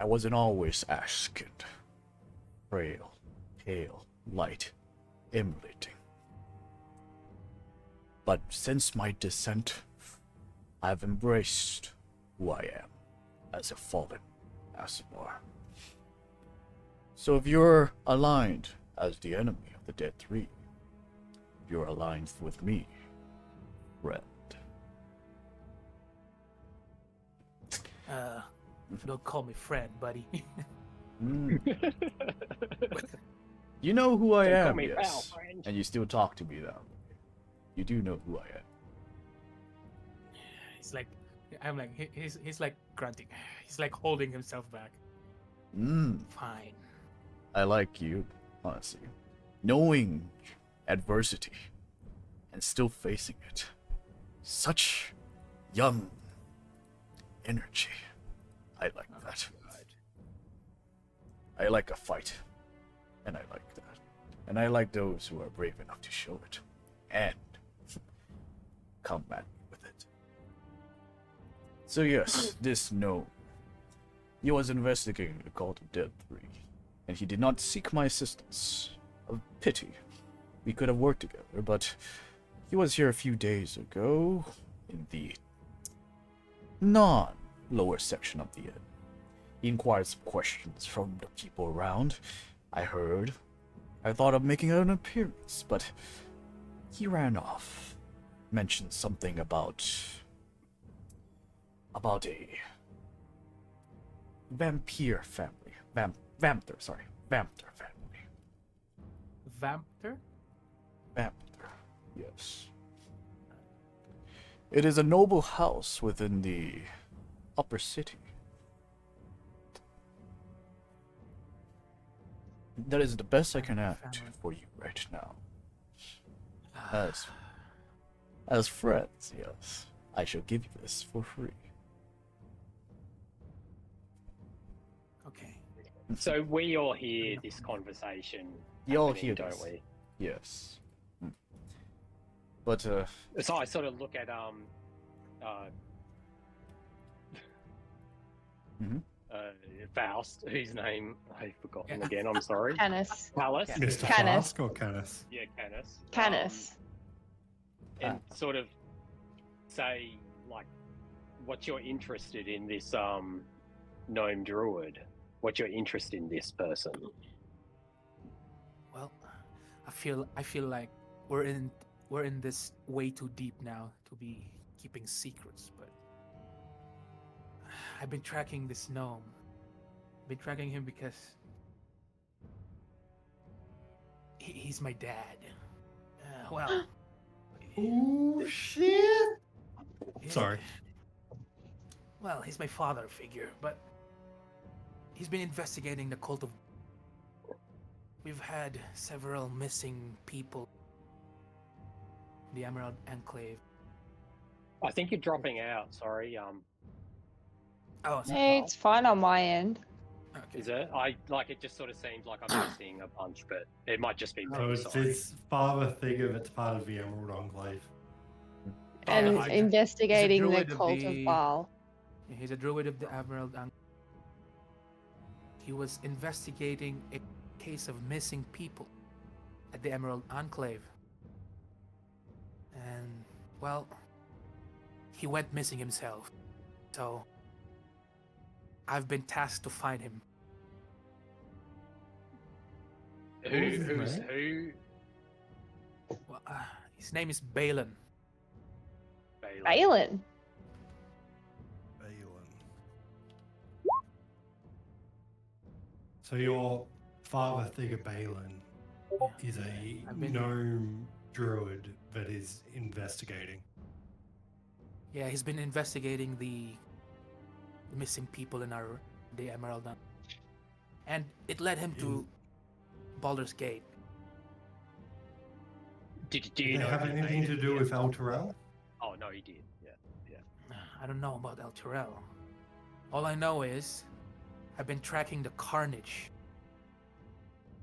I wasn't always ash-skinned, frail, pale, light, emulating. But since my descent, I've embraced who I am as a fallen Aasimar. So if you're aligned as the enemy of the Dead Three, you're aligned with me, friend. Don't call me friend, buddy. You know who I Don't call am, me pal, yes. friend. And you still talk to me that way. You do know who I am. He's like, I'm like, he's like grunting. He's like holding himself back. Fine. I like you, honestly. Knowing adversity and still facing it. Such young energy. I like that. I like a fight. And I like that. And I like those who are brave enough to show it. And come at me with it. So yes, this gnome. He was investigating the cult of Dead 3, and he did not seek my assistance. Of pity. We could have worked together, but he was here a few days ago in the non-lower section of the inn. He inquired some questions from the people around. I heard. I thought of making an appearance, but he ran off. Mentioned something about a vampire family. Vampire family. Vampter? Vampire, yes. It is a noble house within the upper city. That is the best I can act Family. for you right now. As friends, yes. I shall give you this for free. Okay. So we all hear this conversation. You all happening, hear don't this. we? Yes. But So I sort of look at Mhm. Faust, whose name I've forgotten Yeah. again. I'm sorry. Canis. Callus. Mr. Canis. Flask or Canis? Yeah, Canis. Canis. And sort of say like, what's your interested in this gnome druid? What's your interest in this person? Well, I feel like we're in this way too deep now to be keeping secrets, but I've been tracking this gnome. I've been tracking him because he's my dad. Well, Oh shit! yeah, Sorry. Well, he's my father figure, but he's been investigating the cult of. We've had several missing people in the Emerald Enclave. I think you're dropping out. Sorry. Oh, sorry. Hey, it's fine on my end. Okay. Is it? I like it. Just sort of seems like I'm missing a bunch, but it might just be me. So it's sorry. this father figure that's part of the Emerald Enclave. And I- investigating the druid of cult of the- Baal. He's a druid of the Emerald Enclave. He was investigating a case of missing people at the Emerald Enclave. And, well, he went missing himself. So, I've been tasked to find him. Who? Well, his name is Balin. Balin. Balin. So your father figure Balin is a I've been- gnome druid that is investigating. Yeah, he's been investigating the missing people in the Emerald Enclave. And it led him to Baldur's Gate. Do Do you you know have who anything to Balin do is? with El Terrell? Oh no, he did. Yeah. I don't know about El Terrell. All I know is I've been tracking the carnage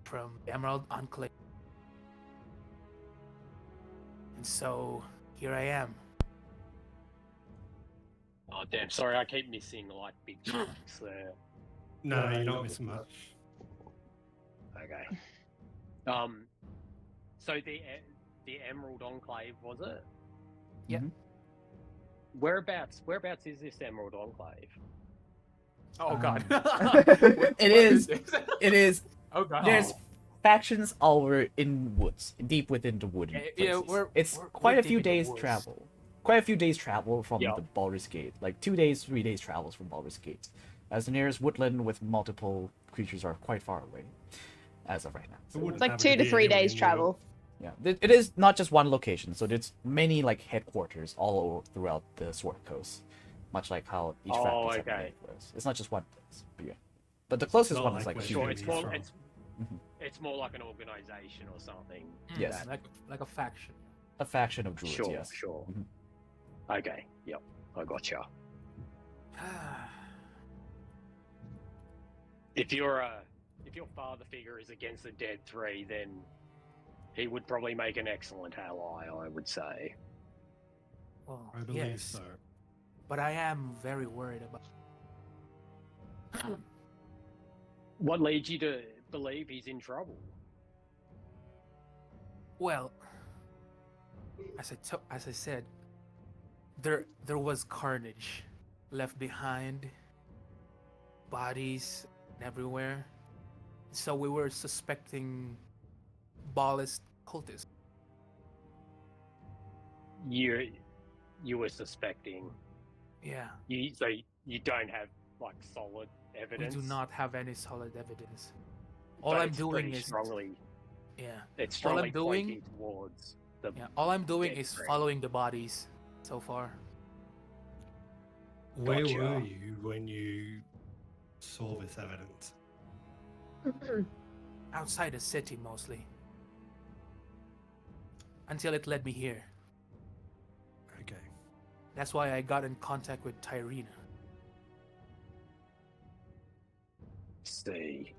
from the Emerald Enclave. And so here I am. Oh damn! Sorry, I keep missing like big chunks there. No, you're not missing much. Okay. So the Emerald Enclave, was it? Yeah. Mhm. Whereabouts is this Emerald Enclave? Oh God. It is. It is. Oh God. There's factions all over in woods, deep within the wooden Yeah, places. It's quite we're a few deep in the days woods. travel. Quite a few days travel from Yeah. the Baldur's Gate. Like 2 days, 3 days travels from Baldur's Gate. As the nearest woodland with multiple creatures are quite far away, as of right now. It wouldn't It's like happen 2 to be 3 anywhere days near- travel. Yeah, it is not just one location, so there's many like headquarters all over throughout the Sword Coast, much like how each Oh, factory has okay. a headquarters. It's not just one place, but yeah. But the closest Not one like is like where a few Sure, Sure, it's days. more from. it's more like an organization or something. Yes. Like a faction. A faction of druids. Sure, Yes. sure. Mhm. Okay, yep, I gotcha. If your father figure is against the Dead 3, then he would probably make an excellent ally, I would say. Well, I believe yes, so. but I am very worried about. What leads you to believe he's in trouble? Well, as I said, there was carnage left behind, bodies everywhere. So we were suspecting Ballist cultists. You were suspecting. Yeah, So you don't have like solid we evidence. do not have any solid evidence. All but I'm it's doing pretty is strongly. yeah. It's All strongly I'm doing, pointing towards the. yeah. All I'm doing dead is friend. following the bodies so far. Where Gotcha. were you when you saw this evidence? Outside the city mostly. Until it led me here. Okay. That's why I got in contact with Tyrina. See.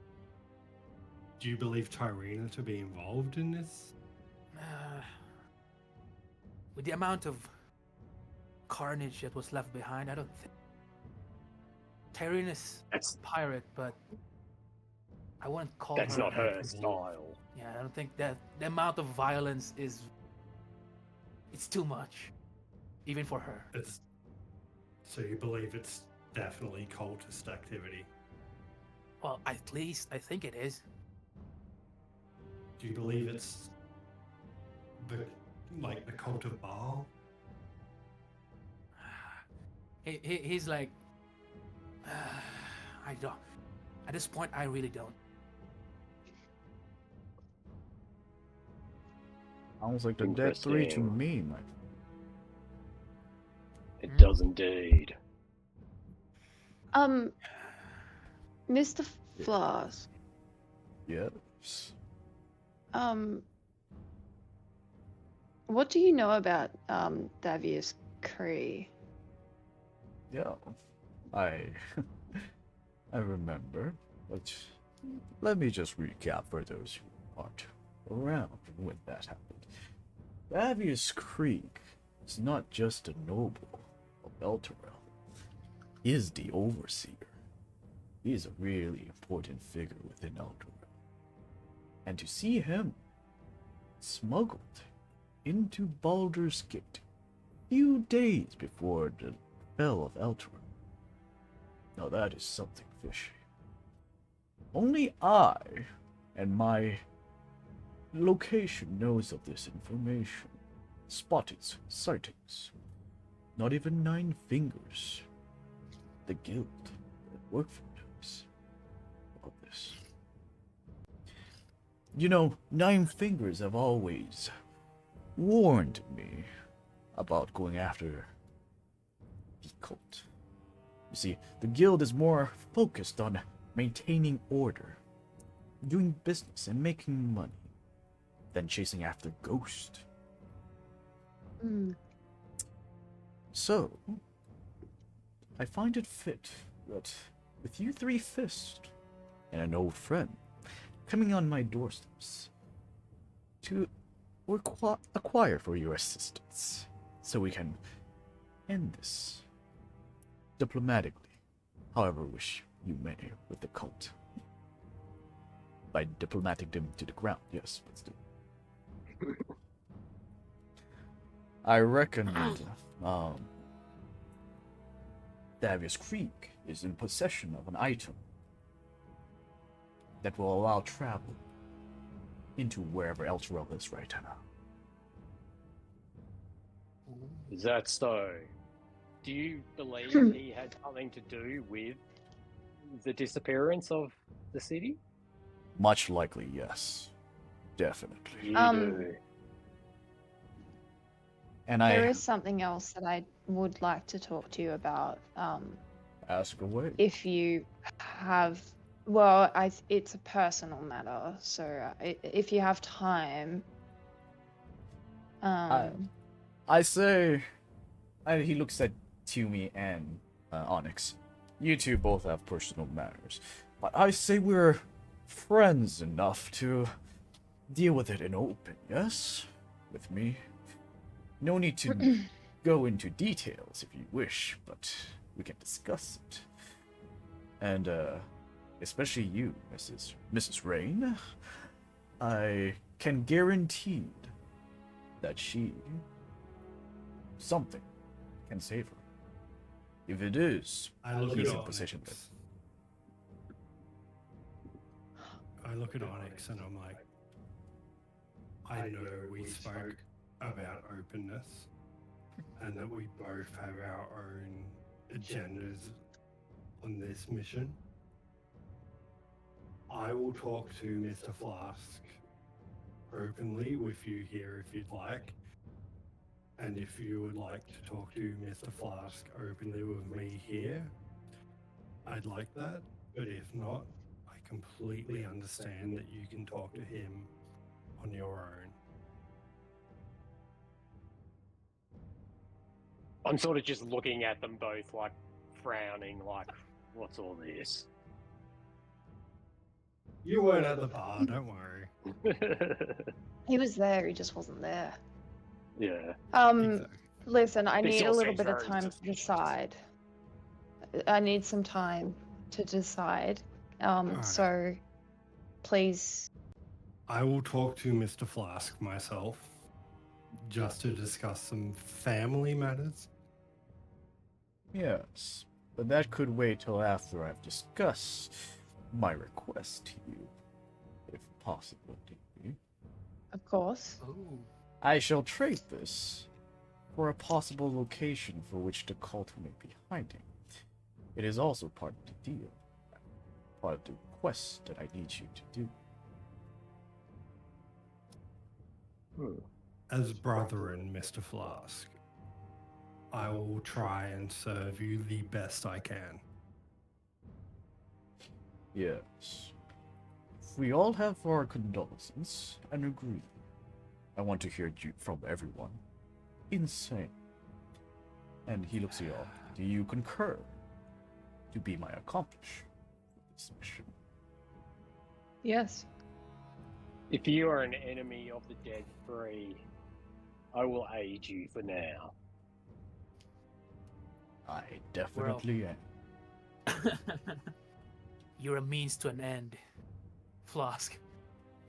Do you believe Tyrina to be involved in this? With the amount of carnage that was left behind, I don't think Tyrina's That's a pirate, but I wouldn't call that's her. not her style. Yeah, I don't think that the amount of violence it's too much, even for her. It's so you believe it's definitely cultist activity. Well, at least I think it is. Do you believe it's the cult of Baal? He's like, I don't. At this point, I really don't. Sounds like the dead three to Interesting. me, my It does indeed. Mr. Flask, yes. what do you know about Davius Cree? Yeah, I I remember, but let me just recap for those who aren't around when that happened. Bavius Creek is not just a noble of Elturel. He is the overseer. He is a really important figure within Elturel. And to see him smuggled into Baldur's Gate few days before the fell of Elturel. Now that is something fishy. Only I and my location knows of this information. Spotted sightings. Not even Nine Fingers, the guild that work for us, about this. You know, Nine Fingers have always warned me about going after the cult. You see, the guild is more focused on maintaining order, doing business and making money, than chasing after ghosts. So, I find it fit that with you three fists and an old friend coming on my doorsteps to acquire for your assistance so we can end this diplomatically, however wish you may, with the cult. By diplomatic them to the ground, yes, but still. I reckon Davius Creek is in possession of an item that will allow travel into wherever Elturel is right now. Is that so? Do you believe he had something to do with the disappearance of the city? Much likely, yes. Definitely. You do. And There I is something else that I would like to talk to you about. ask away. If you have, well, it's a personal matter. So if you have time, I say, he looks at Tumi and Onyx. You two both have personal matters, but I say we're friends enough to deal with it in open. Yes, with me. No need to go into details if you wish, but we can discuss it. And, especially you, Mrs. Rain, I can guarantee that something can save her. If it is, I look he's at in possession of it. Onyx. I look at Onyx and I'm like, I know we spoke about openness and that we both have our own agendas on this mission. I will talk to Mr. Flask openly with you here if you'd like. And if you would like to talk to Mr. Flask openly with me here, I'd like that. But if not, I completely understand that you can talk to him on your own. I'm sort of just looking at them both, like, frowning, like, what's all this? You weren't at the bar, don't worry. He was there, he just wasn't there. Yeah. Exactly. Listen, I This need a all little seems bit of very time to suspicious. decide. I need some time to decide. Alright. So please. I will talk to Mr. Flask myself just to discuss some family matters. Yes, but that could wait till after I've discussed my request to you, if possible, DB. Of course. Oh. I shall trade this for a possible location for which the cult may be hiding. It is also part of the deal, part of the quest that I need you to do. As brethren, Mr. Flask, I will try and serve you the best I can. Yes. If we all have our condolences and agree, I want to hear you from everyone. Insane. And he looks at you all. Do you concur to be my accomplice for this mission? Yes. If you are an enemy of the dead three, I will aid you for now. I definitely am. You're a means to an end. Flask.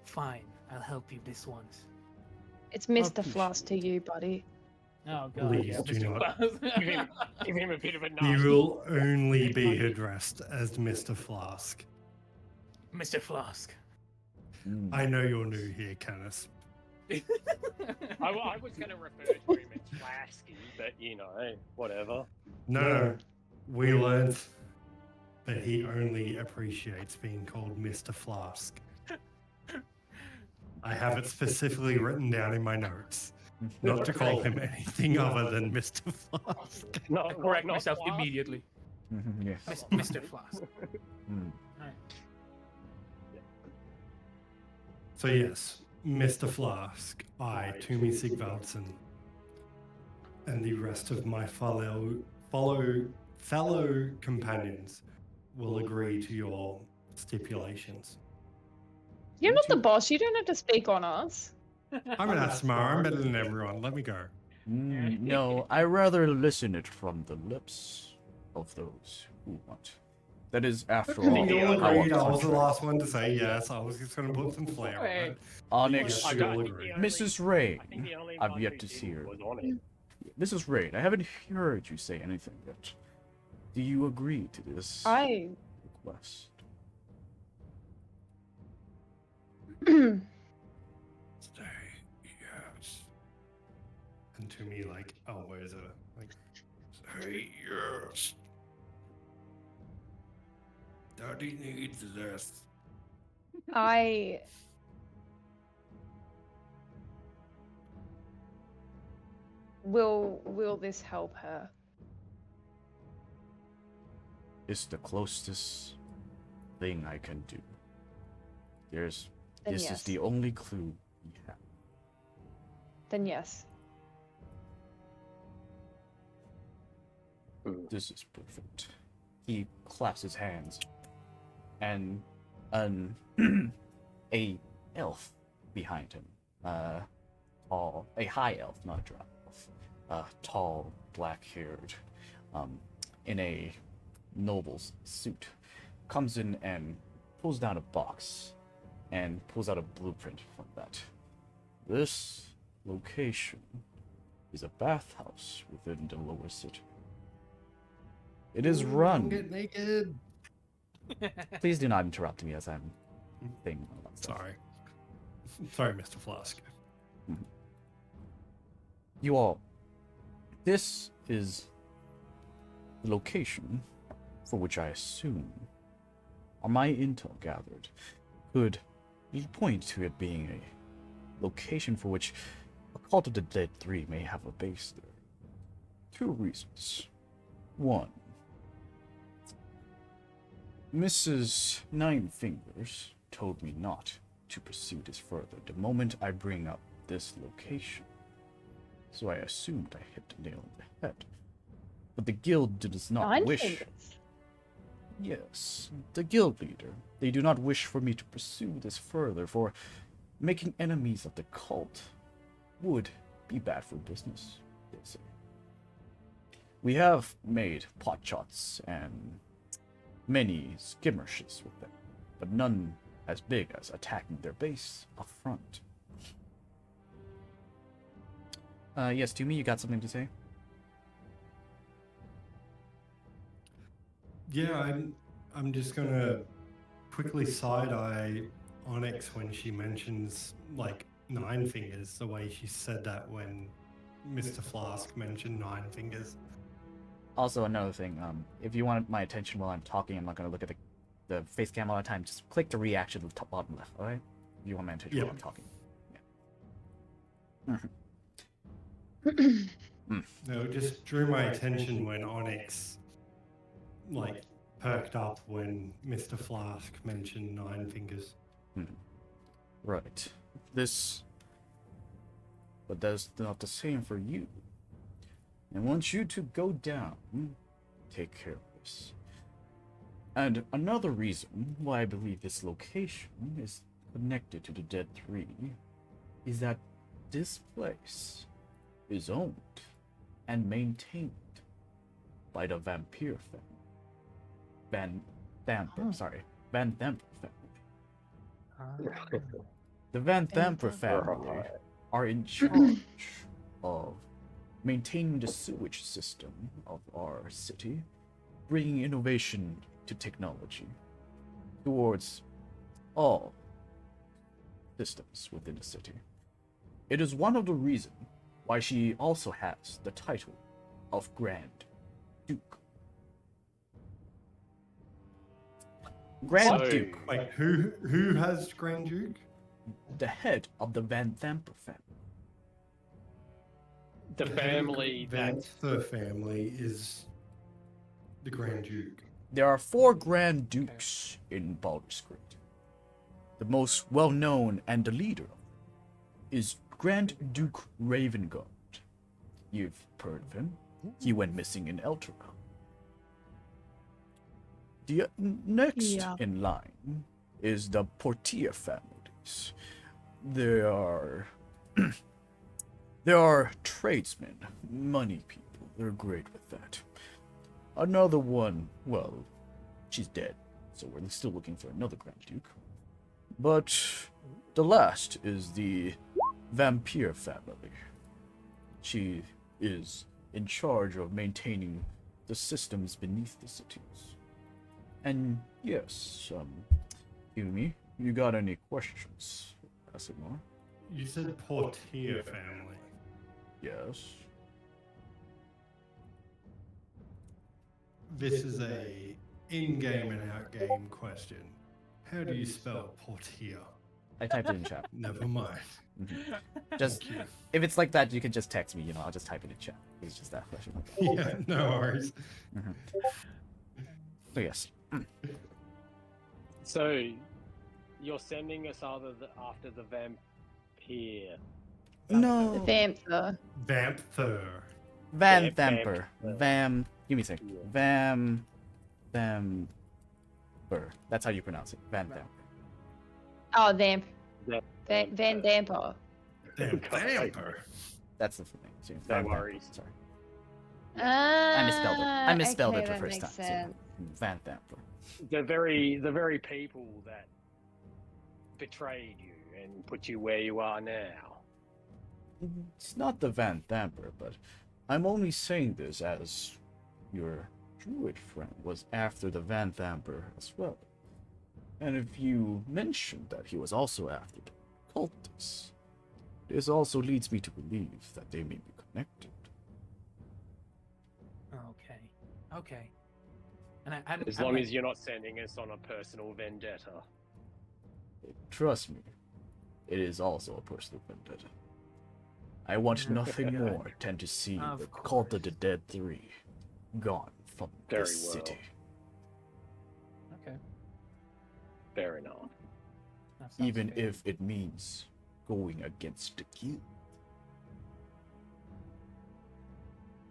Fine, I'll help you this once. It's Mr. Appreciate Flask to you, buddy. Oh god. Please yeah, do Mr. not. Flask. Give him a bit of a He nasty. will only be addressed as Mr. Flask. Mr. Flask. Mm. I know you're new here, Canis. I was going to refer to him as Flasky, but you know, whatever. No, we learned that he only appreciates being called Mr. Flask. I have it specifically written down in my notes, not to call him anything other than Mr. Flask. No, I correct not myself Flask. immediately. Mhm, yes. Mr. Flask. Mm. So yes, Mr. Flask, I, Toomey Sigvaldson, and the rest of my fellow companions will agree to your stipulations. You're not the boss. You don't have to speak on us. I'm an Asmar. I'm better than everyone. Let me go. No, I rather listen it from the lips of those who want. That is, after all, You all I agreed. our I was the contract. last one to say yes. I was just going to put some flair on Wait. it. Onyx, I I you don't all think agree. the only- Mrs. I Rain, think the only I've one yet who to see didn't her. was on it. Mrs. Rain, I haven't heard you say anything yet. Do you agree to this I. request? Stay, yes. And to me, like, elbows are like, say yes. Daddy needs this. I. Will this help her? It's the closest thing I can do. Then This yes. is the only clue we have. Then yes. This is perfect. He claps his hands, and an a elf behind him, a high elf, not a dwarf elf, tall, black-haired, in a noble's suit, comes in and pulls down a box and pulls out a blueprint from that. This location is a bathhouse within the lower city. It is Don't run. get naked. Please do not interrupt me as I'm thinking about stuff. Sorry. Sorry, Mr. Flask. You all, this is the location for which I assume, on my intel gathered, could point to it being a location for which a Cult of the Dead 3 may have a base there. 2 reasons. 1. Mrs. Nine Fingers told me not to pursue this further the moment I bring up this location. So I assumed I hit the nail on the head. But the guild does not Nine wish... fingers. Yes, the guild leader. They do not wish for me to pursue this further, for making enemies of the cult would be bad for business, they say. We have made potshots and many skirmishes with them, but none as big as attacking their base up front. Yes, Toomey, you got something to say? Yeah, I'm just gonna quickly side-eye Onyx when she mentions like Nine Fingers, the way she said that when Mr. Flask mentioned Nine Fingers. Also, another thing, if you want my attention while I'm talking, I'm not going to look at the face cam all the time. Just click the reaction at the top bottom left, alright? If you want my attention while I'm talking. Yeah. No, it just drew my attention when Onyx like perked up when Mr. Flask mentioned Nine Fingers. Right. But that's not the same for you. I want you to go down, take care of this. And another reason why I believe this location is connected to the Dead 3 is that this place is owned and maintained by the vampire family. Van Thamper family. The Van Thamper family are in charge of maintaining the sewage system of our city, bringing innovation to technology towards all systems within the city. It is one of the reasons why she also has the title of Grand Duke. Grand So- Duke, Wait, who has Grand Duke? the head of the Van Thamper family. The family that The family is the Grand Duke. There are 4 Grand Dukes in Baldur's Gate. The most well-known and the leader is Grand Duke Ravengard. You've heard of him. He went missing in Eltura. The next Yeah. in line is the Portia families. They are tradesmen, money people. They're great with that. Another one, well, she's dead, so we're still looking for another Grand Duke. But the last is the Vampire family. She is in charge of maintaining the systems beneath the cities. And yes, Yumi, you got any questions? Asimar? You said Portia family. Yes. This is a in-game and out-game question. How do you spell Portia? I typed it in chat. Never mind. Just, Thank you. if it's like that, you can just text me, I'll just type it in chat. It's just that question. Yeah, no worries. So yes. So, you're sending us after the vampire. No. The Thamper. Vamphor. Van Vamp- Thamper. Give me a sec. Yeah. Thamper. That's how you pronounce it. Van Thamper. Oh, Vamp. Vamp- Van Damper. Vamper. That's the thing. So, No Van Thamper, worries. sorry. I misspelled it. I misspelled okay, it the that first makes time. sense. So, Van Thamper. The very people that betrayed you and put you where you are now. It's not the Van Thamper, but I'm only saying this as your druid friend was after the Van Thamper as well. And if you mentioned that he was also after the cultists, this also leads me to believe that they may be connected. Okay. And I'm As I'm long like, as you're not sending us on a personal vendetta. Trust me, it is also a personal vendetta. I want nothing more than to see Of the Cult of the course. Dead 3 gone from Very this well. city. okay. Fair enough. That sounds Even fair. if it means going against the guild.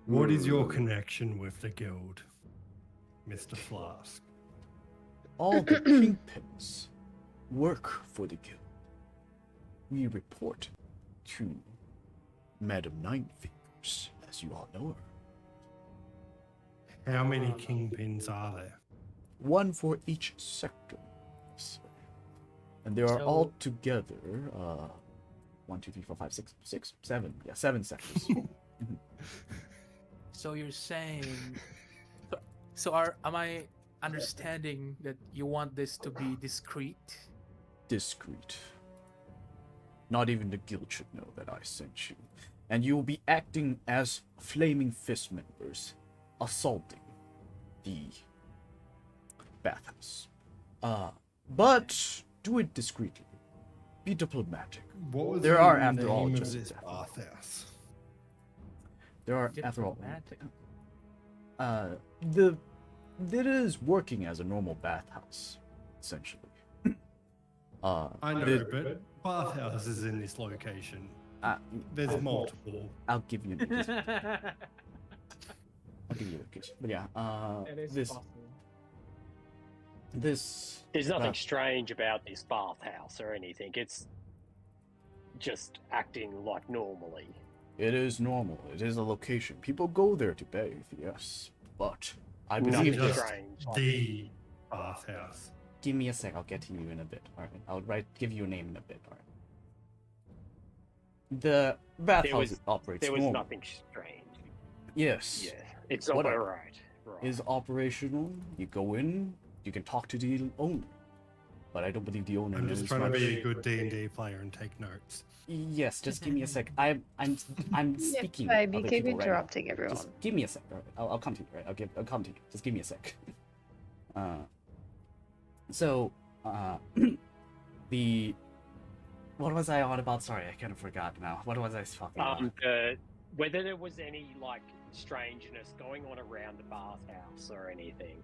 What is your connection with the guild, Mr. Flask? All the kingpins work for the guild. We report to Madam Ninefingers, as you all know her. How many kingpins are there? One for each sector. So- And there are So- all together, 1, 2, 3, 4, 5, 6, 6, 7. Yeah, 7 sectors. So you're saying, am I understanding that you want this to be discreet? Discreet. Not even the guild should know that I sent you. And you will be acting as Flaming Fist members, assaulting the bathhouse. But do it discreetly. Be diplomatic. What was There the are, after all, name of just this death. bathhouse? There are, after all, Diplomatic. it is working as a normal bathhouse, essentially. I know, the- but bathhouses in this location, uh, there's multiple. I'll give you an location. I'll give you a location. But yeah, this There's nothing bath- strange about this bathhouse or anything. It's just acting like normally. It is normal. It is a location. People go there to bathe, yes. But I Nothing believe just this. strange. The bathhouse. Give me a sec. I'll get to you in a bit. All right. I'll give you a name in a bit. All right. The bathhouse operates There was normal. nothing strange. Yes. Yeah, it's all Whatever. right. Right. Is operational. You go in. You can talk to the owner. But I don't believe the owner I'm knows just trying to much. be a good D&D player and take notes. Yes. Just give me a sec. I'm speaking. Yeah, babe, with you other keep people right now. interrupting everyone. Just give me a sec. All right. I'll come to you. Right. I'll come to you. Just give me a sec. The what was I on about? Sorry, I kind of forgot now. What was I talking about? Whether there was any like strangeness going on around the bathhouse or anything.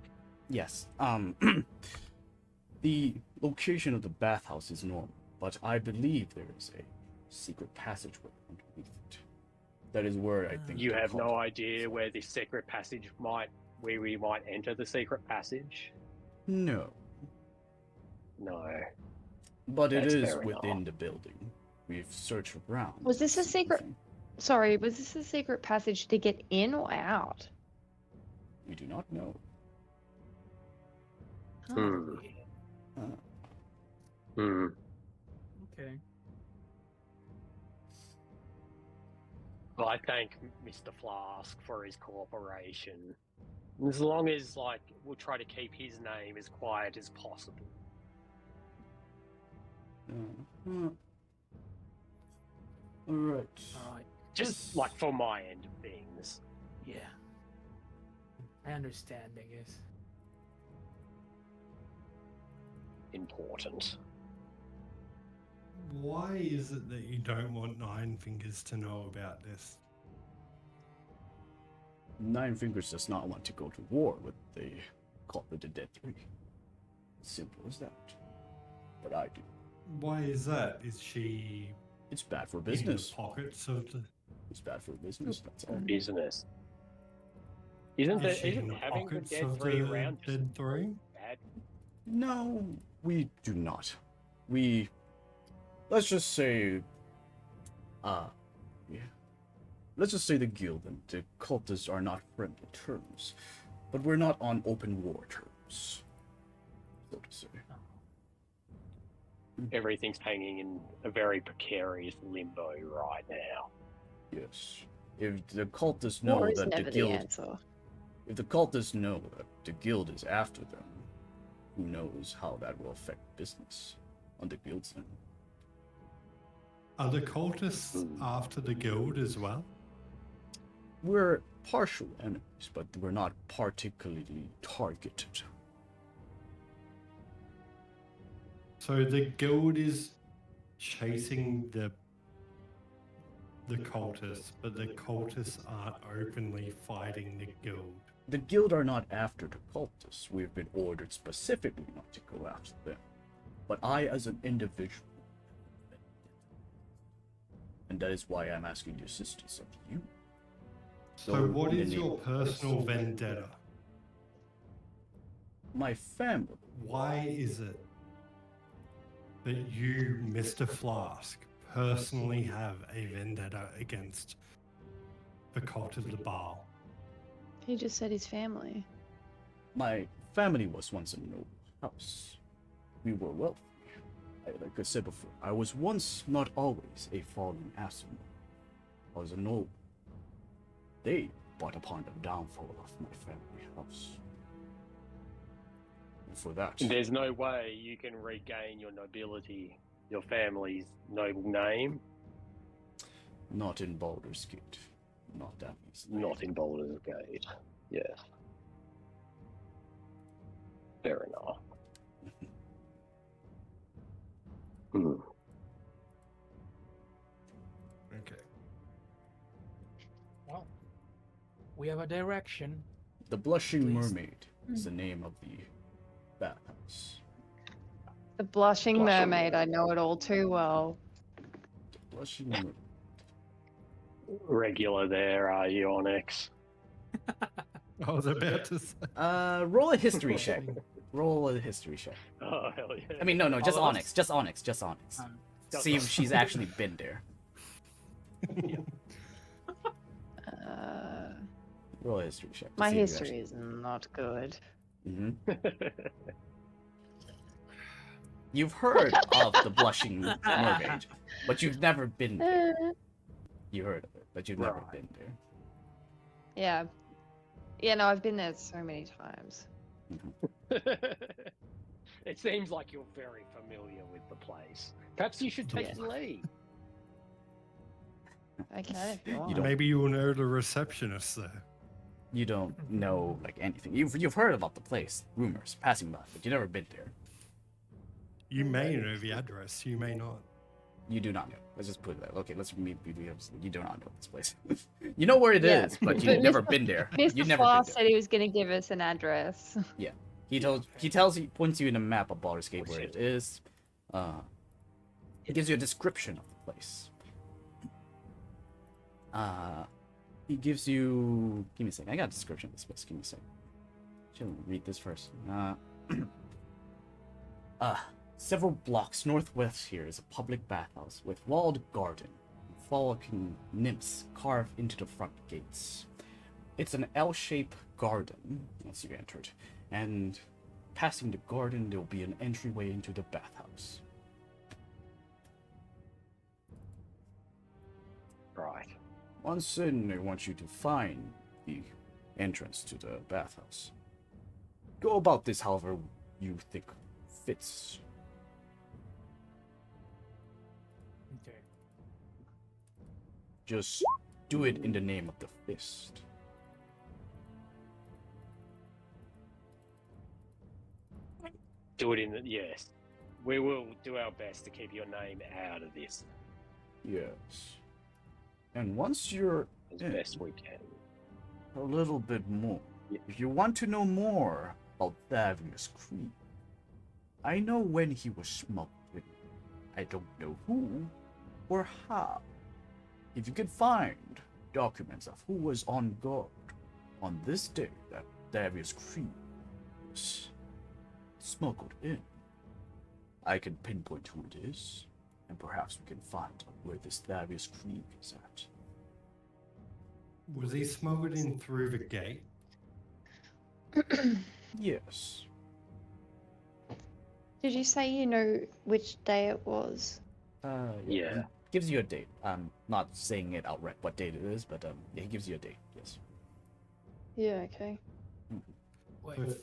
Yes. The location of the bathhouse is normal, but I believe there is a secret passageway underneath it. That is where I think You the have cult- no idea where this secret passage where we might enter the secret passage? No, No. but it That's is fair within enough. the building. We've searched around. Was this a secret- Sorry, was this a secret passage to get in or out? We do not know. Hmm. Uh, Hmm. Okay. Well, I thank Mr. Flask for his cooperation. As long as, like, we'll try to keep his name as quiet as possible. all right. All right. Just, Yes. like, for my end of things. Yeah. I understand, I guess. Important. Why is it that you don't want Nine Fingers to know about this? Nine Fingers does not want to go to war with the Cult of the Dead 3. Simple as that. But I do. Why is that? Is she It's bad for in the business. pockets of the? It's bad for business, that's all. Business. Isn't Is she in isn't the having the pockets Dead of 3 the around just Dead 3? bad? No, we do not. Let's just say, yeah. let's just say the guild and the cultists are not friendly terms, but we're not on open war terms, so to say. Everything's hanging in a very precarious limbo right now. Yes. If the cultists know War is that the never the guild, answer. if the cultists know that the guild is after them, who knows how that will affect business on the guild's end. Are the cultists after the guild as well? We're partial enemies, but we're not particularly targeted. So the guild is chasing the cultists, but the cultists aren't openly fighting the guild. The guild are not after the cultists. We've been ordered specifically not to go after them. But I, as an individual, and that is why I'm asking the assistance of you. So what is your personal vendetta? My family. Why is it that you, Mr. Flask, personally have a vendetta against the cult of the Baal? He just said his family. My family was once a noble house. We were wealthy. Like I said before, I was once, not always, a fallen astronaut. I was a noble. They brought upon the downfall of my family house. And for that, There's no way you can regain your nobility, your family's noble name, not in Baldur's Gate. Not that easily. not in Baldur's Gate. Yeah. Fair enough. Hmm. Okay. Well, we have a direction. The Blushing Please. Mermaid is the name of the bathhouse. The blushing Blushing mermaid, I know it all too well. The Blushing Mermaid. Regular there, are you, Onyx? I was about to say. Roll a history check. Roll a history check. Oh, hell yeah. I mean, no, just All of Onyx. us? Just Onyx. Just Onyx. Just See if Onyx. she's actually been there. Roll a history check. to My see if you history is not good. actually- You've heard of the Blushing Mermaid, but you've never been there. You heard of it, but you've never Right. been there. Yeah. Yeah, no, I've been there so many times. It seems like you're very familiar with the place. Perhaps you should take Yes. the lead. I can if you want. don't- Maybe you'll know the receptionist there. You don't know like anything. You've heard about the place, rumors, passing by, but you've never been there. You may know the address, you may not. You do not know. Let's just put it that. Okay, let's meet. You do not know this place. You know where it is, Yeah. but But you've never Mr. been there. Mr. You've never been Flask there. said he was going to give us an address. He points you in a map of Baldur's Gate Oh, where shit. it is. He gives you a description of the place. He gives you. Give me a second. I got a description of this place. Give me a second. Should read this first. Several blocks northwest here is a public bathhouse with walled garden, frolicking nymphs carved into the front gates. It's an L-shaped garden once you enter it, and passing the garden there will be an entryway into the bathhouse. Right. Once in, I want you to find the entrance to the bathhouse. Go about this however you think fits. Okay. Just do it in the name of the fist. Do it in the. Yes. We will do our best to keep your name out of this Yes. And once you're as in, best we can. a little bit more. Yeah. If you want to know more about Avernus Creed, I know when he was smuggled in. I don't know who or how. If you could find documents of who was on guard on this day that Avernus Creed was smuggled in, I can pinpoint who it is, and perhaps we can find out where this Avernus Creed is at. Was he smuggled in through the gate? Yes. Did you say you know which day it was? Yeah. He gives you a date. I'm not saying it outright what date it is, but yeah, he gives you a date. Yes. Yeah, okay. Wait, If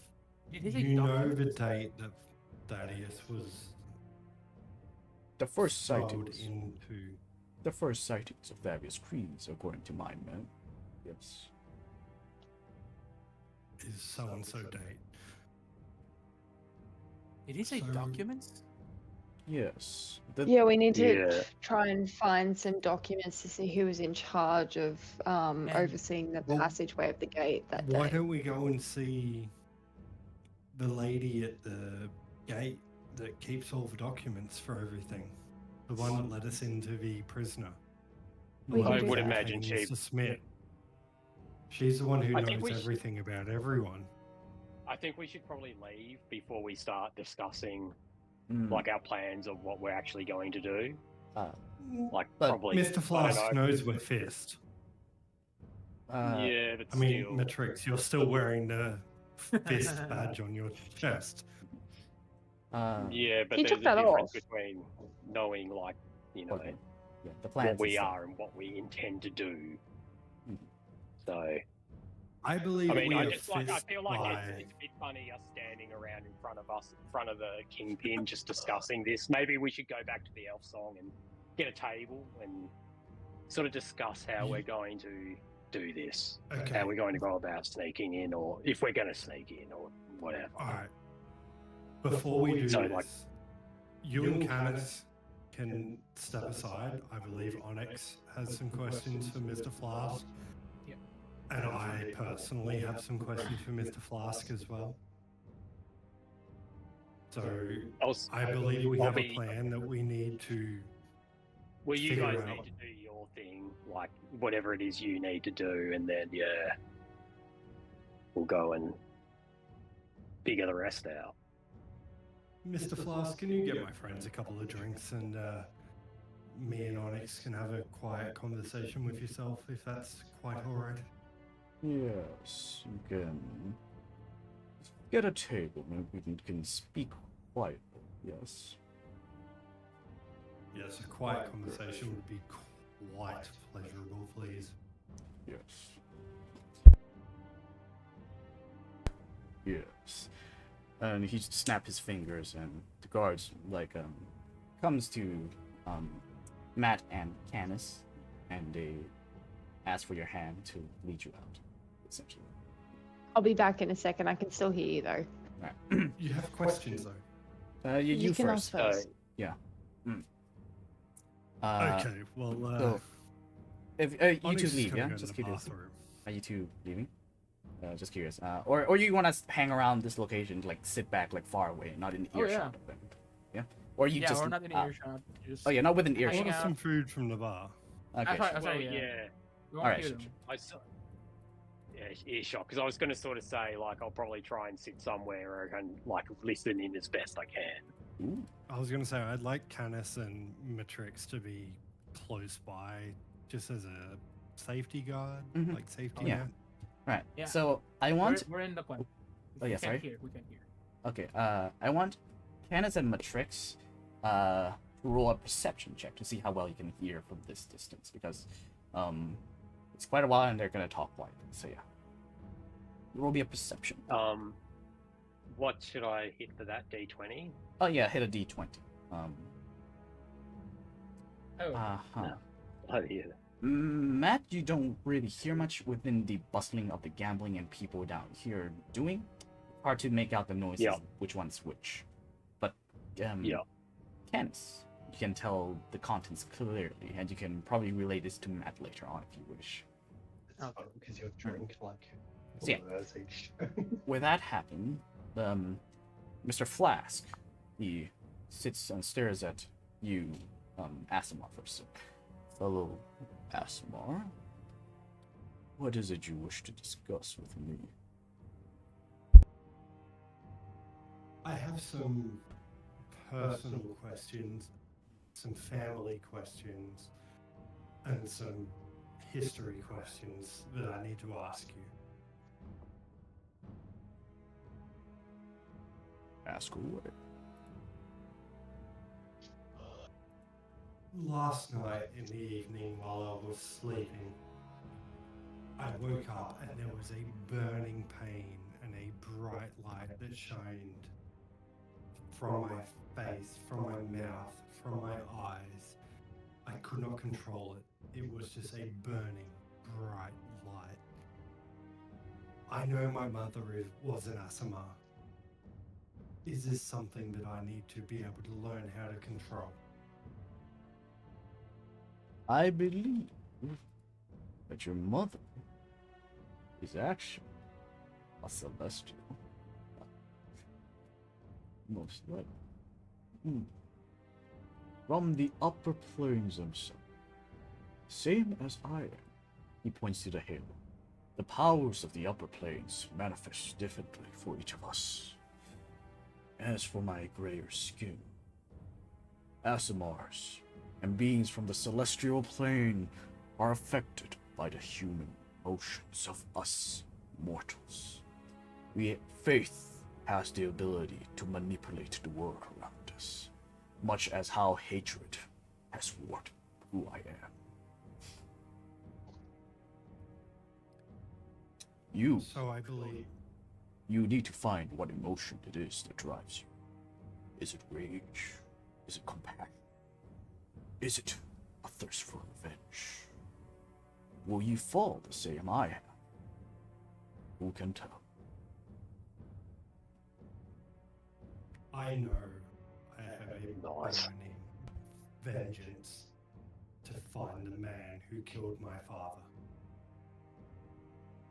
did he say you know documents? the date that Thaddeus was The first smuggled sightings. into. The first sightings of various creeds, according to my man. Yes. Is so and so date. Did he say So- documents? Yes. Yeah, we need to Yeah. try and find some documents to see who was in charge of overseeing the Well, passageway of the gate that Why day. don't we go and see the lady at the gate that keeps all the documents for everything? The one that let us into the prisoner. The We one can that do was that. imitating imagine she- Mr. Smith. She's the one who I think knows we should- everything about everyone. I think we should probably leave before we start discussing Mm, like our plans of what we're actually going to do. uh, Like But probably Mr. Flask knows we're fist. Yeah, but I mean, still. Matrix, you're still wearing the fist badge on your chest. Yeah, but He there's a took that difference off. between knowing, like, you know, okay. Yeah, the plans what we and stuff. are and what we intend to do. Mhm. So, I believe I mean, we I are just like I fist feel like by... it's a bit funny us standing around in front of the Kingpin just discussing this. Maybe we should go back to the elf song and get a table and sort of discuss how we're going to do this. Okay. How we're going to go about sneaking in, or if we're going to sneak in, or whatever. All right. Before we do So, this, like- you and Canis can step aside. I believe Onyx has some questions for Mr. Flask. Yep. And I personally have some questions for Mr. Flask as well. So I believe we I'll have a be- plan that we need to. Well, you figure guys out- need to do your thing, like whatever it is you need to do, and then we'll go and figure the rest out. Mr. Flask, can you get my friends a couple of drinks and me and Onyx can have a quiet conversation with yourself if that's quite alright? Yes, you can get a table. Maybe we can speak quietly. Yes. Yes, a quiet conversation would be quite pleasurable, please. Yes. Yes. And he snapped his fingers, and the guards comes to Matt and Canis, and they ask for your hand to lead you out, essentially. I'll be back in a second. I can still hear you though. Right. You have questions though. You can first. ask first. Okay, well, So, if you Onyx two is leave, gonna yeah? go to Just the curious. bathroom. Are you two leaving? Just curious. Or you want to hang around this location, like sit back, like far away, not in Oh, earshot yeah. of them. Yeah. Or you Yeah, just. we're not in earshot. Just... Oh yeah, not within Hang earshot. Order out. some food from the bar. Okay. Sorry, sure. sorry, Well, yeah. yeah, We won't Alright, hear sure, them. I saw. Yeah, earshot, because I was going to sort of say, like, I'll probably try and sit somewhere where I can, like, listen in as best I can. Ooh. I was going to say, I'd like Canis and Matrix to be close by just as a safety guard, Mhm. like safety Yeah. net. Right. Yeah. So I want. We're in the plan. Oh, yeah, We sorry. can't hear. We can't hear. Okay. I want Canis and Matrix to roll a perception check to see how well you can hear from this distance, because it's quite a while and they're gonna talk quietly. So yeah. Roll me a perception. What should I hit for that? D20? Oh yeah, hit a d20. Oh, Uh-huh. Oh, yeah. Matt, you don't really hear much within the bustling of the gambling and people down here doing. Hard to make out the noises, Yeah. which one's which. But, Yeah. Canis, you can tell the contents clearly, and you can probably relay this to Matt later on if you wish. Okay. Because you'll drink like So, yeah. 4 hours each. With that happening, Mr. Flask, he sits and stares at you, Asimar first. Fellow Asimar, what is it you wish to discuss with me? I have some personal questions, some family questions, and some history questions that I need to ask you. Ask away. Last night in the evening while I was sleeping, I woke up and there was a burning pain and a bright light that shined from my face, from my mouth, from my eyes. I could not control it. It was just a burning, bright light. I know my mother was an Asama. Is this something that I need to be able to learn how to control? I believe that your mother is actually a celestial. Most likely. From the upper planes themselves. Same as I am. He points to the halo. The powers of the upper planes manifest differently for each of us. As for my grayer skin, Asimars and beings from the celestial plane are affected by the human emotions of us mortals. Faith has the ability to manipulate the world around us, much as how hatred has warped who I am. So I believe. You need to find what emotion it is that drives you. Is it rage? Is it compassion? Is it a thirst for revenge? Will you fall the same I have? Who can tell? I know I have a Nice. burning vengeance to find the man who killed my father.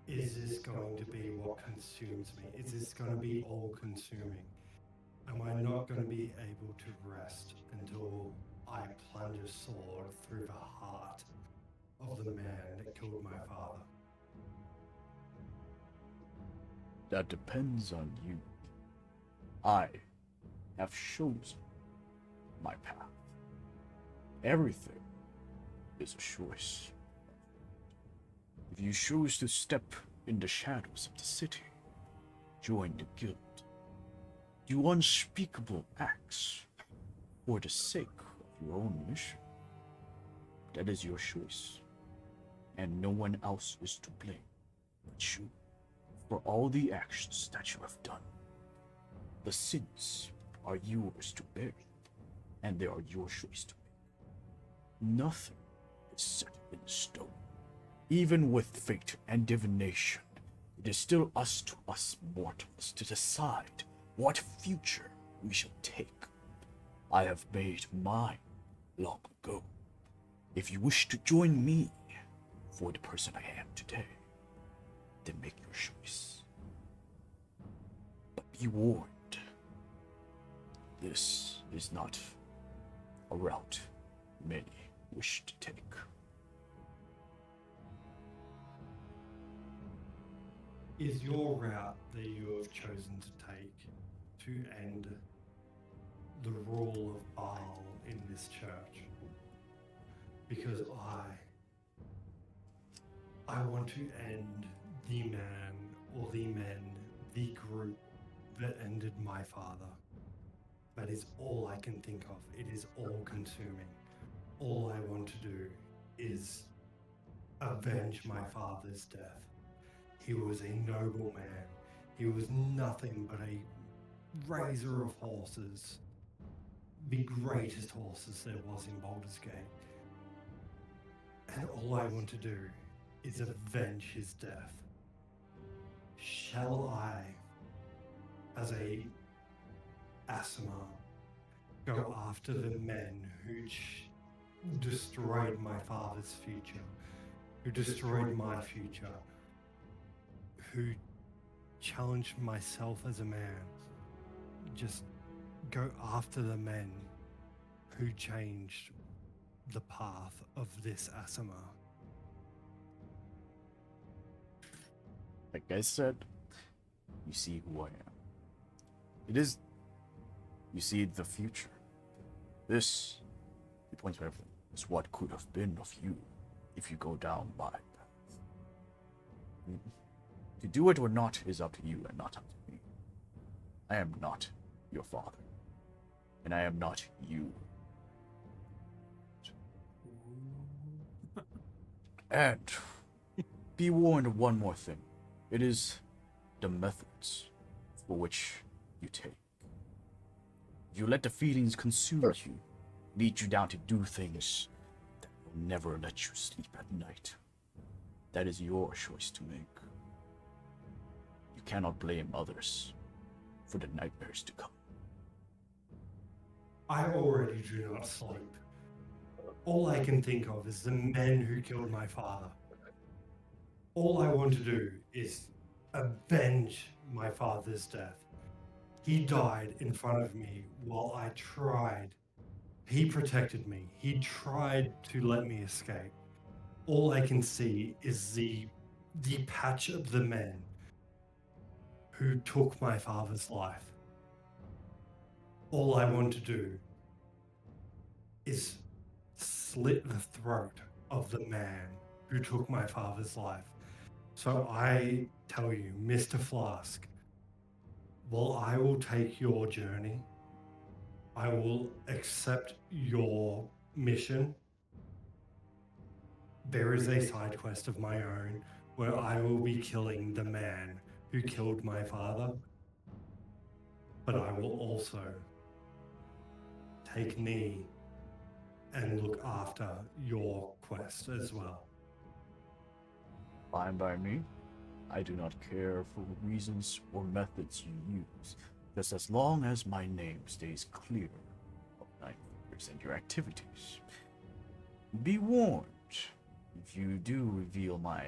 Is this going to be what consumes me? Is this going to be all-consuming? Am I not going to be able to rest until I plunge a sword through the heart of the man that killed my father? That depends on you. I have chosen my path. Everything is a choice. If you choose to step in the shadows of the city, join the guild, do unspeakable acts for the sake of your own mission, that is your choice, and no one else is to blame but you for all the actions that you have done. The sins are yours to bear, and they are your choice to make. Nothing is set in stone. Even with fate and divination, it is still us mortals to decide what future we shall take. I have made mine long ago. If you wish to join me for the person I am today, then make your choice. But be warned, this is not a route many wish to take. Is your route that you have chosen to take to end the rule of Baal in this church? Because I want to end the man or the men, the group that ended my father. That is all I can think of. It is all consuming. All I want to do is avenge my father's death. He was a noble man. He was nothing but a raiser of horses. The greatest horses there was in Baldur's Gate. And all I want to do is avenge his death. Shall I, as a Asima, go after the men who destroyed my father's future, who destroyed my future, who challenged myself as a man? Just go after the men who changed the path of this Asima. Like I said, you see who I am. You see the future. This, he points to everything, is what could have been of you if you go down my path. To do it or not is up to you and not up to me. I am not your father, and I am not you. And be warned of one more thing. It is the methods for which you take. If you let the feelings consume you, lead you down to do things that will never let you sleep at night. That is your choice to make. You cannot blame others for the nightmares to come. I already do not sleep. All I can think of is the men who killed my father. All I want to do is avenge my father's death. He died in front of me while I tried. He protected me. He tried to let me escape. All I can see is the patch of the men who took my father's life. All I want to do is slit the throat of the man who took my father's life. So I tell you, Mr. Flask, while I will take your journey, I will accept your mission. There is a side quest of my own where I will be killing the man who killed my father, but I will also take knee and look after your quest as well. Fine by me. I do not care for reasons or methods you use, just as long as my name stays clear of Nine Fingers and your activities. Be warned, if you do reveal my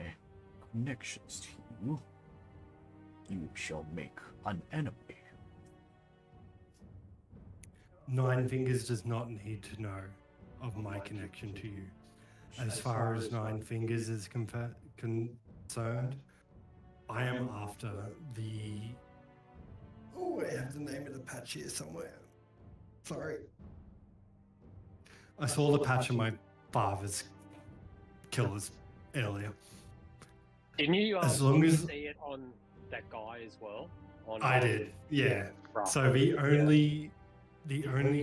connections to you, you shall make an enemy. Nine Fingers does not need to know of my connection to you. As far as Nine Fingers is concerned, I am after the... Oh, I have the name of the patch here somewhere. Sorry. I saw the patch of my father's killers earlier. Didn't you As long as- see it on that guy as well? I did, yeah. Right. So the only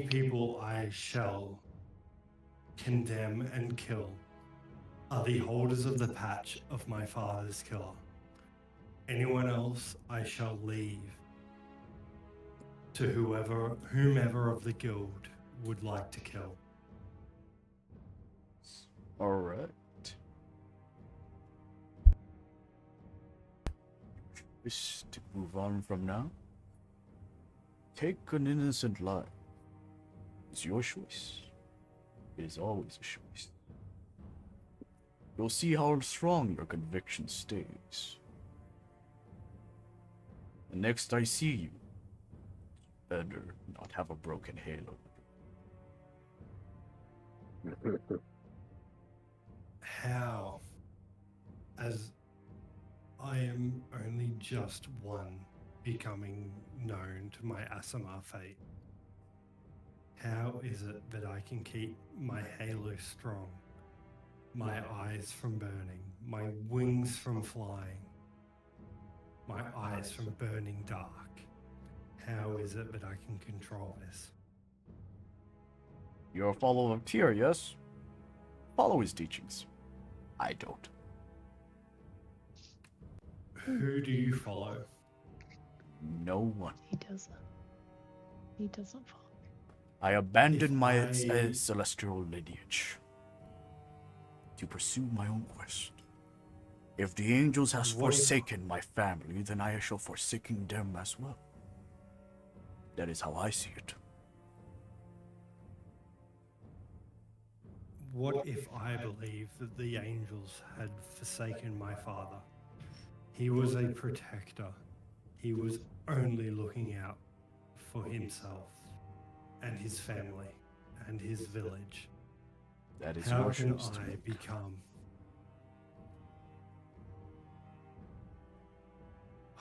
people I shall condemn and kill are the holders of the patch of my father's killer. Anyone else I shall leave to whomever of the guild would like to kill. Alright. Wish to move on from now? Take an innocent life. It's your choice. It is always a choice. You'll see how strong your conviction stays. The next I see you, better not have a broken halo. How? As I am only just one becoming known to my Asimar fate. How is it that I can keep my halo strong, my eyes from burning, my wings from flying, my eyes from burning dark? How is it that I can control this? You're a follower of Tyr, yes? Follow his teachings. I don't. Who do you follow? No one. He doesn't. He doesn't follow. I abandoned If my I- celestial lineage to pursue my own quest. If the angels has What if- forsaken my family, then I shall forsaken them as well. That is how I see it. What if I believe that the angels had forsaken my father? He was a protector. He was only looking out for himself and his family and his village. That is How your can choice to I make. become?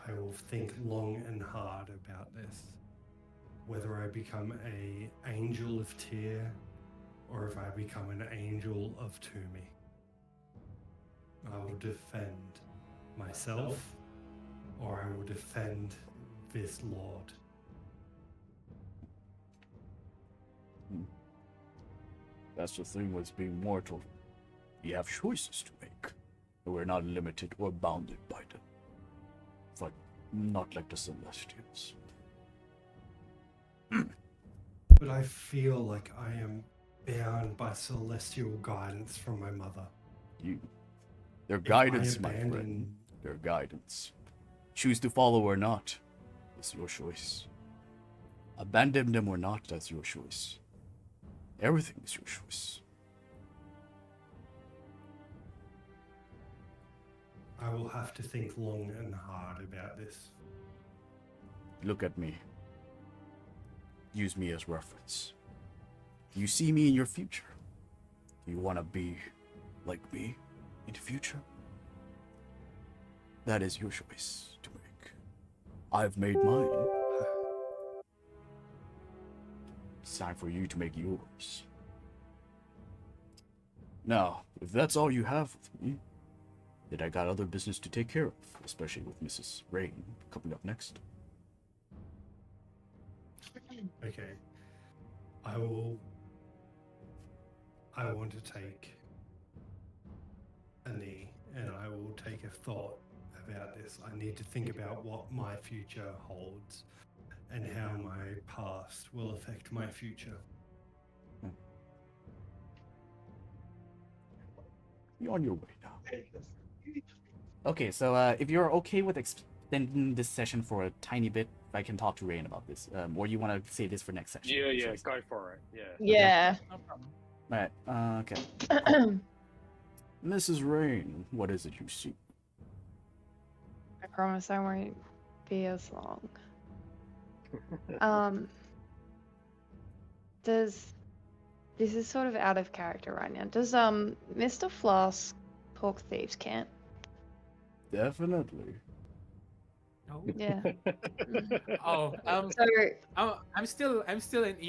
I will think long and hard about this. Whether I become an angel of Tyr or if I become an angel of Toomey. I will defend myself, or I will defend this lord. That's the thing with being mortal. You have choices to make. We're not limited or bounded by them. But not like the Celestials. But I feel like I am bound by celestial guidance from my mother. Their If guidance, I my friend. abandon- Their guidance. Choose to follow or not. It's your choice. Abandon them or not, that's your choice. Everything is your choice. I will have to think long and hard about this. Look at me. Use me as reference. Do you see me in your future? Do you want to be like me in the future? That is your choice to make. I've made mine. It's time for you to make yours. Now, if that's all you have with me, then I got other business to take care of, especially with Mrs. Rain coming up next. Okay. I want to take a knee and I will take a thought about this. I need to think about what my future holds and how my past will affect my future. You're on your way now. Okay, so if you're okay with extending this session for a tiny bit, I can talk to Rain about this. Or you want to say this for next session? Yeah, Choice. go for it. Yeah. Yeah. No problem. Right, okay. Mrs. Rain, what is it you see? I promise I won't be as long. This is sort of out of character right now. Does Mr. Flask talk thieves' cant? Definitely. No. Yeah. Oh, So, I'm still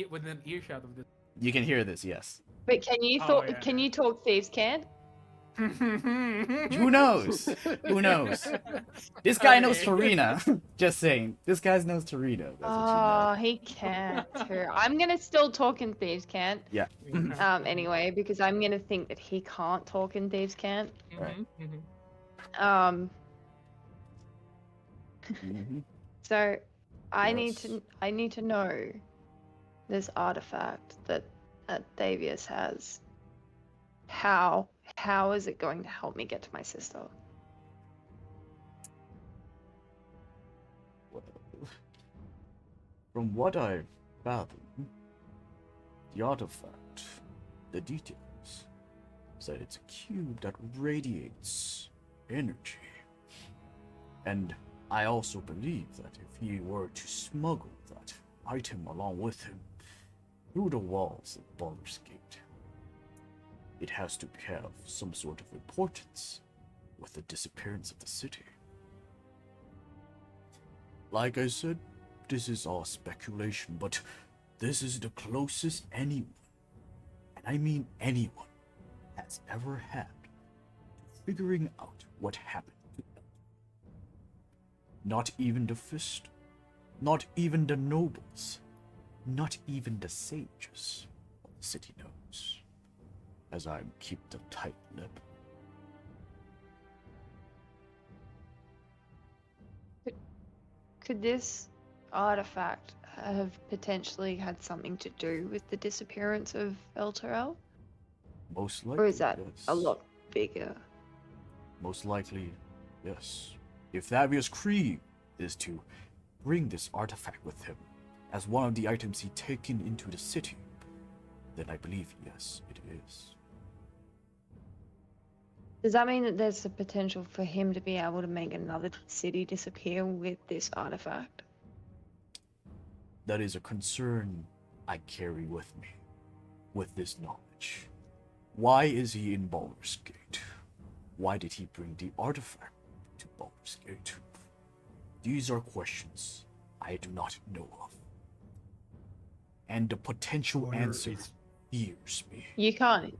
within earshot of this. You can hear this, yes. but can you Oh, yeah. can you talk thieves' cant? Who knows? Who knows? This guy knows Okay. Tarina. Just saying. This guy knows Tarina. That's what you know. Oh, he can't too. I'm gonna still talk in thieves' cant. Yeah. Anyway, because I'm gonna think that he can't talk in thieves' cant. Right. Um. Mhm. So, I Yes. need to know this artifact that Davius has. How is it going to help me get to my sister? Well, from what I fathom, the artifact, the details, said it's a cube that radiates energy. And I also believe that if he were to smuggle that item along with him through the walls of Baldur's Gate, it has to have some sort of importance with the disappearance of the city. Like I said, this is all speculation, but this is the closest anyone, and I mean anyone, has ever had to figuring out what happened to them. Not even the Fist, not even the nobles, not even the sages of the city knows, as I keep the tight lip. Could this artifact have potentially had something to do with the disappearance of El Terrell? Most likely, Or is that yes. a lot bigger? Most likely, yes. If Thavius Krieg is to bring this artifact with him as one of the items he taken into the city, then I believe, yes, it is. Does that mean that there's a potential for him to be able to make another city disappear with this artifact? That is a concern I carry with me, with this knowledge. Why is he in Baldur's Gate? Why did he bring the artifact to Baldur's Gate? These are questions I do not know of. And the potential Wonder if answer he's- fears me. You can't.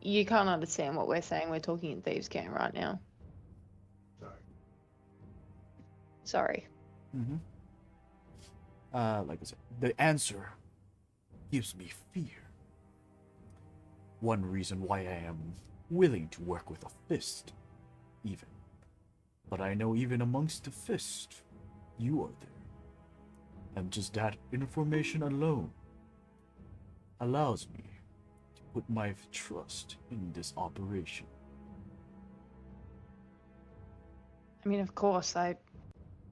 You can't understand what we're saying. We're talking in Thieves' Cant right now. Sorry. Sorry. Mm-hmm. Like I said, the answer gives me fear. One reason why I am willing to work with a fist, even. But I know even amongst the fist, you are there. And just that information alone allows me to put my trust in this operation. I mean, of course,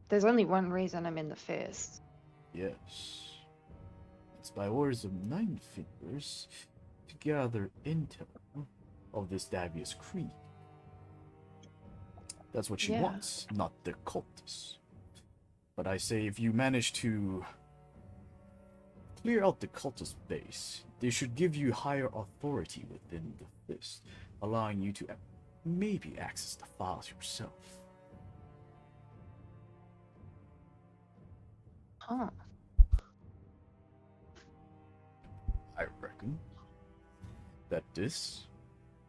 there's only one reason I'm in the Fist. Yes. It's by orders of Nine Fingers to gather intel of this Davius Creed. That's what she Yeah. wants, not the cultists. But I say if you manage to clear out the cultist base, they should give you higher authority within the Fist, allowing you to maybe access the files yourself. Huh. I reckon that this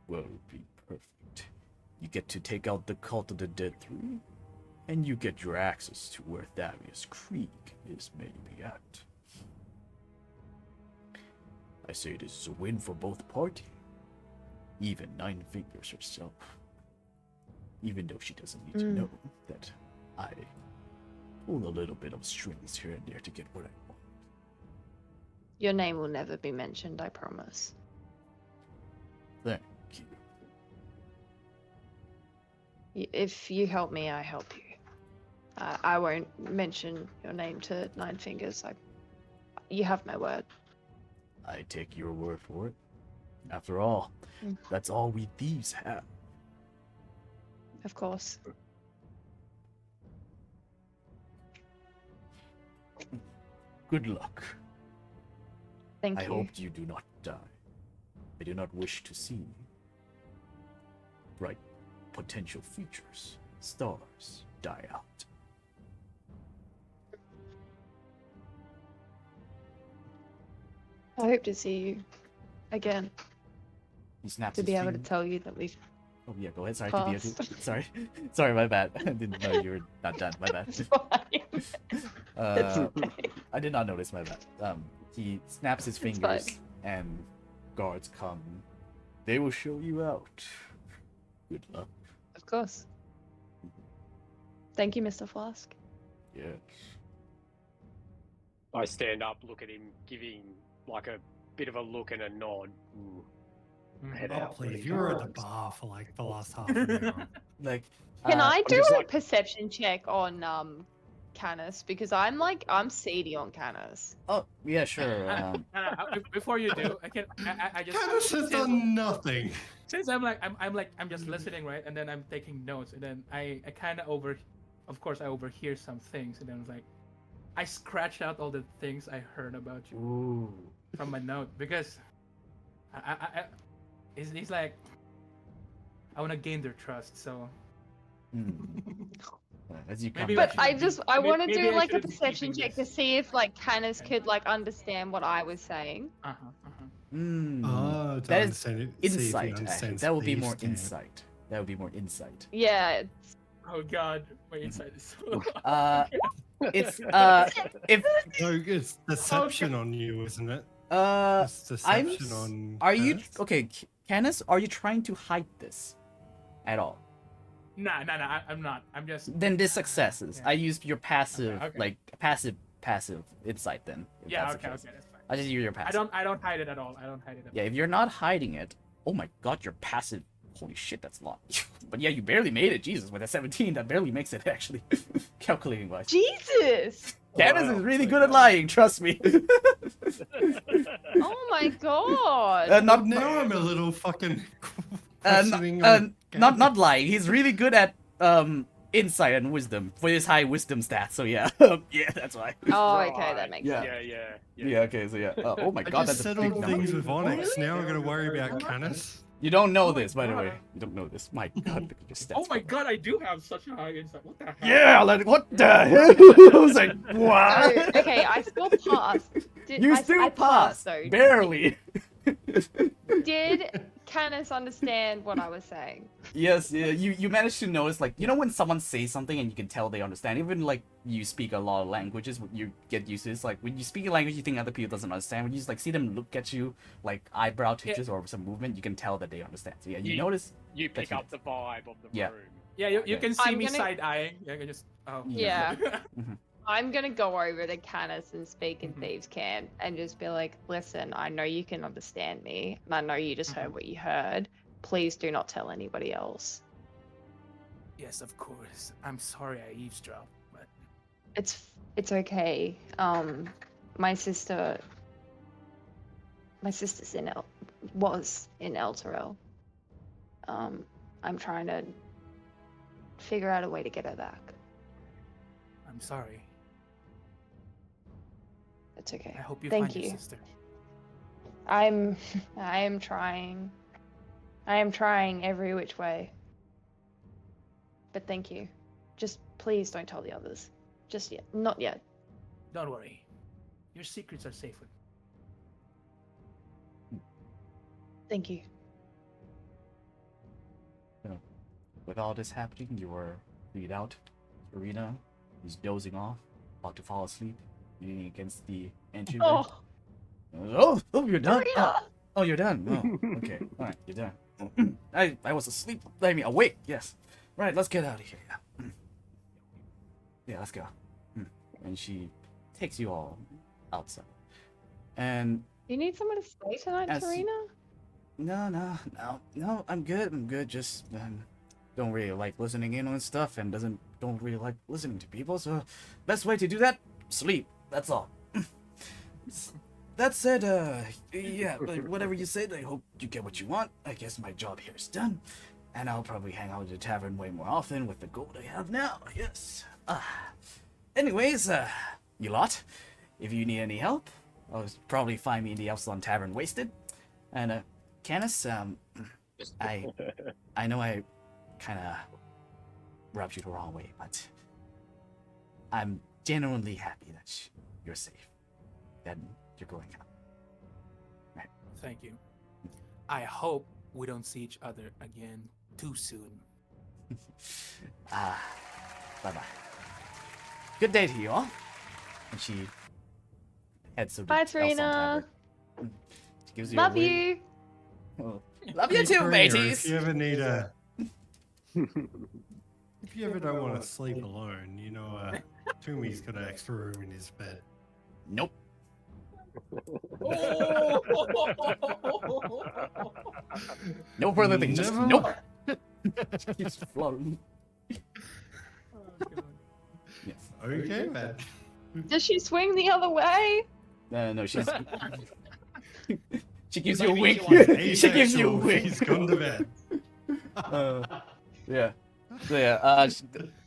will be perfect. You get to take out the Cult of the Dead 3, and you get your access to where Davius Creek is maybe at. I say this is a win for both parties. Even Nine Fingers herself. Even though she doesn't need to know that I pull a little bit of strings here and there to get what I want. Your name will never be mentioned, I promise. Thank you. If you help me, I help you. I won't mention your name to Nine Fingers. You have my word. I take your word for it. After all, that's all we thieves have. Of course. Good luck. Thank I you. hope you do not die. I do not wish to see bright potential futures, stars, die out. I hope to see you again. He snaps To his be able to finger. tell you that we've Oh yeah, go ahead. Sorry, passed. sorry, sorry, my bad. I didn't know you were not done. My bad. It's fine. It's okay. I did not notice. My bad. He snaps his It's fingers, fine. and guards come. They will show you out. Good luck. Of course. Thank you, Mr. Flask. Yes. I stand up, look at him, give him like a bit of a look and a nod. Head Oh, out. please, you were at the bar for like the last half an hour. Like. Can I do just a like- perception check on Canis? Because I'm seedy on Canis. Oh yeah, sure. Before you do, I just Canis has done nothing. since I'm just listening, right? And then I'm taking notes, and then I kind of of course I overhear some things, and then I was like, I scratched out all the things I heard about you Ooh. from my note because he's like, I want to gain their trust, so. As you come Maybe back, But I want to maybe do I like a should've been perception keeping check to this. see if like Canis Okay. could like understand what I was saying. Oh, to that is understand it, see if he insight. Actually. understands That would be thieves' more cant. insight. That would be more insight. Yeah. Oh God, my insight is so. It's if No, it's deception on you, isn't it? uh It's deception s- on. are you Canis? okay, Canis? Are you trying to hide this at all? Nah, I'm not. I'm just. Then this successes. Yeah. I used your passive, Okay. like passive insight. Then if Yeah, that's okay, the case. that's fine. I just use your passive. I don't hide it at all. I don't hide it at Yeah, if you're not hiding it, oh my God, your passive. Holy shit, that's a lot. But yeah, you barely made it. Jesus, with a 17, that barely makes it actually, calculating wise. Jesus! Canis Wow. is really good at lying. Trust me. Oh my god! Not Now I'm a little fucking Uh, questioning. not lying. He's really good at insight and wisdom for his high wisdom stats. So yeah, yeah, that's why. Oh, Right. okay, that makes Yeah. sense. Yeah. Okay. So yeah. Oh my I God, just that's a big settled number. things with Onyx. Now I'm gonna worry about Canis. You don't know Oh my this, by the way. God. You don't know this. My God, look at your stats. Oh my God, I do have such a high insight. What the hell? Yeah, like what the hell? I was like, what? Oh, okay, I still passed. You still I passed, though. barely. Did Canis understand what I was saying? Yes, yeah, you managed to notice, like, you know when someone says something and you can tell they understand, even like you speak a lot of languages, you get used to this, like when you speak a language you think other people doesn't understand, when you just like see them look at you, like eyebrow twitches or some movement, you can tell that they understand. So yeah, you notice. You pick up the vibe of the Yeah. room. Yeah, you can see I'm me gonna- side-eyeing. Yeah, I just... Oh. Yeah. Mhm. I'm gonna go over to Canis and speak in Thieves' Camp and just be like, listen, I know you can understand me, and I know you just heard what you heard. Please do not tell anybody else. Yes, of course. I'm sorry I eavesdropped, but... It's okay. My sister's was in Elturel. I'm trying to figure out a way to get her back. I'm sorry. It's okay. I hope you Thank find you. your sister. I am trying. I am trying every which way. But thank you. Just please don't tell the others. Just yet. Not yet. Don't worry. Your secrets are safe with me. Thank you. With all this happening, you were lead out. Serena is dozing off, about to fall asleep, leaning against the entryway. Oh, Oh, you're done. Serena! Oh, you're done. Oh, okay. All right, you're done. I was asleep. I mean, awake. Yes. Right. Let's get out of here. Yeah. Yeah. Let's go. And she takes you all outside. And You need someone to stay tonight, As- Serena? no. I'm good. Just don't really like listening in on stuff, and don't really like listening to people. So, best way to do that, sleep. That's all. That said, yeah, like, whatever you said, I hope you get what you want. I guess my job here is done, and I'll probably hang out at the tavern way more often with the gold I have now. Yes. Anyways, you lot, if you need any help, I'll probably find me in the Epsilon Tavern Wasted. And Canis, I know I kind of rubbed you the wrong way, but I'm genuinely happy that you're safe, that you're going out. Thank you. I hope we don't see each other again too soon. Bye-bye. Good day to you all. And she heads to the Bye, Epsilon Serena. Tavern. She gives you Love a wink. you. Oh, love you Hey, too, Karina, mateys. If you ever need a, if you ever don't want to sleep alone, you know, Toomey's got an extra room in his bed. Nope. No further things. Just Never nope. Keeps floating. Yes. Okay, man. Does she swing the other way? No, she's. She gives you a Maybe wink. she wants She gives you a Asexual, wink. He's gone to bed. Yeah. So yeah.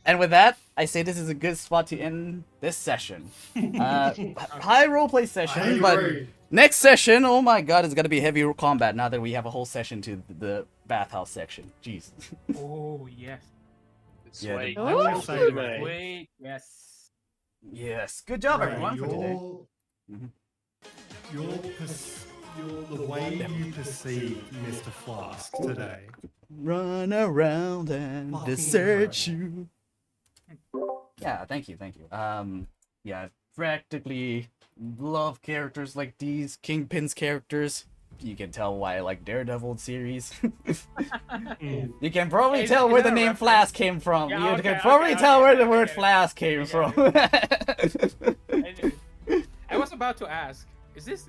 And with that, I say this is a good spot to end this session. High roleplay session, I but agree. next session, oh my god, it's gonna be heavy combat now that we have a whole session to the bathhouse section. Jeez. Oh, yes. Yeah, Sweet. I will say, Sweet. mate, Wait, yes. Yes. Good job, Ray, everyone, for today. the way you perceive Mr. Flask today. Run around and Fucking desert incredible. you. Yeah, thank you. Yeah, practically love characters like these. Kingpin's characters. You can tell why I like Daredevil series. You can probably Is- tell is where that the a name reference? Flask came from. Yeah, You okay, can probably okay, tell okay, where the okay, word okay. Flask came I from. I was about to ask, is this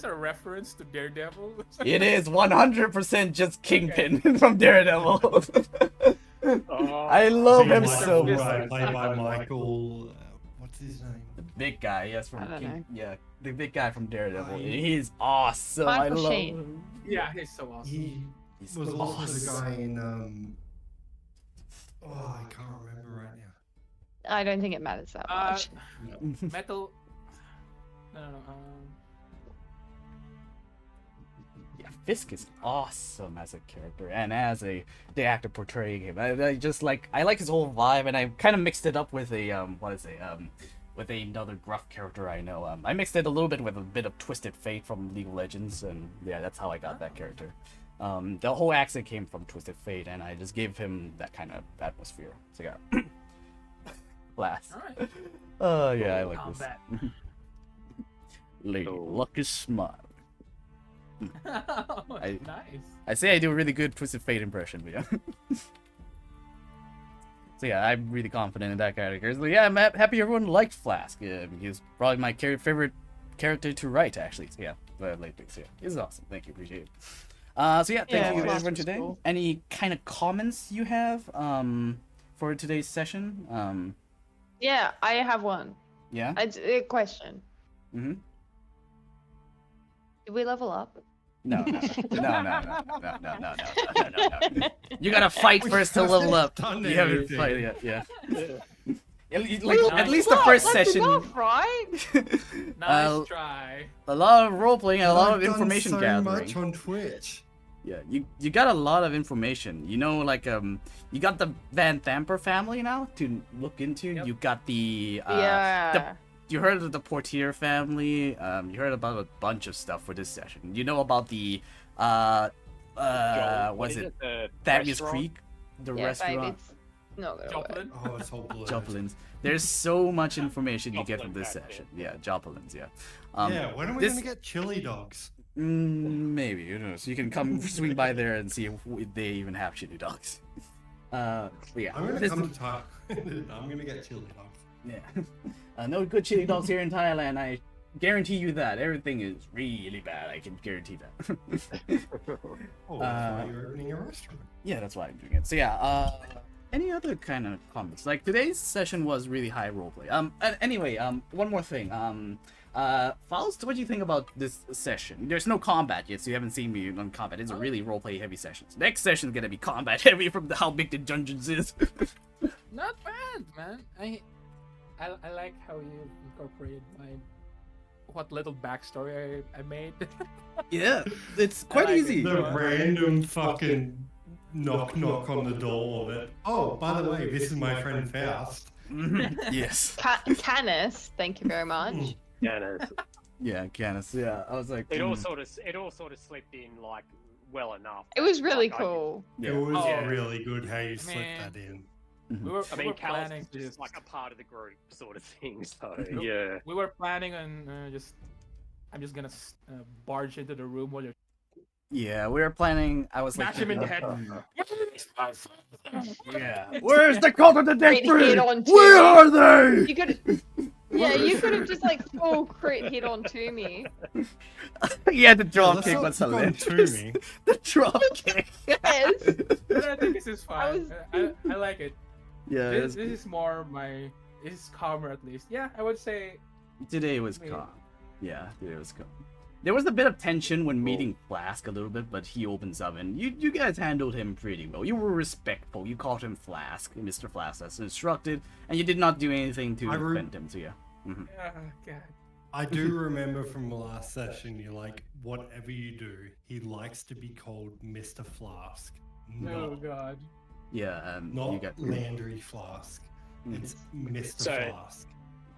a reference to Daredevil? It is 100% just Kingpin from Daredevil. Oh, I love him Like, so Yes. much. Played by Michael. What's his name? The big guy, yes, from I don't know. yeah, the big guy from Daredevil. Oh, He's awesome. I Michael love Sheen. him. Yeah, he's so awesome. He He's was also the awesome. guy in oh, I can't remember right now. I don't think it matters that much. Metal. No. Yeah, Fisk is awesome as a character and as the actor portraying him. I just like his whole vibe, and I kind of mixed it up with a with another gruff character I know. I mixed it a little bit with a bit of Twisted Fate from League of Legends, and yeah, that's how I got that character. The whole accent came from Twisted Fate, and I just gave him that kind of atmosphere. So yeah, Flask. All right. Oh yeah, I like Combat. this. Lady Luck is smile. Oh, I- nice. I say I do a really good Twisted Fate impression, but yeah. So yeah, I'm really confident in that character. So yeah, I'm happy everyone liked Flask. He's probably my favorite character to write, actually. So yeah, lately. So yeah, he's awesome. Thank you, appreciate it. So yeah, thank Yeah, you Flask everyone was today. cool. Any kind of comments you have for today's session? Yeah, I have one. Yeah. It's a question. Mm-hmm. Did we level up? No. You gotta fight first to level up. Done You haven't everything. fight yet. Yeah. Like, Well, at least look, the first that's session. enough, right? Nice try. A lot of role playing and a lot I've of done information so gathering. much on Twitch. Yeah, you got a lot of information. You know, like you got the Van Thamper family now to look into. Yep. You got the Yeah. you heard of the Portier family. You heard about a bunch of stuff for this session. You know about the what is it? The Thaddeus restaurant? Creek, the Yeah, babe, restaurant. it's not gonna work. Joplin. Oh, it's all blurred. Joplins. There's so much information you get from Joplin this back session. Yeah, Joplins. Yeah. Yeah, when are we this- going to get chili dogs? Maybe, who knows? You can come swing by there and see if they even have shitty dogs. But yeah, I'm going to this- come to Thailand. I'm going to get chili dogs. yeah. No good chili dogs here in Thailand. I guarantee you that. Everything is really bad. I can guarantee that. Oh, that's why you're opening a restaurant. Yeah, that's why I'm doing it. So yeah, any other kind of comments? Like today's session was really high roleplay. Anyway, one more thing. Faust, what do you think about this session? There's no combat yet, so you haven't seen me on combat. It's a really roleplay heavy session. So next session is gonna be combat heavy from how big the dungeons is. Not bad, man. I like how you incorporated what little backstory I made. Yeah, it's quite like easy. it. The random fucking knock on the door of it. Oh, by the way, this is my friend Faust. Yes. Canis, thank you very much. Yeah, no, Yeah, Canis. Yeah, I was like. it all sort of slipped in like well enough. It was really Like, cool. Yeah. It was Oh. really good how you slipped Man. that in. We were, I we mean, were Cal's planning to just like a part of the group sort of thing. So Nope. yeah. we were planning on I'm just gonna barge into the room while you're Yeah, we were planning. I was like. smash him in the head. Yeah. Where's the contradictory? Crit hit on Where two. are they? You could, yeah, you could have just like full crit hit onto me. Yeah, the drop Let's kick not was pick on hilarious. to me. The drop kick. Yes. But I think this is fine. I like it. Yeah, it was- This is more this is calmer at least. Yeah, I would say today was Wait. calm. Yeah, today was calm. There was a bit of tension when meeting Flask a little bit, but he opens up and you guys handled him pretty well. You were respectful. You called him Flask, Mr. Flask, as instructed, and you did not do anything to I re- offend him. So yeah. Mhm. God. I do remember from the last session, you're like, whatever you do, he likes to be called Mr. Flask. Oh Not, god. Yeah, you not got Landry Flask. It's Mr. So- Flask.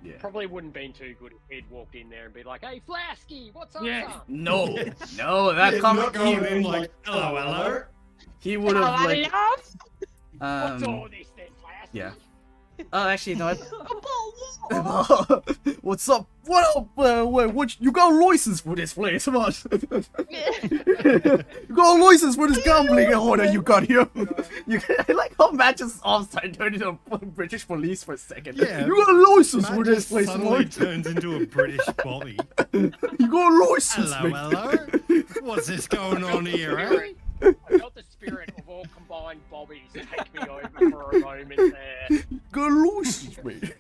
yeah. Probably wouldn't been too good if he'd walked in there and be like, "Hey, Flasky, what's up, Yeah. son?" No, no, that Yeah, comment not going in like, hello, hello. he would have like What's um all this then, Flasky? yeah. Oh, actually, no. About What's up? What up? What? You got a license for this place? Come on. You got a license for this gambling order you got here. I like how Matt just offside turned into a British police for a second. Yeah, You got a license Matt for this just place, suddenly boy. turns into a British Bobby. You got a license, Hello, mate. hello. What's this going on here, eh? Spirit. I felt the spirit of all combined bobbies take me over for a moment there. You got a license, mate.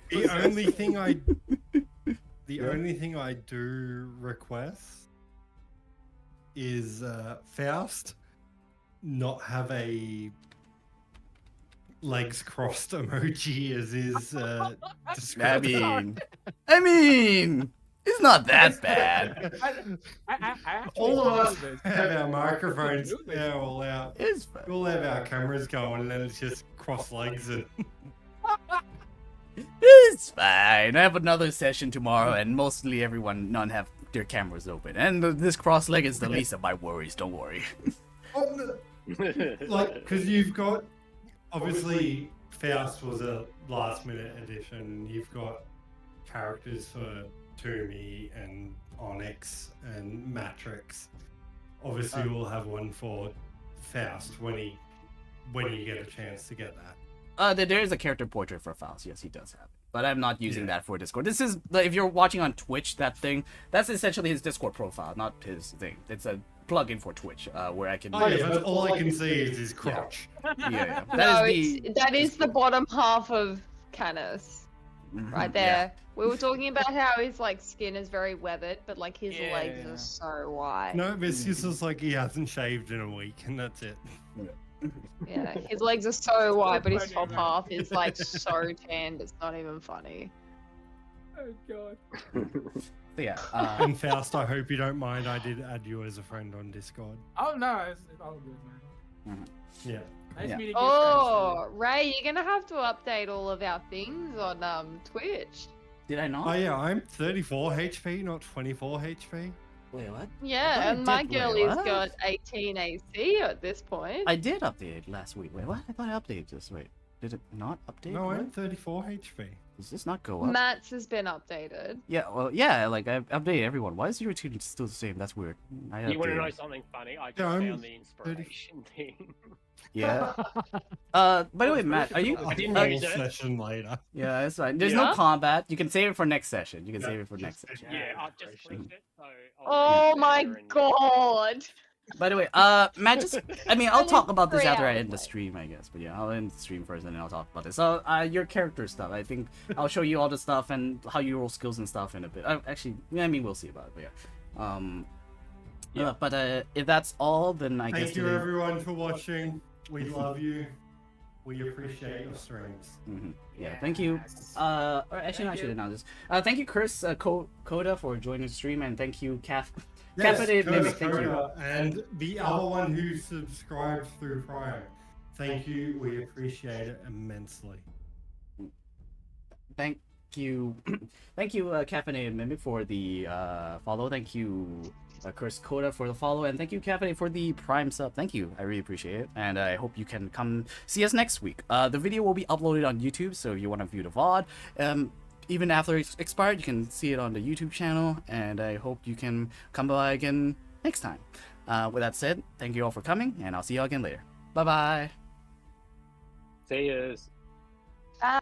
The only thing I do request is Faust not have a legs crossed emoji as his I description. mean, it's not that bad. I actually All of love us this. have our microphones Do this. now all out. It's fine. We all have our cameras going, and then it's just cross legs and It's fine. I have another session tomorrow, and mostly none have their cameras open. And this cross leg is the least of my worries. Don't worry. Oh, no, like, because you've got obviously Faust was a last minute addition. You've got characters for Toomey and Onyx and Matrix. Obviously, we'll have one for Faust when you get a chance to get that. There is a character portrait for Faust. Yes, he does have it. But I'm not using Yeah. that for Discord. This is, if you're watching on Twitch, that thing, that's essentially his Discord profile, not his thing. It's a plugin for Twitch, where I can... Oh yeah, but all I can see is his crotch. Yeah. No, the... that is the bottom half of Canis, Mhm, right there. We were talking about how his like skin is very weathered, but like his legs Yeah. are so wide. No, this is just like he hasn't shaved in a week, and that's it. Yeah, his legs are so wide, but his funny, top man. half is like so tanned. It's not even funny. Oh god. So yeah. And Faust, I hope you don't mind. I did add you as a friend on Discord. Oh no, it's all good, man. Yeah. Nice Yeah. meeting you. Oh, Ray, you're gonna have to update all of our things on Twitch. Did I not? Oh yeah, I'm 34 HP, not 24 HP. Wait, what? I Yeah, thought I and my did- girl wait, has what? got 18 AC at this point. I did update it last week. Wait, what? I thought I updated this. Wait, did it not update? No, What? I'm 34 HP. Does this not go up? Matt's has been updated. Yeah, well, yeah, like I updated everyone. Why is your routine still the same? That's weird. I You want to know updated. something funny? I just Yeah, I'm found the inspiration thing. Yeah. By the way, Matt, are you? I didn't Whole use it. session later. Yeah, it's fine. There's Yeah? no combat. You can save it for next session. You can Yeah, save it for next just- session. Yeah, I've just clicked it, so. Oh leave it my there and- god! By the way, Matt, just I mean, I'll Only talk about this 3 after I hours end the left. stream, I guess. But yeah, I'll end the stream first, and then I'll talk about this. So, your character stuff. I think I'll show you all the stuff and how you roll skills and stuff in a bit. Actually, I mean, we'll see about it. But yeah. Yeah. But if that's all, then I guess. Thank you today- everyone for watching. We love you. We appreciate your streams. Mhm. Yeah, thank you. Yes. Or actually, no, I Thank should you. announce this. Thank you, Chris Coda, for joining the stream, and thank you, Yes, Caffeinated Curse Mimic. Thank you. Coda, and the other one who subscribed through Prime. Thank you. We appreciate it immensely. Thank you, thank you, Caffeinated Mimic, for the follow. Thank you, Chris Coda, for the follow, and thank you, Caffeinated, for the Prime sub. Thank you, I really appreciate it, and I hope you can come see us next week. The video will be uploaded on YouTube, so if you want to view the VOD, even after it's expired, you can see it on the YouTube channel, and I hope you can come by again next time. With that said, thank you all for coming, and I'll see you all again later. Bye bye. See yous. Bye.